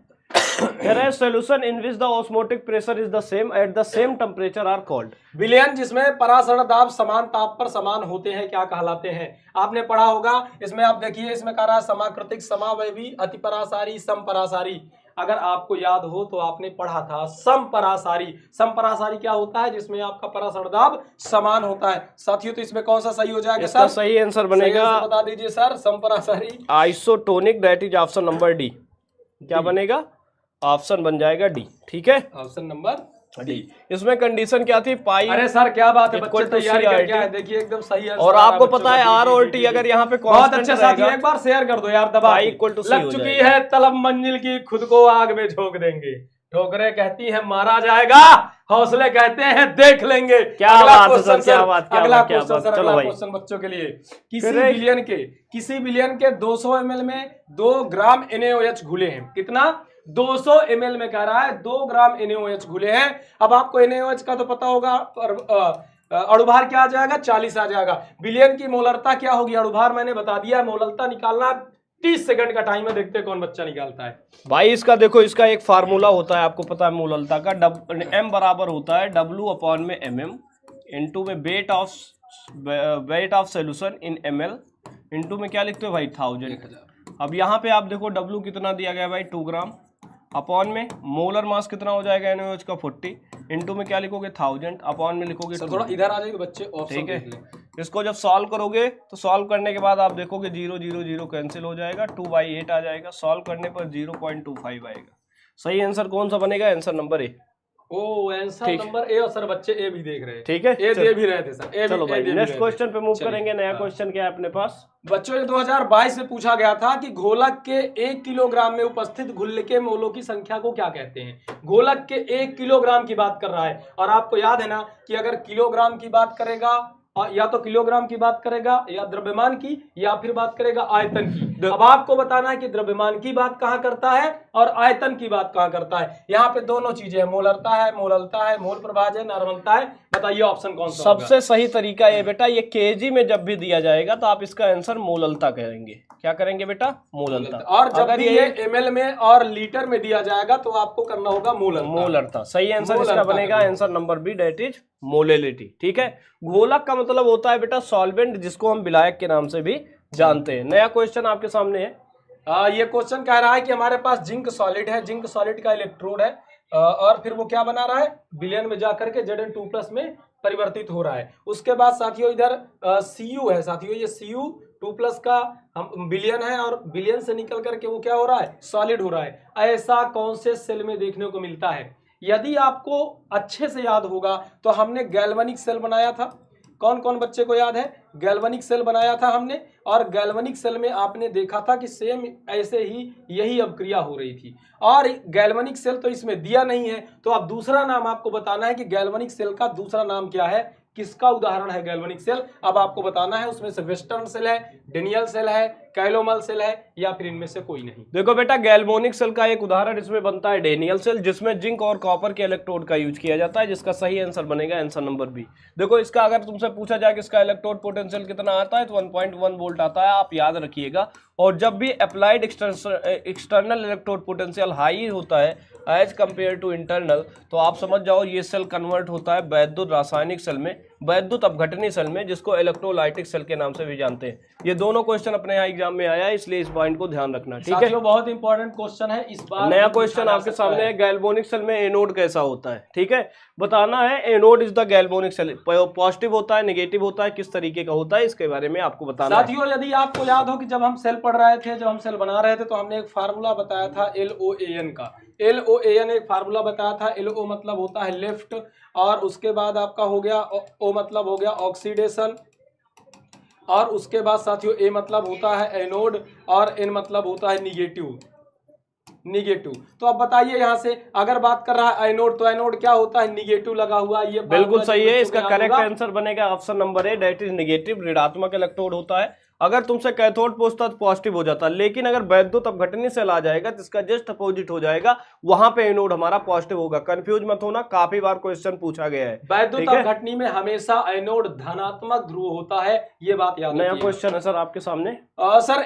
solution in which the osmotic pressure is the same at the same temperature are called. विलयन जिसमें परासरण दाब समान ताप पर समान होते हैं क्या कहलाते हैं? आपने पढ़ा होगा। इसमें आप देखिए, इसमें कह रहा है समाकृतिक, समावयवी, अतिपरासारी, समपरासारी। अगर आपको याद हो तो आपने पढ़ा था समपरासारी। समपरासारी क्या होता है? जिसमें आपका परासरण दाब समान होता है। साथियों तो इसमें कौन सा सही हो जाएगा सर? सही आंसर बनेगा, बता दीजिए सर। समपरासारी isotonic, that is option number D. क्या बनेगा? ऑप्शन बन जाएगा डी। ठीक है, ऑप्शन नंबर डी। इसमें कंडीशन क्या थी? पाई। अरे सर क्या बात है, बच्चे तैयारी करके आए, देखिए एकदम सही है। और आपको पता है आर और टी अगर यहाँ पे बहुत अच्छा साथी, एक बार शेयर कर दो यार, दबा। इक्वल टू लग चुकी है तलब मंजिल की, खुद को आग में झोंक देंगे। ठोकरें कहती हैं मारा जाएगा, हौसले कहते हैं देख लेंगे। क्या अगला बात है क्वेश्चन सर, क्या बात, क्या अगला बात, क्या क्वेश्चन बात। सर, चलो अगला भाई। क्वेश्चन बच्चों के लिए। किसी बिलियन के 200 ml में 2 ग्राम NaOH घुले हैं। कितना? 200 ml में कह रहा है 2 ग्राम NaOH घुले हैं। अब आपको NaOH का तो पता होगा, अणुभार क्या आ जाएगा? 40 आ जाएगा। बिलियन की मोलरता क्या होगी? अणुभार मैंने बता दिया, मोलरता निकालना 30 सेकंड का टाइम है, देखते हैं कौन बच्चा निकालता है। भाई इसका देखो, इसका एक फार्मूला होता है, आपको पता है मोलरता का। M बराबर होता है W/mm इनटू में weight of solution in ml into में क्या लिखते हो भाई? 1000। अब यहाँ पे आप देखो W कितना दिया गया भाई? 2 ग्राम। अपॉन में मोलर मास कितना हो जाएगा NaOH का? 40। इनटू में क्या लिखोगे? 1000। अपॉन में लिखोगे थोड़ा इधर आ जाएंगे बच्चे, ठीक है। इसको जब सॉल्व करोगे तो सॉल्व करने के बाद आप देखोगे 0 0 0 कैंसिल हो जाएगा, 2/8 आ जाएगा। सॉल्व करने पर 0.25 आएगा। सही आंसर कौन सा बनेगा? Answer number A. ओ आंसर नंबर ए। और सर बच्चे ए भी देख रहे हैं, ठीक है, ए दे भी रहे थे सर। ए चलो भाई नेक्स्ट क्वेश्चन पे मूव चलिए। करेंगे। नया क्वेश्चन क्या है अपने पास? बच्चों ये 2022 में पूछा गया था कि घोलक के 1 किलोग्राम में उपस्थित घुल के मोलों की संख्या को क्या कहते हैं? घोलक के 1 किलोग्राम की बात कर रहा है, और आपको याद है ना कि अगर किलोग्राम की बात करेगा, या तो किलोग्राम की बात करेगा, या द्रव्यमान की, या फिर बात करेगा आयतन की। अब आपको बताना है कि द्रव्यमान की बात कहां करता है और आयतन की बात कहां करता है। यहाँ पे दोनों चीजें है, मोलरता है, मोललता है, मोल प्रभाज है, नॉर्मलता है। बताइए ऑप्शन कौन सा होगा? सबसे सही तरीका ये बेटा, ये केजी में जब भी दिया जाएगा तो आप इसका आंसर मोललता करेंगे। क्या करेंगे बेटा? मोललता। और जब भी ये ml में और लीटर में दिया जाएगा तो आपको करना होगा मोलरता। सही आंसर इसका बनेगा answer number B, that is molality. ठीक है। घोलक का मतलब होता है बेटा सॉल्वेंट, जिसको हम विलायक के नाम से भी जानते हैं। नया क्वेश्चन आपके सामने है। ये क्वेश्चन कह रहा है कि हमारे पास जिंक सॉलिड है, जिंक सॉलिड का इलेक्ट्रोड है, और फिर वो क्या बना रहा है? बिलियन में जाकर के Zn2+ में परिवर्तित हो रहा है। उसके बाद साथियों इधर Cu है साथियों, ये Cu2+ का हम बिलियन है, और बिलियन से निकल करके वो क्या हो रहा है? सॉलिड हो रहा है। ऐसा कौन से सेल में देखने को मिलता है? यदि आपको अच्छे से याद होगा तो हमने गैल्वेनिक सेल बनाया था। कौन कौन बच्चे को याद है? गैल्वेनिक सेल बनाया था हमने, और गैल्वेनिक सेल में आपने देखा था कि सेम ऐसे ही यही अभिक्रिया हो रही थी। और गैल्वेनिक सेल तो इसमें दिया नहीं है, तो अब दूसरा नाम आपको बताना है कि गैल्वेनिक सेल का दूसरा नाम क्या है, किसका उदाहरण है गैल्वेनिक सेल। अब आपको बताना है उसमें से वेस्टर्न सेल है, डेनियल सेल है, कैलोमल सेल है, या फिर इनमें से कोई नहीं। देखो बेटा, गैल्वेनिक सेल का एक उदाहरण इसमें बनता है डेनियल सेल, जिसमें जिंक और कॉपर के इलेक्ट्रोड का यूज किया जाता है, जिसका सही आंसर बनेगा आंसर नंबर बी। देखो इसका अगर तुमसे पूछा जाए कि इसका इलेक्ट्रोड पोटेंशियल कितना आता है तो 1.1 वोल्ट आता है, आप याद रखिएगा। और जब भी applied external electrode potential high होता है एज कंपेयर टू इंटरनल, तो आप समझ जाओ ये सेल कन्वर्ट होता है वैद्युत रासायनिक सेल में, वैद्युत अपघटनी सेल में, जिसको इलेक्ट्रोलाइटिक सेल के नाम से भी जानते हैं। ये दोनों क्वेश्चन अपने यहाँ एग्जाम में आया है, इसलिए इस पॉइंट को ध्यान रखना। ठीक है, बहुत इंपॉर्टेंट क्वेश्चन है इस बार। नया क्वेश्चन आपके सामने है, गैल्वेनिक सेल में एनोड कैसा होता है। ठीक है, बताना है anode is the galvanic cell, positive होता है, नेगेटिव होता है, किस तरीके का होता है, इसके बारे में आपको बताना है। साथियों यदि आपको याद हो कि जब हम सेल पढ़ रहे थे, जब हम सेल बना रहे थे, तो हमने एक फार्मूला बताया था LOAN का। LOAN एक फार्मूला बताया था। LO मतलब होता है लेफ्ट, और उसके बाद आपका हो गया O मतलब हो गया ऑक्सीडेशन, और उसके बाद साथियों A मतलब होता है एनोड, और N मतलब होता है निगेटिव। तो अब बताइए यहाँ से अगर बात कर रहा है एनोड, तो एनोड क्या होता है? निगेटिव लगा हुआ। ये बिल्कुल सही है, इसका करेक्ट आंसर बनेगा option number A, that is negative, ऋणात्मक इलेक्ट्रोड होता है। अगर तुमसे कैथोड पूछता तो पॉजिटिव हो जाता, लेकिन अगर वैद्युत अपघटनी सेल आ जाएगा तो इसका जस्ट अपोजिट हो जाएगा, वहां पे एनोड हमारा पॉजिटिव होगा। कंफ्यूज मत होना, काफी बार क्वेश्चन पूछा गया है। वैद्युत अपघटनी में हमेशा एनोड धनात्मक ध्रुव होता है, ये बात याद रखिए। नया क्वेश्चन है सर आपके सामने। सर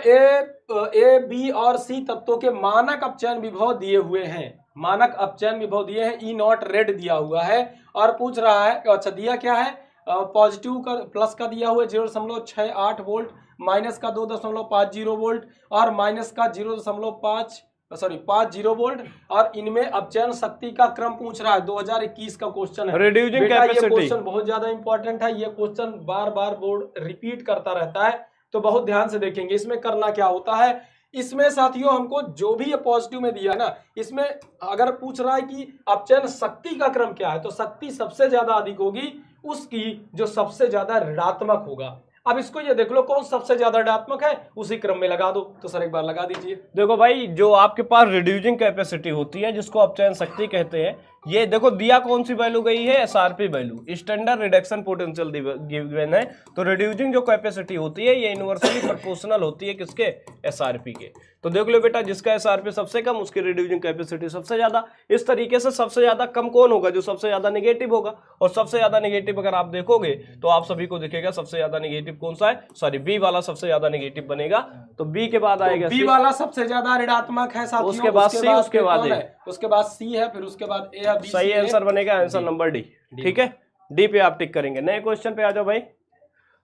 ए बी और सी तत्वों के मानक अपचयन विभव दिए हुए हैं। मानक अपचयन विभव दिए हैं, E0 रेड दिया हुआ है, और पूछ रहा है अच्छा दिया क्या है? पॉजिटिव का प्लस का दिया हुआ है 0.68 वोल्ट, माइनस का 2.50 वोल्ट, और माइनस का 50 वोल्ट, और इनमें अपचयन शक्ति का क्रम पूछ रहा है। 2021 का क्वेश्चन है। रिड्यूसिंग कैपेसिटी, ये क्वेश्चन बहुत ज्यादा इंपॉर्टेंट है। ये क्वेश्चन बार बार बोर्ड रिपीट करता रहता है, तो बहुत ध्यान से देखेंगे। इसमें करना क्या होता है, इसमें साथियों हमको जो भी ये पॉजिटिव में दिया है ना, इसमें अगर पूछ रहा है कि अपचयन शक्ति का क्रम क्या है, तो शक्ति सबसे ज्यादा अधिक होगी उसकी जो सबसे ज्यादा ऋणात्मक होगा। अब इसको ये देख लो कौन सबसे ज्यादा ऋणात्मक है, उसी क्रम में लगा दो। तो सर एक बार लगा दीजिए। देखो भाई, जो आपके पास रिड्यूसिंग कैपेसिटी होती है, जिसको अपचयन शक्ति कहते हैं, ये देखो दिया कौन सी वैल्यू गई है, SRP value, standard reduction potential given है। तो रिड्यूसिंग जो कैपेसिटी होती है ये इनवर्सली प्रोपोर्शनल होती है किसके, एसआरपी के। तो देख लो बेटा, जिसका एसआरपी सबसे कम उसकी रिड्यूसिंग कैपेसिटी सबसे ज्यादा। इस तरीके से सबसे ज्यादा कम कौन होगा, जो सबसे ज्यादा नेगेटिव होगा। और सबसे ज्यादा नेगेटिव अगर आप देखोगे तो आप सभी को दिखेगा सबसे ज्यादा नेगेटिव कौन सा है, सॉरी बी वाला सबसे ज्यादा नेगेटिव बनेगा। तो बी के बाद आएगा बी वाला सबसे ज्यादा ऋणात्मक है साथियों, उसके बाद सी, उसके बाद है, उसके बाद सी है, फिर उसके बाद ए है। सही आंसर बनेगा आंसर नंबर डी। ठीक है, डी पे आप टिक करेंगे। नए क्वेश्चन पे आ जाओ भाई।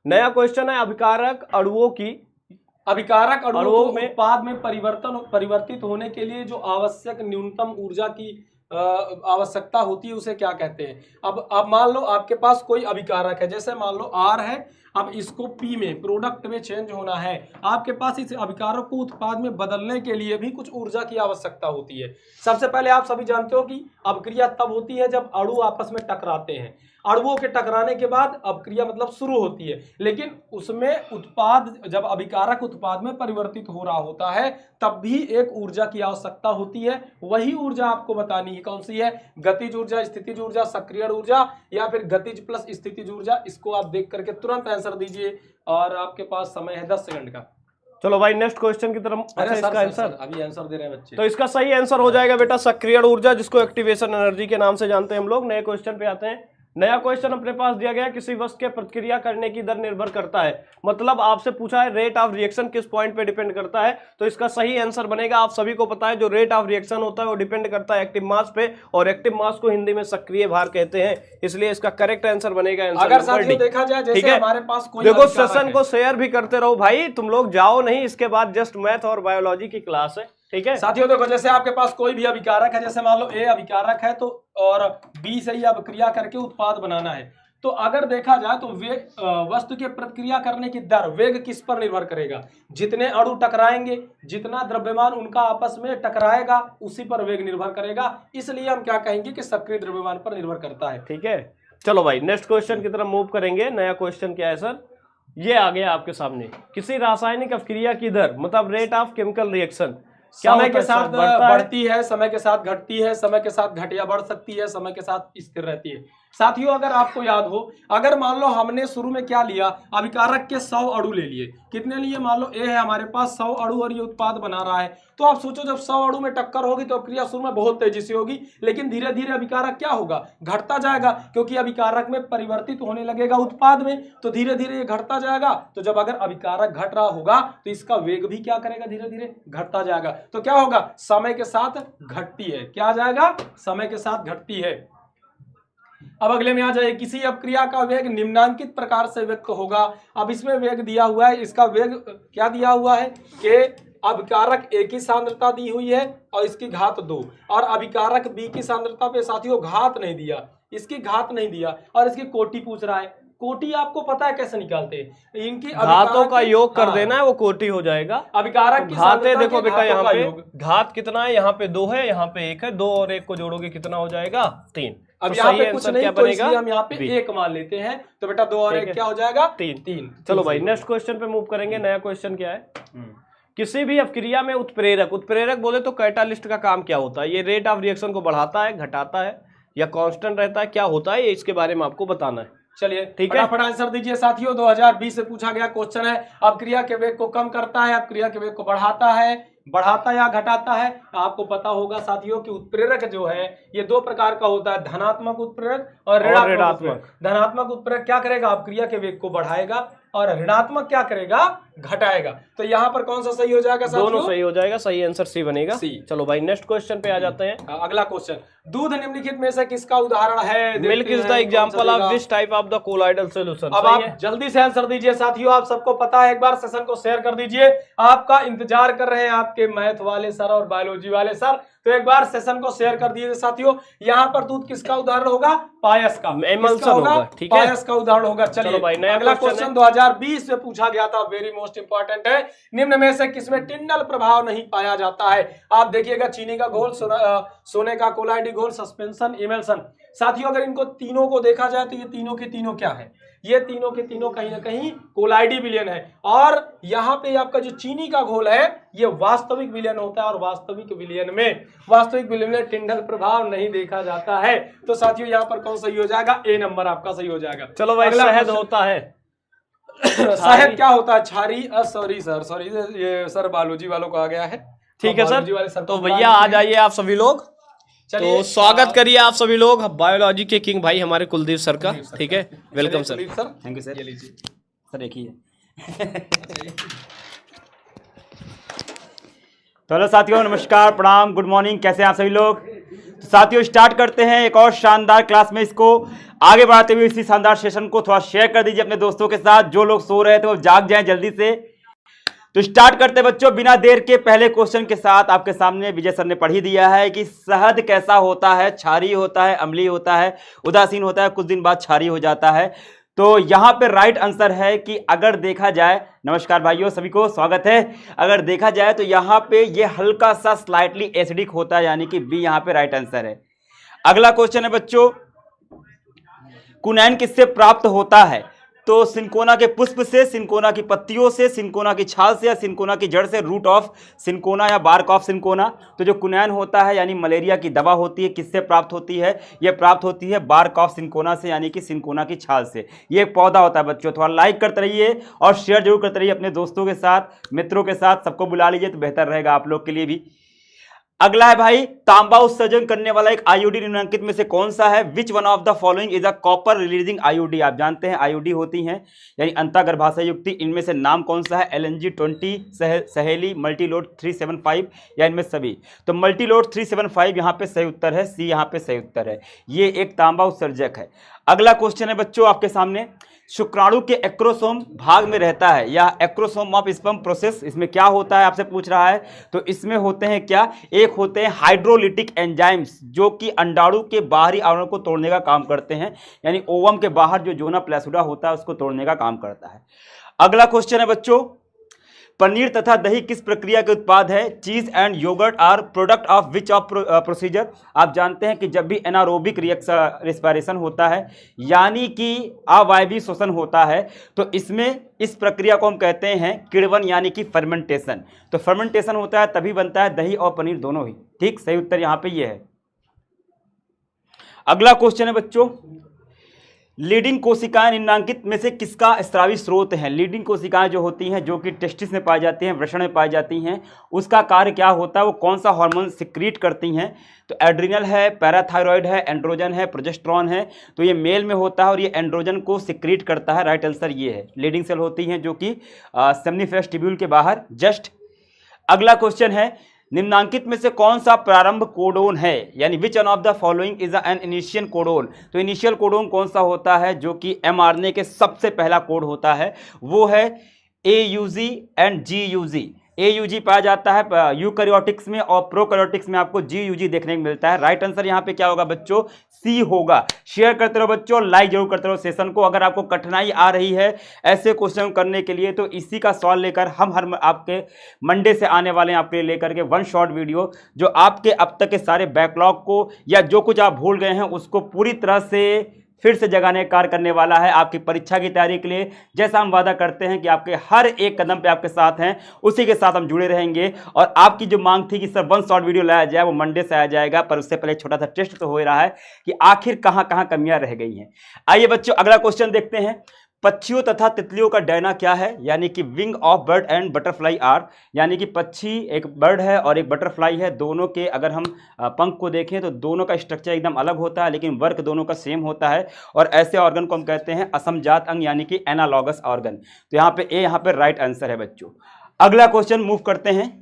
नया क्वेश्चन है अभिकारक अणुओं में उत्पाद में परिवर्तित होने के लिए जो आवश्यक न्यूनतम ऊर्जा की आवश्यकता होती है उसे क्या कहते हैं। अब मान लो आपके पास कोई अभिकारक है, जैसे मान लो आर है, अब इसको पी में प्रोडक्ट में चेंज होना है। आपके पास इस अभिकारक को उत्पाद में बदलने के लिए भी कुछ ऊर्जा की आवश्यकता होती है। सबसे पहले आप सभी जानते हो कि अपक्रिया तब होती है जब अणु आपस में टकराते हैं। अणुओं के टकराने के बाद अपक्रिया मतलब शुरू होती है, लेकिन उसमें उत्पाद जब अभिकारक उत्पाद में परिवर्तित हो रहा होता है तब भी एक ऊर्जा की आवश्यकता होती है। वही ऊर्जा आपको बतानी है, कौन सी है, गतिज ऊर्जा, स्थितिज ऊर्जा, सक्रियण ऊर्जा या फिर गतिज प्लस स्थितिज ऊर्जा। इसको आप देख करके तुरंत आंसर दीजिए और आपके पास समय है 10 सेकंड का। चलो भाई नेक्स्ट क्वेश्चन की तरफ। अच्छा, इसका आंसर अभी आंसर दे रहे हैं बच्चे। तो इसका सही आंसर हो जाएगा बेटा सक्रियण ऊर्जा, जिसको एक्टिवेशन एनर्जी के नाम से जानते हैं हम लोग। नए क्वेश्चन पे आते हैं। नया क्वेश्चन अपने पास दिया गया, किसी वस्तु के प्रतिक्रिया करने की दर निर्भर करता है। मतलब आपसे पूछा है रेट ऑफ रिएक्शन किस पॉइंट पे डिपेंड करता है। तो इसका सही आंसर बनेगा, आप सभी को पता है जो रेट ऑफ रिएक्शन होता है वो डिपेंड करता है एक्टिव मास पे, और एक्टिव मास को हिंदी में सक्रिय भार कहते हैं। इसलिए इसका करेक्ट आंसर बनेगा अगर साथियों देखा जाए जैसे हमारे पास कोई देखो सेशन को शेयर भी करते रहो भाई, तुम लोग जाओ नहीं, इसके बाद जस्ट मैथ और बायोलॉजी की क्लास है। ठीक है साथियों, देखो जैसे आपके पास कोई भी अभिकारक है, जैसे मान लो ए अभिकारक है तो और बी से ही अभिक्रिया करके उत्पाद बनाना है। तो अगर देखा जाए तो वेग वस्तु के प्रतिक्रिया करने की दर, वेग किस पर निर्भर करेगा, जितने अणु टकराएंगे, जितना द्रव्यमान उनका आपस में टकराएगा उसी पर वेग निर्भर करेगा। इसलिए हम क्या कहेंगे कि सक्रिय द्रव्यमान पर निर्भर करता है। ठीक है, चलो भाई नेक्स्ट क्वेश्चन की तरफ मूव करेंगे। नया क्वेश्चन क्या है सर, ये आ गया आपके सामने। किसी रासायनिक अभिक्रिया की दर मतलब रेट ऑफ केमिकल रिएक्शन समय के साथ बढ़ती है, समय के साथ घटती है, समय के साथ घट या बढ़ सकती है, समय के साथ स्थिर रहती है। साथियों अगर आपको याद हो, अगर मान लो हमने शुरू में क्या लिया, अभिकारक के 100 अणु ले लिए। कितने लिए, मान लो ए है हमारे पास 100 अणु और ये उत्पाद बना रहा है। तो आप सोचो जब 100 अणु में टक्कर होगी तो अभिक्रिया शुरू में बहुत तेजी से होगी, लेकिन धीरे धीरे अभिकारक क्या होगा, घटता जाएगा, क्योंकि अभिकारक में परिवर्तित होने लगेगा उत्पाद में, तो धीरे धीरे ये घटता जाएगा। तो जब अगर अभिकारक घट रहा होगा तो इसका वेग भी क्या करेगा, धीरे धीरे घटता जाएगा। तो क्या होगा, समय के साथ घटती है। क्या आ जाएगा, समय के साथ घटती है। अब अगले में आ जाए, किसी अपक्रिया का वेग निम्नांकित प्रकार से व्यक्त होगा। अब इसमें वेग दिया हुआ है, इसका वेग क्या दिया हुआ है कि अभिकारक ए की सांद्रता दी हुई है और इसकी घात 2, और अभिकारक बी की सांद्रता पे साथियों घात नहीं दिया, इसकी घात नहीं दिया, और इसकी कोटि पूछ रहा है। कोटि आपको पता है कैसे निकालते हैं, इनकी घातों का योग कर देना है, वो कोटि हो जाएगा। अभिकारक की घातें देखो बेटा, यहाँ पे घात कितना है, यहाँ पे 2 है, यहाँ पे 1 है, 2 और 1 को जोड़ोगे कितना हो जाएगा, 3। अब यहाँ पे कुछ नहीं तो इसलिए हम यहाँ पे 1 मान लेते हैं। तो बेटा 2 और 1 क्या हो जाएगा, 3। चलो भाई नेक्स्ट क्वेश्चन पे मूव करेंगे। नया क्वेश्चन क्या है, किसी भी अपक्रिया में उत्प्रेरक बोले तो कैटालिस्ट का काम क्या होता है। ये रेट ऑफ रिएक्शन को बढ़ाता है, घटाता है या कांस्टेंट रहता है, क्या होता है, ये इसके बारे में आपको बताना है। चलिए ठीक है, फटाफट आंसर दीजिए साथियों। 2020 से पूछा गया क्वेश्चन है, अपक्रिया के वेग को कम करता है, अपक्रिया के वेग को बढ़ाता या घटाता है। आपको पता होगा साथियों कि उत्प्रेरक जो है ये 2 प्रकार का होता है, धनात्मक उत्प्रेरक और ऋणात्मक। धनात्मक उत्प्रेरक क्या करेगा, अपक्रिया के वेग को बढ़ाएगा, और ऋणात्मक क्या करेगा, घटाएगा। तो यहाँ पर कौन सा सही हो जाएगा साथियों, दोनों सही हो जाएगा, सही आंसर सी बनेगा। सी। चलो भाई नेक्स्ट क्वेश्चन पे आ जाते हैं। अगला क्वेश्चन, दूध निम्नलिखित में से किसका उदाहरण है। Milk is the example of this type of the colloidal solution. अब आप जल्दी से आंसर दीजिए साथियों, आप सबको पता है, एक बार सेशन को शेयर कर दीजिए। आपका इंतजार कर रहे हैं आपके मैथ वाले सर और बायोलॉजी वाले सर, तो एक बार सेशन को शेयर कर दीजिए साथियों। यहाँ पर दूध किसका उदाहरण होगा, पायस का, एमल्सन होगा, ठीक है, पायस का उदाहरण होगा। चलिए भाई, अगला क्वेश्चन 2020 में पूछा गया था, वेरी मोस्ट मोस्ट इंपॉर्टेंट है, निम्न में से किसमें टिंडल प्रभाव नहीं पाया जाता है? आप देखिएगा, चीनी का घोल, सोने का कोलाइडी घोल, सस्पेंशन, इमल्सन। साथियों अगर इनको तीनों को देखा जाए तो ये तीनों के तीनों क्या है? ये तीनों के तीनों कहीं ना कहीं कोलाइडी विलयन है। और यहाँ पे आपका जो चीनी का घोल है ये वास्तविक विलयन होता है, और वास्तविक विलयन में टिंडल प्रभाव नहीं देखा जाता है। तो साथियों यहाँ पर कौन सही हो जाएगा? ए नंबर आपका सही हो जाएगा। चलो भाई, अगला शहद question- होता है। शहद क्या होता है? छारी। सॉरी सर, ये सर बायोलॉजी वालों को आ गया है। ठीक है बायोलॉजी वाले सर, को तो बुला भैया आ लीजिए। जाइए आप सभी लोग। चलिए, तो स्वागत करिए आप सभी लोग बायोलॉजी के किंग भाई हमारे कुलदीप सर का। ठीक है, welcome sir. Kuldeep sir, thank you sir. ये लीजिए। सर एक ही है। तो हेलो साथियों, नमस्कार, प्रणाम, गुड मॉर्निंग, कैसे हैं आप सभी लोग? तो साथियों स्टार्ट करते हैं एक और शानदार क्लास में। इसको आगे बढ़ाते हुए इसी शानदार सेशन को थोड़ा शेयर कर दीजिए अपने दोस्तों के साथ। जो लोग सो रहे थे वो जाग जाएं जल्दी से। तो स्टार्ट करते हैं बच्चों बिना देर के पहले क्वेश्चन के साथ। आपके सामने विजय सर ने पढ़ ही दिया है कि शहद कैसा होता है, क्षारीय होता है, अम्लीय होता है, उदासीन होता है, कुछ दिन बाद क्षारीय हो जाता है। तो यहां पे राइट आंसर है कि अगर देखा जाए, नमस्कार भाइयों सभी को स्वागत है, अगर देखा जाए तो यहां पे ये हल्का सा स्लाइटली एसिडिक होता है, यानी कि बी यहां पे राइट आंसर है। अगला क्वेश्चन है बच्चों, कुनैन किससे प्राप्त होता है? तो सिनकोना के पुष्प से, सिनकोना की पत्तियों से, सिनकोना की छाल से, या सिनकोना की जड़ से, रूट ऑफ सिनकोना या बार्क ऑफ सिनकोना। तो जो कुनैन होता है यानी मलेरिया की दवा होती है, किससे प्राप्त होती है? यह प्राप्त होती है बार्क ऑफ सिनकोना से, यानी कि सिनकोना की छाल से। ये एक पौधा होता है बच्चों। थोड़ा लाइक करते रहिए और शेयर जरूर करते रहिए अपने दोस्तों के साथ, मित्रों के साथ, सबको बुला लीजिए तो बेहतर रहेगा आप लोग के लिए भी। अगला है भाई, तांबा उत्सर्जन करने वाला एक आईओडी निम्नलिखित में से कौन सा है? Which one of the following is a copper releasing IOD? आप जानते हैं आईओडी होती हैं यानी अंतःगर्भाशय युक्ति। इनमें से नाम कौन सा है? LNG-20, सहेली, मल्टीलोड 375, या इनमें सभी? तो मल्टीलोड 375 यहाँ पे सही उत्तर है, सी यहाँ पे सही उत्तर है। ये एक तांबा उत्सर्जक है। अगला क्वेश्चन है बच्चों आपके सामने, शुक्राणु के एक्रोसोम भाग में रहता है या एक्रोसोम ऑफ स्पर्म प्रोसेस, इसमें क्या होता है आपसे पूछ रहा है। तो इसमें होते हैं क्या? एक होते हैं हाइड्रोलिटिक एंजाइम्स जो कि अंडाणु के बाहरी आवरण को तोड़ने का काम करते हैं, यानी ओवम के बाहर जो जोना प्लासिडा होता है उसको तोड़ने का काम करता है। अगला क्वेश्चन है बच्चों, पनीर तथा दही किस प्रक्रिया के उत्पाद है? Cheese and yogurt are product of which of procedure? आप जानते हैं कि जब भी एनारोबिक रेस्पिरेशन होता है यानी कि अवायवीय श्वसन होता है, तो इसमें इस प्रक्रिया को हम कहते हैं किण्वन यानी कि फर्मेंटेशन। तो फर्मेंटेशन होता है तभी बनता है दही और पनीर दोनों ही। ठीक, सही उत्तर यहां पे ये है। अगला क्वेश्चन है बच्चों, लीडिंग कोशिकाएं निम्नांकित में से किसका स्रावी स्रोत है? लीडिंग कोशिकाएं जो होती हैं जो कि टेस्टिस में पाई जाती हैं, वृषण में पाई जाती हैं, उसका कार्य क्या होता है? वो कौन सा हार्मोन सिक्रीट करती हैं? तो एड्रिनल है, पैराथायरॉयड है, एंड्रोजन है, प्रोजेस्टेरॉन है। तो ये मेल में होता है और ये एंड्रोजन को सिक्रीट करता है। राइट आंसर ये है। लीडिंग सेल होती हैं जो कि सेमिनिफेरस ट्यूब्यूल के बाहर जस्ट। अगला क्वेश्चन है, निम्नांकित में से कौन सा प्रारंभ कोडोन है? यानी which one of the following is an initial codon? तो इनिशियल कोडोन कौन सा होता है जो कि mRNA के सबसे पहला कोड होता है? वो है AUG एंड GUG। AUG पाया जाता है यूकैरियोटिक्स में और प्रोकैरियोटिक्स में आपको GUG देखने को मिलता है। राइट आंसर यहाँ पे क्या होगा बच्चों? सी होगा। शेयर करते रहो बच्चों, लाइक जरूर करते रहो सेशन को। अगर आपको कठिनाई आ रही है ऐसे क्वेश्चन करने के लिए तो इसी का सवाल लेकर हम हर आपके मंडे से आने वाले हैं आपके लिए लेकर के वन शॉट वीडियो, जो आपके अब तक के सारे बैकलॉग को या जो कुछ आप भूल गए हैं उसको पूरी तरह से फिर से जगाने का कार्य करने वाला है आपकी परीक्षा की तैयारी के लिए। जैसा हम वादा करते हैं कि आपके हर एक कदम पे आपके साथ हैं, उसी के साथ हम जुड़े रहेंगे। और आपकी जो मांग थी कि सर वन शॉट वीडियो लाया जाए, वो मंडे से आया जाएगा, पर उससे पहले छोटा सा टेस्ट तो हो रहा है कि आखिर कहां कहां कमियां रह गई हैं। आइए बच्चों अगला क्वेश्चन देखते हैं, पक्षियों तथा तितलियों का डैना क्या है? यानी कि wing of bird and butterfly are, यानी कि पक्षी एक बर्ड है और एक बटरफ्लाई है। दोनों के अगर हम पंख को देखें तो दोनों का स्ट्रक्चर एकदम अलग होता है, लेकिन वर्क दोनों का सेम होता है। और ऐसे ऑर्गन को हम कहते हैं असमजात अंग यानी कि एनालॉगस ऑर्गन। तो यहाँ पे ए यहाँ पे राइट आंसर है बच्चों। अगला क्वेश्चन मूव करते हैं,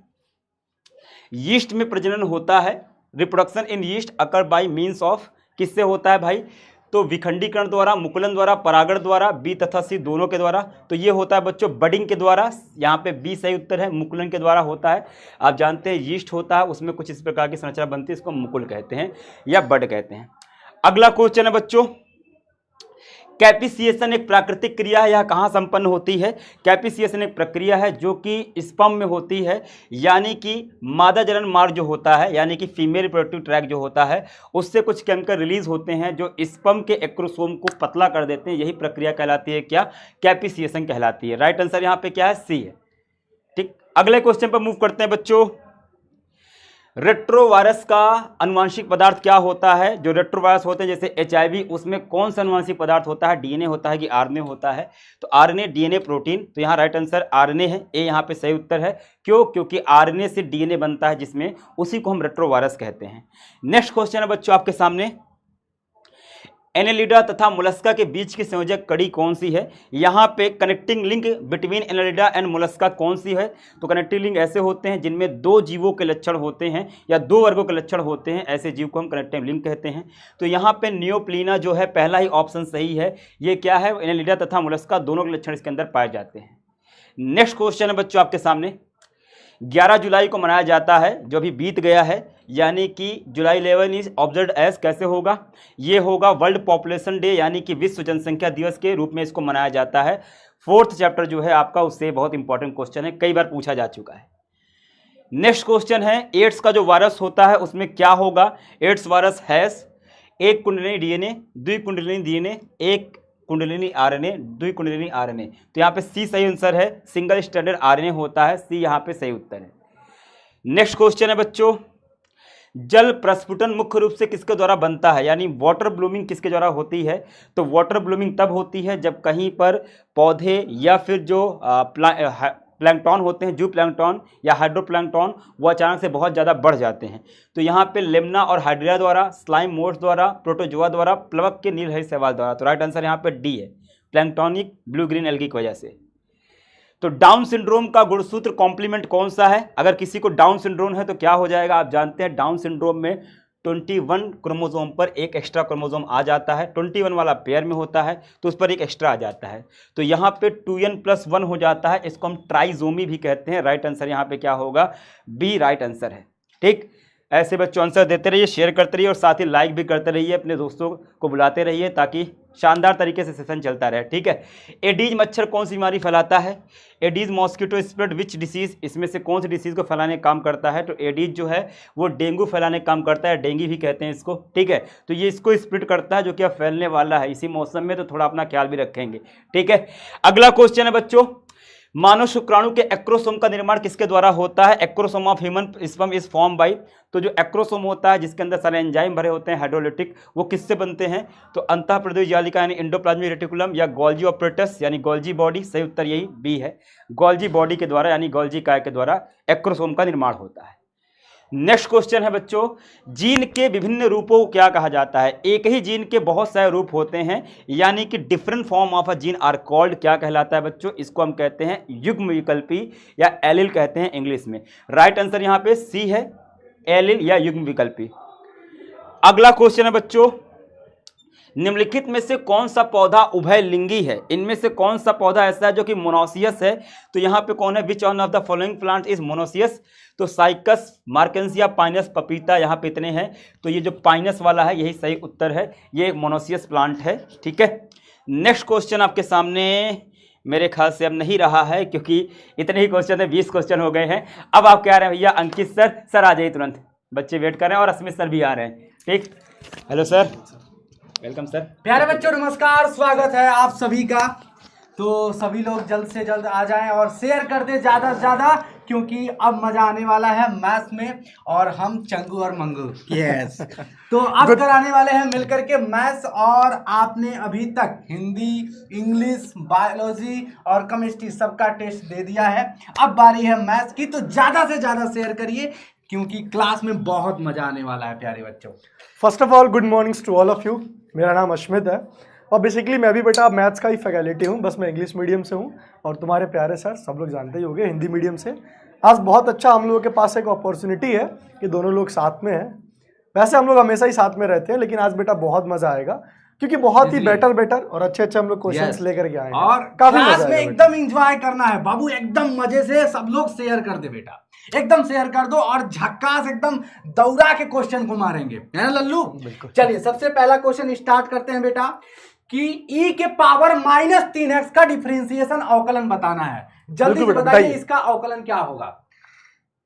यीस्ट में प्रजनन होता है, reproduction in yeast occur by means of, किससे होता है भाई? तो विखंडीकरण द्वारा, मुकुलन द्वारा, परागण द्वारा, बी तथा सी दोनों के द्वारा। तो ये होता है बच्चों बडिंग के द्वारा, यहाँ पे बी सही उत्तर है, मुकुलन के द्वारा होता है। आप जानते हैं यीस्ट होता है उसमें कुछ इस प्रकार की संरचना बनती है, इसको मुकुल कहते हैं या बड कहते हैं। अगला क्वेश्चन है बच्चों, कैपिसिएशन एक प्राकृतिक क्रिया है, यह कहाँ संपन्न होती है? कैपिसिएशन एक प्रक्रिया है जो कि स्पर्म में होती है, यानी कि मादा जनन मार्ग जो होता है, यानी कि फीमेल रिप्रोडक्टिव ट्रैक जो होता है, उससे कुछ केमिकल रिलीज होते हैं जो स्पर्म के एक्रोसोम को पतला कर देते हैं। यही प्रक्रिया कहलाती है क्या? कैपिसिएशन कहलाती है। राइट आंसर यहाँ पे क्या है? सी है। ठीक, अगले क्वेश्चन पर मूव करते हैं बच्चों। रेट्रोवायरस का अनुवांशिक पदार्थ क्या होता है? जो रेट्रोवायरस होते हैं जैसे HIV, उसमें कौन सा अनुवांशिक पदार्थ होता है? DNA होता है कि RNA होता है? तो RNA, DNA प्रोटीन। तो यहाँ राइट आंसर RNA है, ए यहाँ पे सही उत्तर है। क्यों? क्योंकि RNA से DNA बनता है जिसमें, उसी को हम रेट्रोवायरस कहते हैं। नेक्स्ट क्वेश्चन है बच्चों आपके सामने, एनेलिडा तथा मोलस्का के बीच की संयोजक कड़ी कौन सी है? यहाँ पे connecting link between Annelida and Mollusca कौन सी है? तो कनेक्टिंग लिंक ऐसे होते हैं जिनमें दो जीवों के लक्षण होते हैं या दो वर्गों के लक्षण होते हैं, ऐसे जीव को हम कनेक्टिंग लिंक कहते हैं। तो यहाँ पे नियोप्लीना जो है, पहला ही ऑप्शन सही है। ये क्या है? एनेलिडा तथा मोलस्का दोनों के लक्षण इसके अंदर पाए जाते हैं। नेक्स्ट क्वेश्चन है बच्चों आपके सामने, 11 जुलाई को मनाया जाता है, जो अभी बीत गया है, यानी कि जुलाई 11 इज ऑब्जर्व्ड एज, कैसे होगा? ये होगा वर्ल्ड पॉपुलेशन डे, यानी कि विश्व जनसंख्या दिवस के रूप में इसको मनाया जाता है। 4th चैप्टर जो है आपका, उससे बहुत इंपॉर्टेंट क्वेश्चन है, कई बार पूछा जा चुका है। नेक्स्ट क्वेश्चन है, एड्स का जो वायरस होता है उसमें क्या होगा? एड्स वायरस हैज एक कुंडलिनी DNA, द्विकुंडलिनी DNA, एक कुंडलिनी RNA, द्विकुंडलिनी RNA। तो यहाँ पे सी सही आंसर है, सिंगल स्ट्रैंडेड RNA होता है, सी यहाँ पे सही उत्तर है। नेक्स्ट क्वेश्चन है बच्चों, जल प्रस्फुटन मुख्य रूप से किसके द्वारा बनता है? यानी वाटर ब्लूमिंग किसके द्वारा होती है? तो वाटर ब्लूमिंग तब होती है जब कहीं पर पौधे या फिर जो प्लैंकटन होते हैं, जू प्लैंकटन या हाइड्रोप्लैंकटन, वो अचानक से बहुत ज़्यादा बढ़ जाते हैं। तो यहाँ पे लेमना और हाइड्रिया द्वारा, स्लाइम मोड्स द्वारा, प्रोटोजोआ द्वारा, प्लवक के नीलहरी शैवाल द्वारा। तो राइट आंसर यहाँ पे डी है, प्लैंकटोनिक ब्लू ग्रीन एल्गी की वजह से। तो डाउन सिंड्रोम का गुणसूत्र कॉम्प्लीमेंट कौन सा है? अगर किसी को डाउन सिंड्रोम है तो क्या हो जाएगा? आप जानते हैं डाउन सिंड्रोम में 21 क्रोमोसोम पर एक एक्स्ट्रा क्रोमोसोम आ जाता है, 21 वाला पेयर में होता है तो उस पर एक एक्स्ट्रा आ जाता है। तो यहाँ पे 2n+1 हो जाता है, इसको हम ट्राइजोमी भी कहते हैं। राइट आंसर यहाँ पे क्या होगा? बी राइट आंसर है। ठीक, ऐसे बच्चों आंसर देते रहिए, शेयर करते रहिए और साथ ही लाइक भी करते रहिए, अपने दोस्तों को बुलाते रहिए ताकि शानदार तरीके से सेशन चलता रहे। ठीक है, एडीज मच्छर कौन सी बीमारी फैलाता है? Aedes mosquito spread which disease, इसमें से कौन सी डिसीज को फैलाने का काम करता है? तो एडीज जो है वो डेंगू फैलाने का काम करता है, डेंगू भी कहते हैं इसको। ठीक है, तो ये इसको स्प्रेड करता है जो कि अब फैलने वाला है इसी मौसम में, तो थोड़ा अपना ख्याल भी रखेंगे। ठीक है, अगला क्वेश्चन है बच्चों, मानव शुक्राणु के एक्रोसोम का निर्माण किसके द्वारा होता है? Acrosome of human sperm is form by. तो जो एक्रोसोम होता है जिसके अंदर सारे एंजाइम भरे होते हैं हाइड्रोलिटिक, वो किससे बनते हैं? तो अंतःप्रदेश जालिका यानी एंडोप्लाज्मिक रेटिकुलम या गोल्जी ऑपरेटस यानी गोल्जी बॉडी, सही उत्तर यही बी है, गोल्जी बॉडी के द्वारा यानी गोल्जी काय के द्वारा एक्रोसोम का निर्माण होता है। नेक्स्ट क्वेश्चन है बच्चों, जीन के विभिन्न रूपों को क्या कहा जाता है? एक ही जीन के बहुत सारे रूप होते हैं, यानी कि different form of a gene are called, क्या कहलाता है बच्चों? इसको हम कहते हैं युग्म विकल्पी या एलिल कहते हैं इंग्लिश में। राइट आंसर यहाँ पे सी है, एलिल या युग्म विकल्पी। अगला क्वेश्चन है बच्चों, निम्नलिखित में से कौन सा पौधा उभयलिंगी है? इनमें से कौन सा पौधा ऐसा है जो कि मोनोसियस है? तो यहाँ पे कौन है? Which one of the following plant is monoecious? तो साइकस, मार्केंसिया, पाइनस, पपीता, यहाँ पे इतने हैं, तो ये जो पाइनस वाला है यही सही उत्तर है, ये मोनोसियस प्लांट है। ठीक है, नेक्स्ट क्वेश्चन आपके सामने मेरे ख्याल से अब नहीं रहा है क्योंकि इतने ही क्वेश्चन है, 20 क्वेश्चन हो गए हैं। अब आप क्या रहे हैं भैया? अंकित सर आ जाइए तुरंत, बच्चे वेट कर रहे हैं और अस्मित सर भी आ रहे हैं। ठीक, हेलो सर, वेलकम सर। प्यारे बच्चों नमस्कार, स्वागत है आप सभी का। तो सभी लोग जल्द से जल्द आ जाएं और शेयर कर दें ज़्यादा से ज़्यादा, क्योंकि अब मज़ा आने वाला है मैथ्स में और हम चंगू और मंगू यस तो अब कराने वाले हैं मिलकर के मैथ्स। और आपने अभी तक हिंदी, इंग्लिश, बायोलॉजी और केमिस्ट्री सबका टेस्ट दे दिया है, अब बारी है मैथ्स की। तो ज़्यादा से ज़्यादा शेयर करिए क्योंकि क्लास में बहुत मज़ा आने वाला है प्यारे बच्चों। First of all good mornings to all of you. मेरा नाम अश्मित है और बेसिकली मैं भी बेटा मैथ्स का ही फैकल्टी हूँ, बस मैं इंग्लिश मीडियम से हूँ और तुम्हारे प्यारे सर सब लोग जानते ही होंगे हिंदी मीडियम से। आज बहुत अच्छा हम लोगों के पास एक अपॉर्चुनिटी है कि दोनों लोग साथ में हैं। वैसे हम लोग हमेशा ही साथ में रहते हैं, लेकिन आज बेटा बहुत मज़ा आएगा क्योंकि बहुत ही बेटर और अच्छे हम लोग क्वेश्चंस लेकर के आए हैं और क्लास में एकदम एंजॉय करना है बाबू, एकदम मजे से। सब लोग शेयर कर दे बेटा, एकदम शेयर कर दो और झक्कास एकदम दौड़ा के क्वेश्चन को मारेंगे, है ना लल्लू? चलिए सबसे पहला क्वेश्चन स्टार्ट करते हैं बेटा। कि e के पावर -3x का डिफरेंशिएशन अवकलन बताना है। जल्दी से बताइए इसका अवकलन क्या होगा,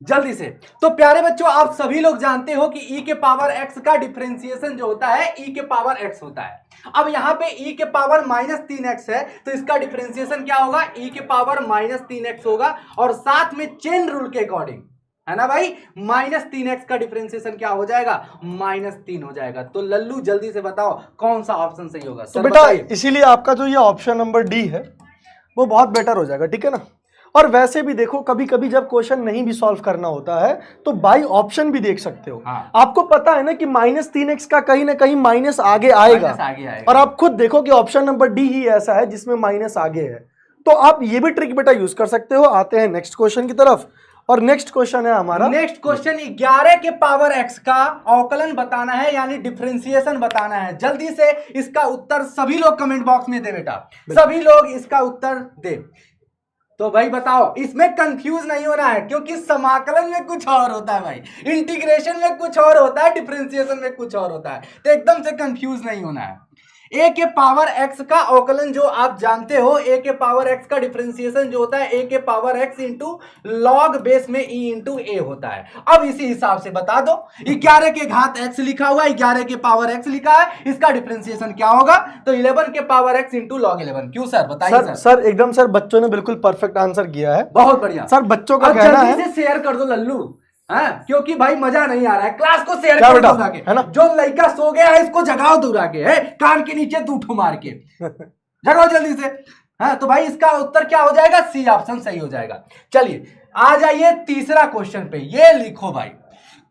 जल्दी से। तो प्यारे बच्चों, आप सभी लोग जानते हो कि e के पावर x का डिफरेंशिएशन जो होता है e के पावर x होता है। अब यहाँ पे e के पावर -3x है, तो इसका डिफरेंशिएशन क्या होगा, e के पावर -3x होगा, और साथ में चेन रूल के अकॉर्डिंग, है ना भाई, -3x का डिफरेंशिएशन क्या हो जाएगा, -3 हो जाएगा। तो लल्लू जल्दी से बताओ कौन सा ऑप्शन सही होगा। तो बेटा इसीलिए आपका जो ये ऑप्शन नंबर डी है वो बहुत बेटर हो जाएगा, ठीक है ना। और वैसे भी देखो, कभी कभी जब क्वेश्चन नहीं भी सॉल्व करना होता है तो बाई ऑप्शन भी देख सकते हो। हाँ। आपको पता है ना कि -3x का कहीं ना कहीं माइनस आगे आएगा, और आप खुद देखो कि ऑप्शन नंबर डी ही ऐसा है जिसमें माइनस आगे है। तो आप ये भी ट्रिक बेटा यूज कर सकते हो। आते हैं नेक्स्ट क्वेश्चन की तरफ, और नेक्स्ट क्वेश्चन है हमारा, नेक्स्ट क्वेश्चन 11 के पावर x का अवकलन बताना है, यानी डिफरेंशिएशन बताना है। जल्दी से इसका उत्तर सभी लोग कमेंट बॉक्स में दे बेटा, सभी लोग इसका उत्तर दे। तो भाई बताओ, इसमें कंफ्यूज नहीं होना है, क्योंकि समाकलन में कुछ और होता है भाई, इंटीग्रेशन में कुछ और होता है, डिफरेंशिएशन में कुछ और होता है, तो एकदम से कंफ्यूज नहीं होना है। a के पावर x का अवकलन जो आप जानते हो, a के पावर x का डिफरेंशिएशन जो होता है a के power x into log base में e इंटू a होता है। अब इसी हिसाब से बता दो, 11 के घात x लिखा हुआ है, 11 के पावर x लिखा है, इसका डिफरेंशिएशन क्या होगा, तो 11 के पावर x इंटू लॉग 11। क्यों सर, बताइए सर एकदम सर, बच्चों ने बिल्कुल परफेक्ट आंसर किया है, बहुत बढ़िया सर। बच्चों का कहना है, जल्दी से शेयर कर दो लल्लू, हाँ, क्योंकि भाई मजा नहीं आ रहा है। क्लास को शेयर कर दो के, है ना। जो लड़का सो गया है इसको जगाओ दूरा के, है कान के नीचे दूठो मार के जगाओ जल्दी से। हाँ, तो भाई इसका उत्तर क्या हो जाएगा, सी ऑप्शन सही हो जाएगा। चलिए आ जाइए तीसरा क्वेश्चन पे, ये लिखो भाई,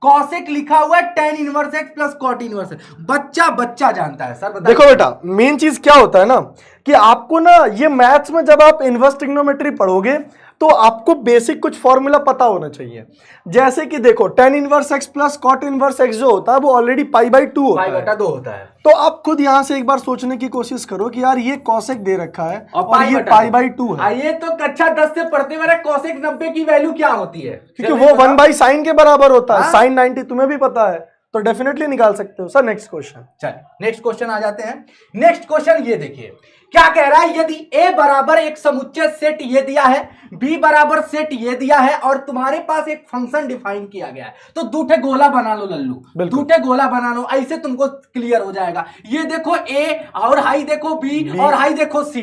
कॉसेक लिखा हुआ है tan inverse x plus cot inverse. बच्चा जानता है सर, देखो बेटा मेन चीज क्या होता है ना, कि आपको ना ये मैथ्स में जब आप इनवर्स ट्रिग्नोमेट्री पढ़ोगे तो आपको बेसिक कुछ फॉर्मूला पता होना चाहिए। जैसे कि देखो tan inverse x plus cot inverse x जो होता है वो ऑलरेडी π/2 होता है। तो आप खुद यहां से एक बार सोचने की कोशिश करो कि यार ये कॉसेक दे रखा है और ये π/2 है। ये तो कक्षा 10 से पढ़ते हुए कॉसेक 90 की वैल्यू क्या होती है, क्योंकि वो 1/sin के बराबर होता है। sin 90 तुम्हें भी पता है, तो डेफिनेटली निकाल सकते हो सर। नेक्स्ट क्वेश्चन, चलिए नेक्स्ट क्वेश्चन आ जाते हैं। नेक्स्ट क्वेश्चन ये देखिए क्या कह रहा है, यदि a बराबर एक समुच्चय सेट ये दिया है, b बराबर सेट ये दिया है, और तुम्हारे पास एक फंक्शन डिफाइन किया गया है, तो दूठे गोला बना लो लल्लू, दूठे गोला बना लो, ऐसे तुमको क्लियर हो जाएगा। ये देखो a और हाई देखो b और हाई देखो c,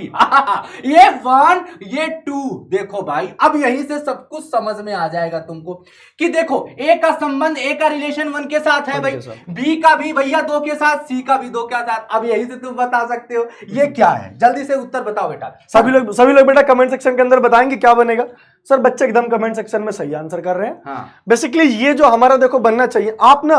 ये 1 ये 2, देखो भाई अब यहीं से सब कुछ समझ में आ जाएगा तुमको कि देखो a का संबंध, a का रिलेशन 1 के साथ है भाई, b का भी भैया 2 के साथ, c का भी 2 के साथ। अब यहीं से तुम बता सकते हो ये क्या है, जल्दी से उत्तर बताओ बेटा। सभी लोग बेटा कमेंट सेक्शन के अंदर बताएंगे क्या बनेगा। सर बच्चे एकदम कमेंट सेक्शन में सही आंसर कर रहे हैं। हाँ। बेसिकली ये जो हमारा देखो बनना चाहिए, आप ना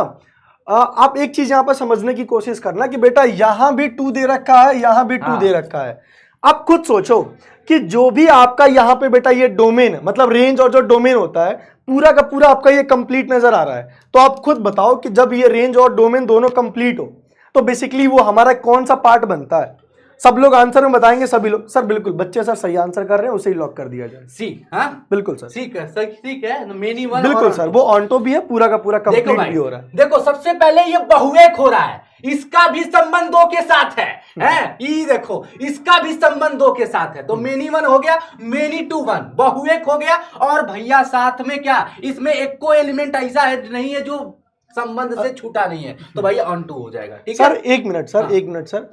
आप एक चीज यहां पर समझने की कोशिश करना कि बेटा यहां भी 2 दे रखा है, यहां भी 2 दे रखा है। आप खुद सोचो कि जो भी आपका यहां पे बेटा ये डोमेन मतलब रेंज और जो डोमेन होता है पूरा का पूरा आपका ये कंप्लीट नजर आ रहा है, तो आप खुद बताओ कि जब ये रेंज और डोमेन दोनों कंप्लीट हो तो बेसिकली वो हमारा कौन सा पार्ट बनता है। सब लोग आंसर में बताएंगे, सभी लोग। सर बिल्कुल बच्चे सर सही आंसर कर रहे हैं, उसे ही लॉक कर दिया जाए। सी, हाँ बिल्कुल सर, ठीक है सर, ठीक है मेनी वन, बिल्कुल सर, वो ऑन्टो भी है, पूरा का पूरा कंप्लीट भी हो रहा है। देखो सबसे पहले ये बहुएक हो रहा है, इसका भी संबंध 2 के साथ है, ये देखो इसका भी संबंध 2 के साथ है, तो मेनी 1 हो गया, मेनी 2 1, बहुएक हो गया। और भैया साथ में क्या, इसमें एक को एलिमेंट ऐसा है नहीं है जो संबंध से छूटा नहीं है, तो भैया ऑन 2 हो जाएगा। ठीक है सर, एक मिनट सर, एक मिनट सर,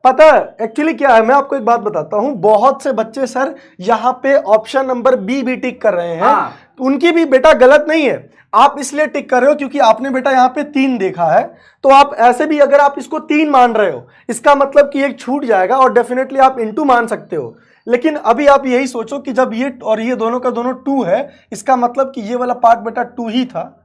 पता है एक्चुअली क्या है, मैं आपको एक बात बताता हूं। बहुत से बच्चे सर यहाँ पे ऑप्शन नंबर बी भी टिक कर रहे हैं, उनकी भी बेटा गलत नहीं है। आप इसलिए टिक कर रहे हो क्योंकि आपने बेटा यहाँ पे 3 देखा है, तो आप ऐसे भी अगर आप इसको 3 मान रहे हो इसका मतलब कि एक छूट जाएगा और डेफिनेटली आप इनटू मान सकते हो। लेकिन अभी आप यही सोचो कि जब ये और ये दोनों का दोनों 2 है, इसका मतलब कि ये वाला पार्ट बेटा 2 ही था,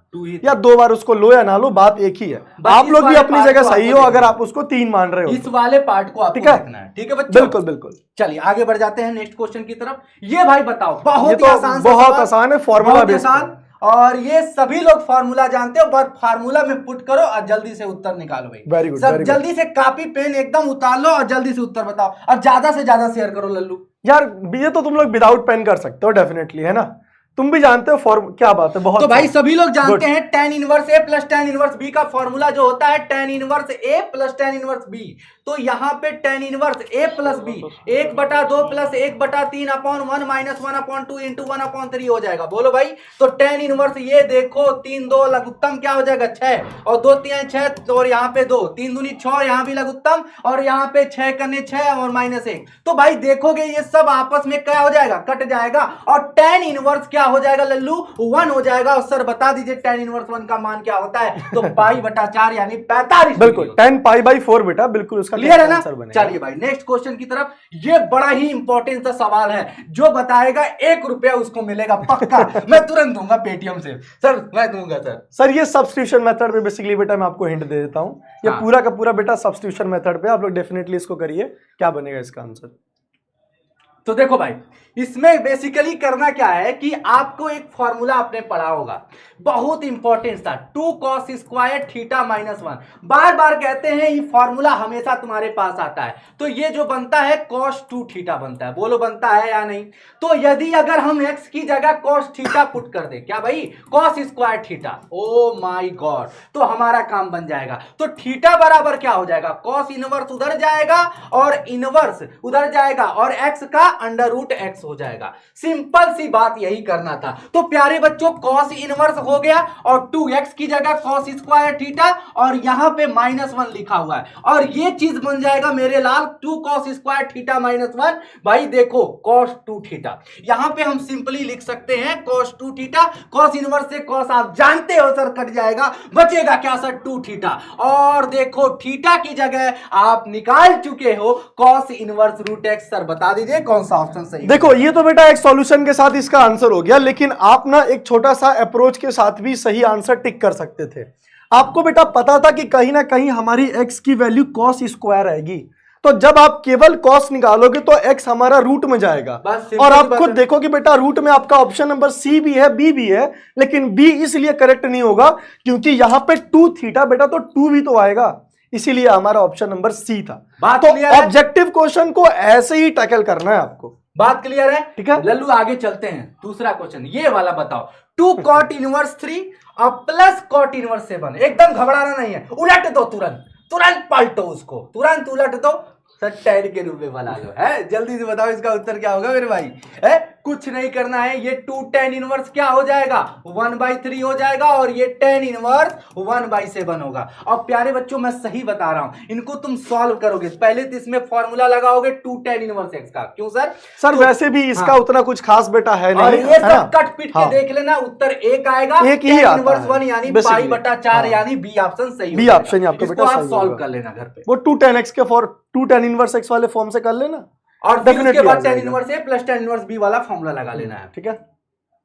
या 2 बार उसको लो या ना लो बात एक ही है। आप लोग भी अपनी जगह सही हो अगर आप उसको 3 मान रहे हो। इस वाले पार्ट को आपको देखना है, ठीक है बच्चों? बिल्कुल बिल्कुल। चलिए आगे बढ़ जाते हैं नेक्स्ट क्वेश्चन की तरफ। ये भाई बताओ, बहुत ही आसान, बहुत आसान है, फॉर्मूला बेस्ड, और ये सभी लोग फार्मूला जानते हो, बस फार्मूला में पुट करो और जल्दी से उत्तर निकालो भाई। वेरी गुड, सब जल्दी से कॉपी पेन एकदम उतार लो और जल्दी से उत्तर बताओ, और ज्यादा से ज्यादा शेयर करो लल्लू। यार ये तो तुम लोग विदाउट पेन कर सकते हो डेफिनेटली, है ना, तुम भी जानते हो फॉर्म, क्या बात है, बहुत। तो भाई सभी लोग जानते हैं tan inverse a plus tan inverse b का फॉर्मूला जो होता है tan inverse a plus tan inverse b। तो यहाँ पे tan inverse a plus B 1/2 plus 1/3 upon 1 minus 1/2 into 1/3 हो जाएगा। बोलो भाई, तो tan इनवर्स ये देखो 3 2 लघुत्तम क्या हो जाएगा 6 और 2 3 6 और यहाँ पे 2 3 दूनी 6 यहाँ भी लघुत्तम और यहाँ पे 6 करने 6 और -1। तो भाई देखोगे ये सब आपस में क्या हो जाएगा, कट जाएगा और tan इनवर्स क्या हो जाएगा लल्लू 1 हो जाएगा। और सर बता दीजिए tan इनवर्स 1 का मान क्या होता है, तो π/4 यानी 45। बिल्कुल 10 π/4 बेटा, बिल्कुल उसका क्लियर है ना। आंसर बनेगा। चलिए भाई नेक्स्ट क्वेश्चन की तरफ। ये बड़ा ही इंपॉर्टेंट सा सवाल है, जो बताएगा 1 रुपया उसको मिलेगा पक्का। मैं तुरंत दूंगा पेटीएम से, सर मैं दूंगा सर ये सब्स्टिट्यूशन मेथड पे बेसिकली बेटा मैं आपको हिंट दे देता हूं, ये हाँ। पूरा का पूरा बेटा सब्स्टिट्यूशन मेथड पे आप लोग डेफिनेटली इसको करिए। क्या बनेगा इसका आंसर? तो देखो भाई, इसमें बेसिकली करना क्या है कि आपको एक फॉर्मूला आपने पढ़ा होगा, बहुत इंपॉर्टेंट था, 2 cos स्क्वायर थीटा -1। बार बार कहते हैं ये फॉर्मूला हमेशा तुम्हारे पास आता है। तो ये जो बनता है cos 2 थीटा बनता है, बोलो बनता है या नहीं। तो यदि अगर हम x की जगह cos थीटा पुट कर दे, क्या भाई cos square theta, oh my God, तो हमारा काम बन जाएगा। तो थीटा बराबर क्या हो जाएगा, cos इनवर्स उधर जाएगा और इनवर्स उधर जाएगा और x का √x हो जाएगा। सिंपल सी बात यही करना था। तो प्यारे बच्चों cos इनवर्स हो गया और 2x की जगह cos स्क्वायर थीटा और यहां पे -1 लिखा हुआ है और ये चीज बन जाएगा मेरे लाल 2 cos स्क्वायर थीटा -1। भाई देखो cos 2 थीटा, यहां पे हम सिंपली लिख सकते हैं cos 2 थीटा। cos इनवर्स से cos आप जानते हो सर कट जाएगा, बचेगा क्या सर 2 थीटा। और देखो थीटा की जगह आप निकाल चुके हो cos इनवर्स √x। सर बता दीजिए कौन सा ऑप्शन सही। देखो ये तो बेटा एक सॉल्यूशन के साथ इसका आंसर हो गया, लेकिन आप ना एक छोटा सा अप्रोच के साथ भी सही आंसर टिक कर सकते थे। आपको बेटा पता था कि कहीं ना कहीं हमारी x की वैल्यू cos स्क्वायर आएगी, तो जब आप केवल cos निकालोगे तो x हमारा रूट में जाएगा। और आप खुद देखो कि बेटा रूट में आपका ऑप्शन नंबर सी भी है, बी भी है, लेकिन बी इसलिए करेक्ट नहीं होगा क्योंकि यहां पे 2 थीटा बेटा तो 2 भी तो आएगा, इसीलिए हमारा ऑप्शन नंबर सी था। तो ऑब्जेक्टिव क्वेश्चन को ऐसे ही टैकल करना है आपको। बात क्लियर है, ठीक है लल्लू आगे चलते हैं। दूसरा क्वेश्चन ये वाला बताओ, 2 cot इनवर्स 3 और प्लस cot इनवर्स 7। एकदम घबराना नहीं है, उलट दो, तुरंत पलटो उसको, तुरंत उलट दो। सर टैन के रूप में बना लो है, जल्दी से बताओ इसका उत्तर क्या होगा मेरे भाई। है कुछ नहीं करना है, ये 2 tan इनवर्स क्या हो जाएगा 1/3 हो जाएगा और ये tan इनवर्स 1/7 होगा। और प्यारे बच्चों मैं सही बता रहा हूं, इनको तुम सॉल्व करोगे पहले तो इसमें फॉर्मूला लगाओगे 2 tan इनवर्स x का। क्यों सर? सर वैसे भी इसका हाँ। उतना कुछ खास बेटा है नहीं, और ये सब कट पिट के हाँ। देख लेना, उत्तर एक आएगा, एक ही आता इनवर्स है 1 यानी basically। π/4 यानी बी ऑप्शन सही। बी ऑप्शन आपका बेटा आप सही सॉल्व होगा। कर लेना घर पे, वो 2 tan x के फॉर 2 tan इनवर्स x वाले फॉर्म से कर लेना और फिर उसके डेफिनेटली बाद tan inverse a plus tan inverse b वाला फॉर्मूला लगा लेना है। ठीक है,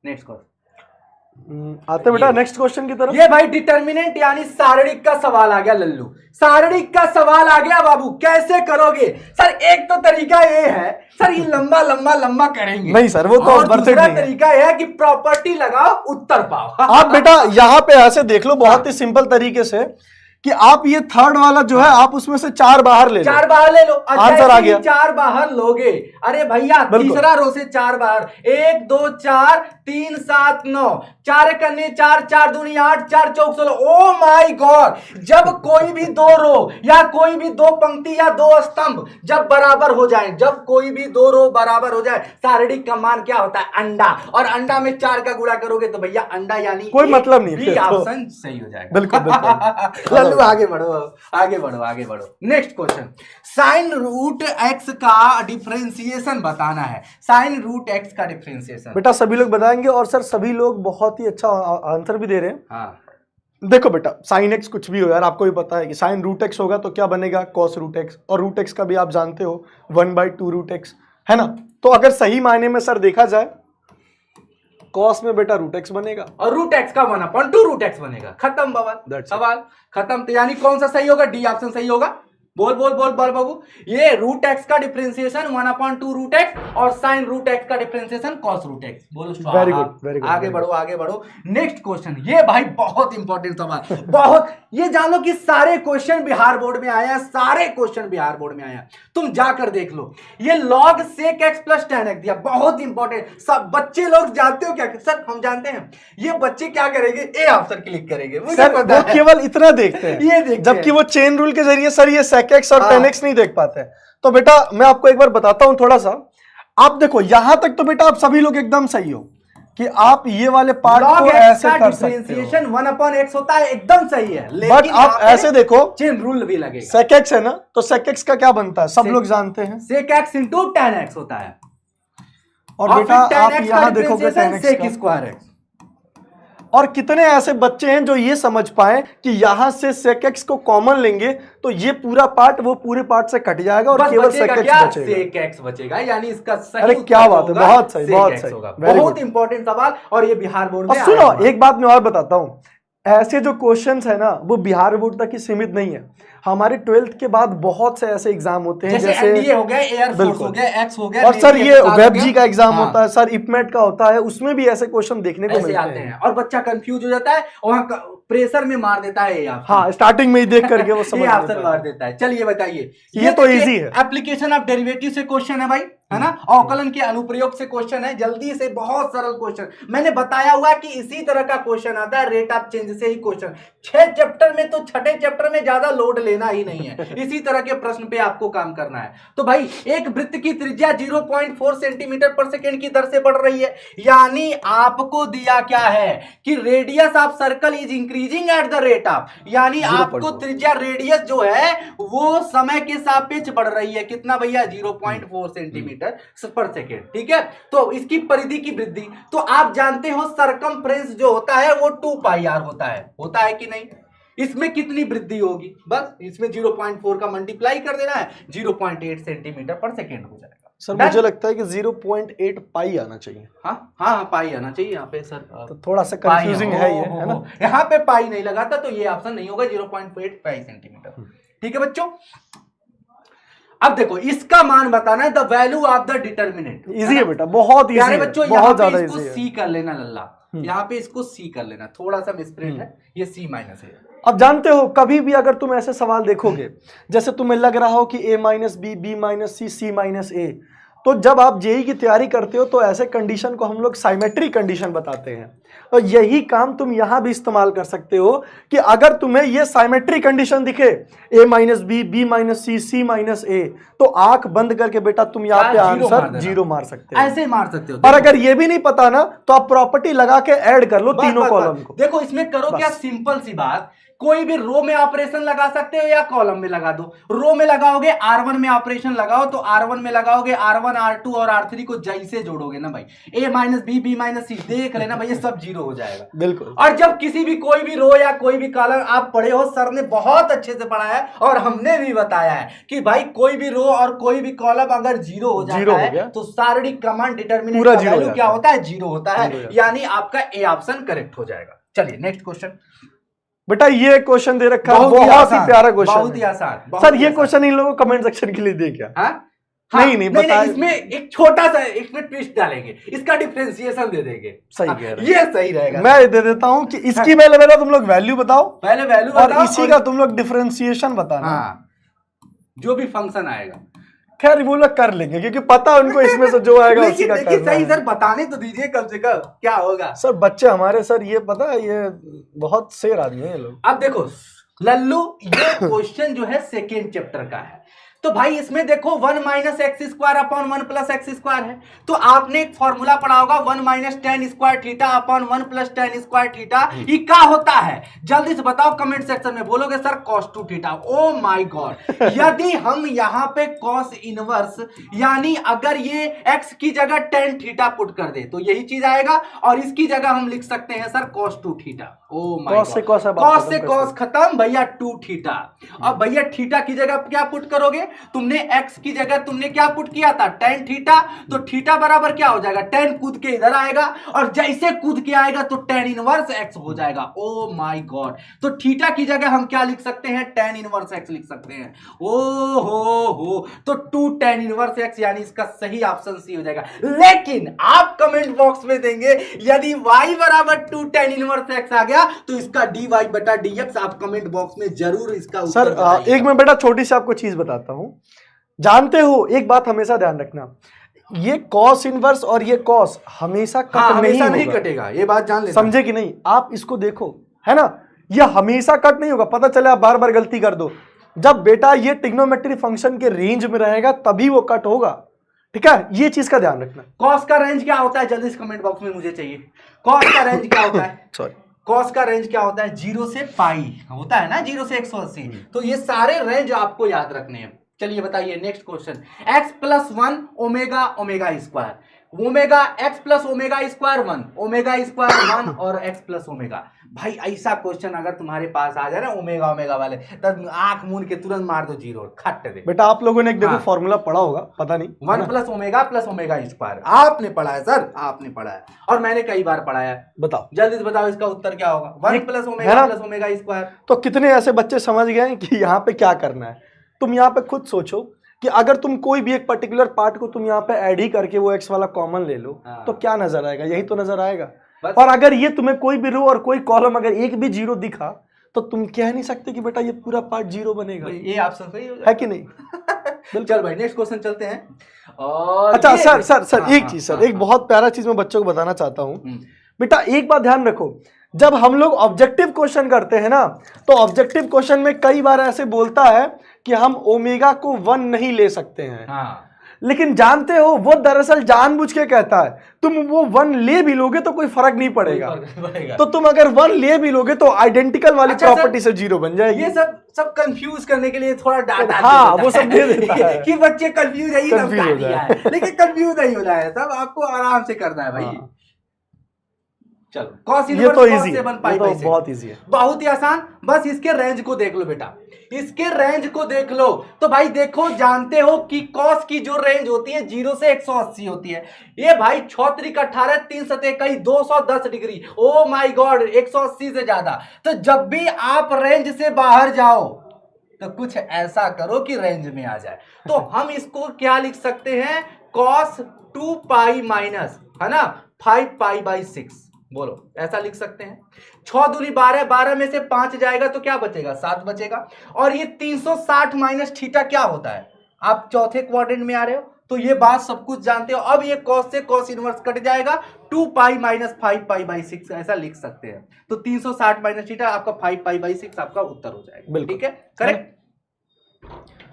नेक्स्ट क्वेश्चन आते बेटा नेक्स्ट क्वेश्चन की तरफ। ये भाई डिटर्मिनेंट यानी सारणिक का सवाल आ गया लल्लू, सारणिक का सवाल आ गया बाबू, कैसे करोगे सर? एक तो तरीका ये है सर, ये लंबा लंबा लंबा करेंगे नहीं सर, वो तो और वर्थ इट दूसरा नहीं है। तरीका यह है कि प्रॉपर्टी लगाओ उत्तर पाओ। आप बेटा यहाँ पे ऐसे देख लो बहुत ही सिंपल तरीके से कि आप ये थर्ड वाला जो है आप उसमें से 4 बाहर ले लो, 4 बाहर ले लो, आंसर आ गया। 4 बाहर लोगे, अरे भैया तीसरा रो से 4 बाहर, 1 2 4 3 7 9, 4 करने 4 4 दूनी 8 4 चौक 16। ओ माय गॉड, जब कोई भी 2 रो या कोई भी 2 पंक्ति या 2 स्तंभ जब बराबर हो जाए, जब कोई भी 2 रो बराबर हो जाए, सारणिक का मान क्या होता है अंडा, और अंडा में 4 का गुणा करोगे तो भैया अंडा यानी कोई मतलब नहीं, बी ऑप्शन सही हो जाएगा। बिल्कुल बिल्कुल। चलो आगे बढ़ो, आगे बढ़ो, आगे बढ़ो। Next question, sine root x का डिफरेंशिएशन बताना है, साइन रूट एक्स का डिफरेंशिएशन। बेटा सभी लोग बताएंगे और सर सभी लोग बहुत ही अच्छा आंसर भी दे रहे हैं। हाँ देखो बेटा साइन एक्स कुछ भी हो यार, आपको भी पता है कि साइन रूट एक्स होगा तो क्या बनेगा cos रूट एक्स, और रूट एक्स का भी आप जानते हो 1/2 रूट एक्स है ना। तो अगर सही मायने में सर देखा जाए cos में बेटा रूट एक्स बनेगा और रूट एक्स का 1/2 रूट एक्स बनेगा, खत्म बवाल, सवाल खत्म। तो यानी कौन सा सही होगा? डी ऑप्शन सही होगा। बोल बोल बोल बोल बाबू, ये रूट एक्स का डिफरेंशिएशन 1/2 रूट एक्स और साइन रूट एक्स का डिफरेंशिएशन cos रूट एक्स। बोलो वेरी गुड, वेरी गुड। आगे बढ़ो, आगे बढ़ो। नेक्स्ट क्वेश्चन, ये भाई बहुत इंपॉर्टेंट सवाल, बहुत, ये जानो कि सारे क्वेश्चन बिहार बोर्ड में आए हैं, सारे क्वेश्चन बिहार बोर्ड में आए हैं, तुम जाकर देख लो। ये log sec x plus tan x दिया, बहुत इंपॉर्टेंट। सब बच्चे लोग जानते हो क्या? सर हम जानते हैं, ये बच्चे क्या करेंगे? ए ऑप्शन क्लिक करेंगे, मुझे सर पता वो है। केवल इतना देखते हैं, ये देखते जबकि हैं। वो चेन रूल के जरिए सर ये sec sec(x) और tan x नहीं देख पाते हैं। तो बेटा मैं आपको एक बार बताता हूं थोड़ा सा, आप देखो यहां तक तो बेटा आप सभी लोग एकदम सही हो कि आप ये वाले पार्ट को ऐसे कर सकते हो। डिफरेंशिएशन 1/x होता है, एकदम सही है, बट आप ऐसे देखो चेन रूल भी लगेगा। sec(x) है ना, तो sec(x) का क्या बनता है सब लोग जानते हैं, sec(x) × tan x होता है। और बेटा आप यहां देखोगे tan x sec square x। और कितने ऐसे बच्चे हैं जो ये समझ पाए कि यहां से sec(x) को कॉमन लेंगे तो ये पूरा पार्ट वो पूरे पार्ट से कट जाएगा और केवल sec(x) बचेगा। sec(x) बचेगा, यानी इसका सही अरे क्या बात है, बहुत सही, बहुत सही, बहुत इंपॉर्टेंट सवाल, और ये बिहार बोर्ड में। सुनो एक बात मैं और बताता हूं, ऐसे जो क्वेश्चंस है ना वो बिहार बोर्ड तक ही सीमित नहीं है, हमारे 12th के बाद बहुत से ऐसे एग्जाम होते हैं जैसे एनडीए हो गया, एयरफोर्स हो गया, एक्स हो गया, और सर ये वेब जी का एग्जाम होता है सर, इपमेट का होता है, उसमें भी ऐसे क्वेश्चन देखने को मिलते हैं और बच्चा कंफ्यूज हो जाता है और वहां प्रेशर में मार देता है। हाँ स्टार्टिंग में ही देख करके वो समझ आंसर मार देता है। चलिए बताइए, ये तो इजी है, एप्लीकेशन ऑफ डेरिवेटिव से क्वेश्चन है भाई, है ना, अवकलन के अनुप्रयोग से क्वेश्चन है, जल्दी से, बहुत सरल क्वेश्चन। मैंने बताया हुआ कि इसी तरह का क्वेश्चन आता है, रेट ऑफ चेंज से ही क्वेश्चन। 6 चैप्टर में तो छठे चैप्टर में ज्यादा लोड लेना ही नहीं है, इसी तरह के प्रश्न पे आपको काम करना है। तो भाई एक वृत्त की त्रिज्या 0.4 सेंटीमीटर पर सेकेंड की दर से बढ़ रही है, यानी आपको दिया क्या है कि radius of circle is increasing at the rate of, यानी आपको त्रिज्या रेडियस जो है वो समय के सापेक्ष बढ़ रही है। कितना भैया? 0.4 सेंटीमीटर पर सेकेंड। ठीक है, तो इसकी परिधि की वृद्धि, तो आप जानते हो सरकमफ्रेंस जो होता है वो 2πr होता है कि नहीं? इसमें कितनी वृद्धि होगी? बस इसमें 0.4 का मल्टीप्लाई कर देना है, 0.8 सेंटीमीटर पर सेकेंड हो जाएगा। सर मुझे लगता है कि 0.8 पाई आना चाहिए। हाँ पाई आना चाहिए यहाँ पे सर, तो थोड़ा सा कंफ्यूजिंग है ये, है ना? यहाँ पे पाई नहीं लगाता तो ये ऑप्शन नहीं होगा, 0.85 सेंटीमीटर। ठीक है बच्चों, अब देखो इसका मान बताना है, the value of the determinant. Easy है बेटा, बहुत इजी है बच्चों, बहुत ज्यादा इसको सी कर लेना लल्ला, यहाँ पे इसको सी कर लेना, थोड़ा सा मिसप्रिंट है, ये सी माइनस है। अब जानते हो कभी भी अगर तुम ऐसे सवाल देखोगे जैसे तुम्हें लग रहा हो कि a-b, b-c, c-a, तो जब आप जेई की तैयारी करते हो तो ऐसे कंडीशन को हम लोग साइमेट्रिक कंडीशन बताते हैं, और यही काम तुम यहां भी इस्तेमाल कर सकते हो कि अगर तुम्हें ये साइमेट्रिक कंडीशन दिखे a-b, b-c, c-a, तो आंख बंद करके बेटा तुम यहाँ पे आंसर 0 मार सकते हो, ऐसे मार सकते हो। और अगर ये भी नहीं पता ना तो आप प्रॉपर्टी लगा के ऐड कर लो तीनों कॉलम को। देखो इसमें करो क्या, सिंपल सी बात, कोई भी रो में ऑपरेशन लगा सकते हो या कॉलम में लगा दो। रो में लगाओगे R1 में ऑपरेशन लगाओ, तो R1 में लगाओगे R1, R2 और R3 को जैसे जोड़ोगे ना भाई, a-b, b-c, देख लेना भाई ये सब 0 हो जाएगा। बिल्कुल। और जब किसी भी कोई भी रो या कोई भी कॉलम आप पढ़े हो, सर ने बहुत अच्छे से पढ़ाया है और हमने भी बताया है कि भाई कोई भी रो और कोई भी कॉलम अगर 0 हो जाता है तो शारीरिक कमांड डिटर्मिनेंट का वैल्यू क्या होता है? 0 होता है, यानी आपका ए ऑप्शन करेक्ट हो जाएगा। चलिए नेक्स्ट क्वेश्चन। बेटा ये क्वेश्चन दे रखा है, बहुत ही प्यारा क्वेश्चन, बहुत ही आसान। सर ये क्वेश्चन इन लोगों को कमेंट सेक्शन के लिए दे क्या? नहीं बता, इसमें एक छोटा सा इसमें ट्विस्ट डालेंगे, इसका डिफरेंशिएशन दे देंगे। सही कह रहे हैं, ये सही रहेगा। मैं दे देता हूं कि इसकी पहले बेटा तुम लोग वैल्यू बताओ, पहले वैल्यू और इसी का तुम लोग डिफरेंशिएशन बताना, जो भी फंक्शन आएगा। खैर वो लोग कर लेंगे क्योंकि पता उनको इसमें से जो आएगा उसी का करना है। सही सर बताने तो दीजिए कम से कम, क्या होगा? सर बच्चे हमारे सर ये पता है, ये बहुत शेर आदमी है लोग। अब देखो लल्लू, ये क्वेश्चन जो है सेकेंड चैप्टर का है, तो भाई इसमें देखो 1 - x² अपॉन 1 + x² है, तो आपने एक फॉर्मूला पढ़ा होगा 1 - tan² theta upon 1 + tan² theta. ये क्या होता है जल्दी से बताओ कमेंट सेक्शन में। बोलोगे sir cos 2 theta. Oh my God, यदि हम यहाँ पे cos इनवर्स यानी अगर ये x की जगह tan थीटा पुट कर दे तो यही चीज आएगा, और इसकी जगह हम लिख सकते हैं sir cos 2 theta. Oh my God, cos से cos खत्म भैया 2 थीटा। अब भैया थीटा की जगह क्या पुट करोगे? तुमने x की जगह तुमने क्या पुट किया था? tan थीटा, तो थीटा बराबर क्या हो जाएगा? tan कूद के इधर आएगा, और जैसे कूद के आएगा तो tan इनवर्स x हो जाएगा। ओ माय गॉड, तो थीटा की जगह हम क्या लिख सकते हैं? tan इनवर्स x लिख सकते हैं। ओ हो, तो 2 tan इनवर्स x, यानी इसका सही ऑप्शन सी हो जाएगा। लेकिन आप कमेंट बॉक्स में देंगे यदि y बराबर 2 tan इनवर्स x आ गया तो इसका dy/dx आप कमेंट बॉक्स में जरूर इसका उत्तर सर एक मैं बेटा छोटी सी आपको चीज बताता हूं। जानते हो एक बात हमेशा ध्यान रखना, ये cos इनवर्स और ये cos हमेशा कट नहीं कटेगा, ये बात जान लेना। समझे कि नहीं? आप इसको देखो, है ना, ये हमेशा कट नहीं होगा। पता चले आप बार बार गलती कर दो जब बेटा ये ट्रिग्नोमेट्री फंक्शन के रेंज में रहेगा तभी वो कट होगा। ठीक है, ये चीज का ध्यान रखना। कॉस का रेंज क्या होता है जल्दी से कमेंट बॉक्स में मुझे चाहिए। कॉस का रेंज क्या होता है? सॉरी, कॉस का रेंज क्या होता है? 0 से पाई होता है ना, 0 से 180। तो ये सारे रेंज आपको याद रखने हैं। चलिए बताइए next question. x+1 omega omega square, omega x plus omega square 1, omega square 1 और x प्लस ओमेगा। भाई ऐसा क्वेश्चन अगर तुम्हारे पास आ जाए ना ओमेगा ओमेगा वाले, तब आंख मूंद के तुरंत मार दो जीरो, खट दे। बेटा आप लोगों ने एक देखो फॉर्मूला पढ़ा होगा, पता नहीं, 1 प्लस ओमेगा स्क्वायर आपने पढ़ा है सर, आपने पढ़ा है और मैंने कई बार पढ़ाया है। बताओ, जल्दी से बताओ इसका उत्तर क्या होगा? 1 प्लस ओमेगा स्क्वायर। तो कितने ऐसे बच्चे समझ गए कि यहाँ पे क्या करना है। तुम यहाँ पे खुद सोचो कि अगर तुम कोई भी एक पर्टिकुलर पार्ट को तुम यहाँ पे ऐड ही करके वो एक्स वाला कॉमन ले लो तो क्या नजर आएगा? यही तो नजर आएगा। और अगर ये तुम्हें कोई भी रो और कोई कॉलम अगर एक भी जीरो दिखा तो तुम कह नहीं सकते कि बेटा ये पूरा पार्ट जीरो बनेगा। ये ऑप्शन सही है कि नहीं? चल भाई नेक्स्ट क्वेश्चन चलते हैं। और अच्छा सर एक चीज सर, एक बहुत प्यारा चीज मैं बच्चों को बताना चाहता हूँ। बेटा एक बात ध्यान रखो, जब हम लोग ऑब्जेक्टिव क्वेश्चन करते हैं ना तो ऑब्जेक्टिव क्वेश्चन में कई बार ऐसे बोलता है कि हम ओमेगा को 1 नहीं ले सकते हैं। लेकिन जानते हो वो दरअसल जानबूझ के कहता है तुम वो 1 ले भी लोगे तो कोई फर्क नहीं पड़ेगा। तो तुम अगर 1 ले भी लोगे तो आइडेंटिकल वाली प्रॉपर्टी से जीरो बन जाएगी। ये सब कंफ्यूज करने के लिए थोड़ा डाटा, हाँ वो सब दे देता है कि बच्चे कंफ्यूज है, लेकिन कंफ्यूज नहीं होना है, सब आपको आराम से करना है भाई। चलो कॉस ये तो इजी है, तो बहुत इजी है, बहुत ही आसान। बस इसके रेंज को देख लो बेटा, इसके रेंज को देख लो। तो भाई देखो, जानते हो कि कॉस की जो रेंज होती है 0 से 180 होती है। ये भाई 6 त्रिक 18, 3 सतह 21, 210 डिग्री। ओ माय गॉड, 180 से ज्यादा। तो जब भी आप रेंज से बाहर जाओ तो कुछ ऐसा करो कि रेंज में आ जाए। तो हम इसको क्या लिख सकते हैं? cos 2 पाई माइनस, है ना, 5 पाई बाई 6। बोलो, ऐसा लिख सकते हैं। 6 दूनी 12, 12 में से 5 जाएगा तो क्या बचेगा? 7 बचेगा। और ये 360 माइनस थीटा क्या होता है? आप चौथे क्वाड्रेंट में आ रहे हो तो ये बात सब कुछ जानते हो। अब ये कॉस से कॉस इनवर्स कट जाएगा, 2 पाई माइनस 5 पाई बाई 6 ऐसा लिख सकते हैं। तो 360 माइनस थीटा आपका 5 पाई बाई 6 आपका उत्तर हो जाएगा। ठीक है, करेक्ट।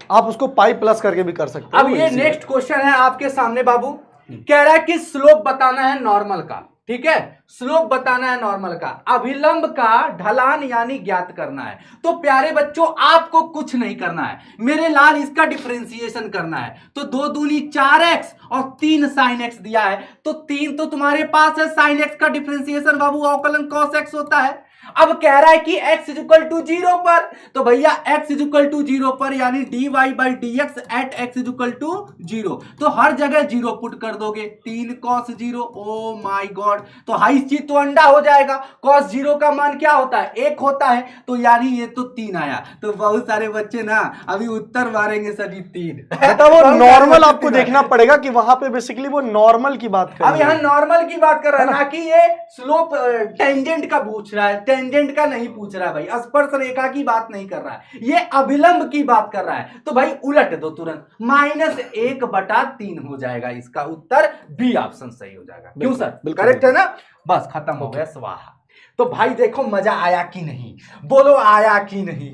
आप उसको पाई प्लस करके भी कर सकते हो। अब ये नेक्स्ट क्वेश्चन है आपके सामने बाबू, कह रहा है कि स्लोप बताना है नॉर्मल का। ठीक है, स्लोप बताना है नॉर्मल का, अभिलंब का ढलान यानी ज्ञात करना है। तो प्यारे बच्चों आपको कुछ नहीं करना है मेरे लाल, इसका डिफरेंशिएशन करना है। तो 2 दूनी 4x और 3 sin x दिया है, तो 3 तो तुम्हारे पास है, sin x का डिफरेंशिएशन बाबू अवकलन cos x होता है। अब कह रहा है कि x इक्वल टू 0 पर, तो भैया x इक्वल टू 0 पर यानी dy by dx at x equal to 0, तो हर जगह 0 पुट कर दोगे। 3 cos 0, ओ माय गॉड, तो हाई चीज तो अंडा हो जाएगा। cos 0 का मान क्या होता है? 1 होता है, तो यानी ये तो 3 आया। तो बहुत सारे बच्चे ना अभी उत्तर मारेंगे सभी 3। बेटा वो नॉर्मल आपको देखना पड़ेगा कि वहां पे बेसिकली वो नॉर्मल की बात कर रहा है। अब यहाँ नॉर्मल की बात कर रहा है ना कि ये स्लोप टेंजेंट का पूछ रहा है, टेंजेंट का नहीं पूछ रहा है भाई, स्पर्श रेखा की बात नहीं कर रहा है, ये अभिलंब की बात कर रहा है। तो भाई उलट दो तुरंत, -1/3 हो जाएगा। इसका उत्तर बी ऑप्शन सही हो जाएगा। क्यों सर? करेक्ट है ना? बस खत्म हो गया, स्वाहा। तो भाई देखो मजा आया कि नहीं, बोलो आया कि नहीं?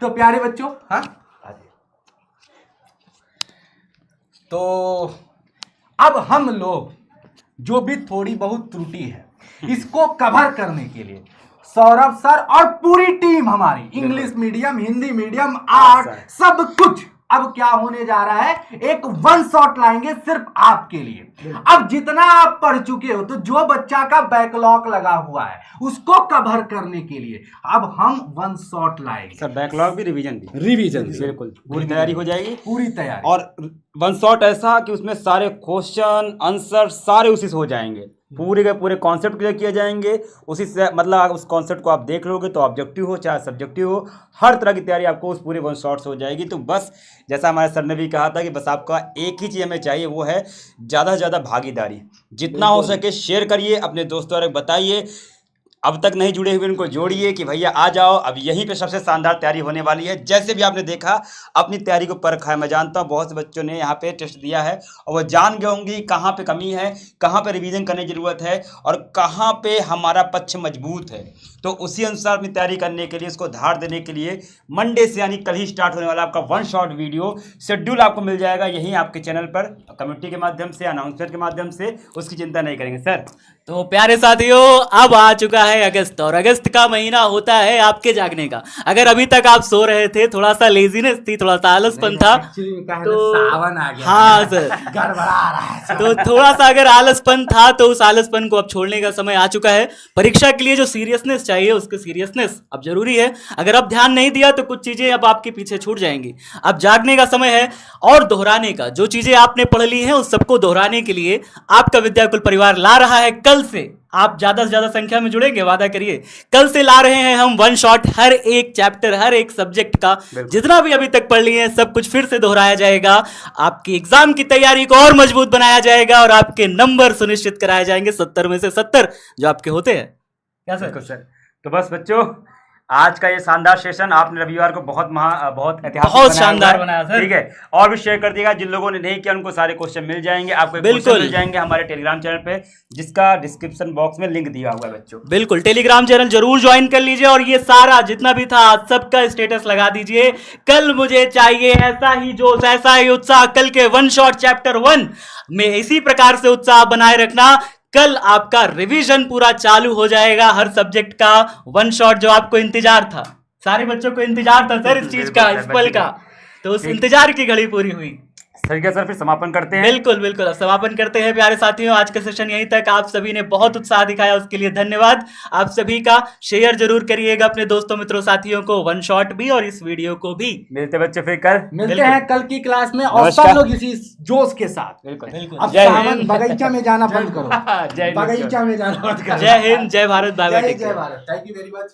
तो प्यारे बच्चों, हाँ तो अब हम लोग जो भी थोड़ी बहुत त्रुटि है इसको कवर करने के लिए सौरभ सर और पूरी टीम हमारी, English medium, Hindi medium, art, सब कुछ अब क्या होने जा रहा है, एक 1 शॉट लाएंगे सिर्फ आपके लिए। अब जितना आप पढ़ चुके हो, तो जो बच्चा का बैकलॉग लगा हुआ है उसको कवर करने के लिए अब हम 1 शॉट लाएंगे। सर बैकलॉग भी रिवीजन भी बिल्कुल पूरी तैयारी हो जाएगी, पूरी तैयारी। और 1 शॉट ऐसा कि उसमें सारे क्वेश्चन आंसर सारे उसी से हो जाएंगे, पूरे के पूरे कॉन्सेप्ट क्लियर किए जाएंगे उसी से। मतलब उस कॉन्सेप्ट को आप देख लोगे तो ऑब्जेक्टिव हो चाहे सब्जेक्टिव हो, हर तरह की तैयारी आपको उस पूरे 1 शॉट से हो जाएगी। तो बस जैसा हमारे सर ने भी कहा था कि बस आपका एक ही चीज़ हमें चाहिए, वो है ज़्यादा से ज़्यादा भागीदारी। जितना हो सके शेयर करिए, अपने दोस्तों और बताइए। अब तक नहीं जुड़े हुए उनको जोड़िए कि भैया आ जाओ, अब यहीं पे सबसे शानदार तैयारी होने वाली है। जैसे भी आपने देखा अपनी तैयारी को परखा है, मैं जानता हूँ बहुत से बच्चों ने यहाँ पे टेस्ट दिया है और वो जान गए होंगे कहाँ पे कमी है, कहाँ पे रिवीजन करने की जरूरत है और कहाँ पे हमारा पक्ष मजबूत है। तो उसी अनुसार अपनी तैयारी करने के लिए, इसको धार देने के लिए मंडे से यानी कल ही स्टार्ट होने वाला आपका वन शॉट वीडियो शेड्यूल आपको मिल जाएगा यहीं आपके चैनल पर, कम्युनिटी के माध्यम से, अनाउंसमेंट के माध्यम से। उसकी चिंता नहीं करेंगे सर। तो प्यारे साथियों, अब आ चुका है अगस्त और अगस्त का महीना होता है आपके जागने का। अगर अभी तक आप सो रहे थे, थोड़ा सा लेजीनेस थी, थोड़ा सा आलसपन था, तो सावन आ गया, हाँ सर, गड़बड़ा रहा है। तो थोड़ा सा अगर आलसपन था तो उस आलसपन को अब छोड़ने का समय आ चुका है। परीक्षा के लिए जो सीरियसनेस चाहिए उसकी सीरियसनेस अब जरूरी है। अगर अब ध्यान नहीं दिया तो कुछ चीजें अब आपके पीछे छूट जाएंगी। अब जागने का समय है और दोहराने का। जो चीजें आपने पढ़ ली हैं उस सबको दोहराने के लिए आपका विद्याकुल परिवार ला रहा है। कल से आप ज्यादा से ज्यादा संख्या में जुड़ेंगे, वादा करिए। कल से ला रहे हैं हम वन शॉट, हर एक चैप्टर, हर एक सब्जेक्ट का जितना भी अभी तक पढ़ लिए हैं सब कुछ फिर से दोहराया जाएगा। आपकी एग्जाम की तैयारी को और मजबूत बनाया जाएगा और आपके नंबर सुनिश्चित कराए जाएंगे 70 में से 70 जो आपके होते हैं। क्या सर? तो बस बच्चों, आज का ये शानदार सेशन आपने रविवार को बहुत ऐतिहासिक बहुत शानदार बनाया सर। ठीक है, और भी शेयर कर दिएगा। जिन लोगों ने नहीं किया उनको सारे क्वेश्चन मिल जाएंगे, आपको बिल्कुल मिल जाएंगे हमारे टेलीग्राम चैनल पे, जिसका डिस्क्रिप्शन बॉक्स में लिंक दिया हुआ है बच्चों। बिल्कुल, टेलीग्राम चैनल जरूर ज्वाइन कर लीजिए और ये सारा जितना भी था सबका स्टेटस लगा दीजिए। कल मुझे चाहिए ऐसा ही जोश, ऐसा ही उत्साह। कल के वन शॉट चैप्टर 1 में इसी प्रकार से उत्साह बनाए रखना। कल आपका रिवीजन पूरा चालू हो जाएगा हर सब्जेक्ट का। वन शॉट जो आपको इंतजार था, सारे बच्चों को इंतजार था सर इस चीज का, इस पल का, तो उस इंतजार की घड़ी पूरी हुई। ठीक है सर, फिर समापन करते हैं। बिल्कुल बिल्कुल, अब समापन करते हैं प्यारे साथियों। आज का सेशन यहीं तक। आप सभी ने बहुत उत्साह दिखाया, उसके लिए धन्यवाद। आप सभी का शेयर जरूर करिएगा अपने दोस्तों मित्रों साथियों को, वन शॉट भी और इस वीडियो को भी। मिलते बच्चों फिर कल, मिलते हैं कल की क्लास में और सब लोग इसी जोश के साथ। बिल्कुल। अब सावन बगीचा में जाना बंद करो, जय हिंद। बगीचा में जाना बंद करो। जय हिंद, जय भारत, बाय बाय। जय Bharat, thank you very much.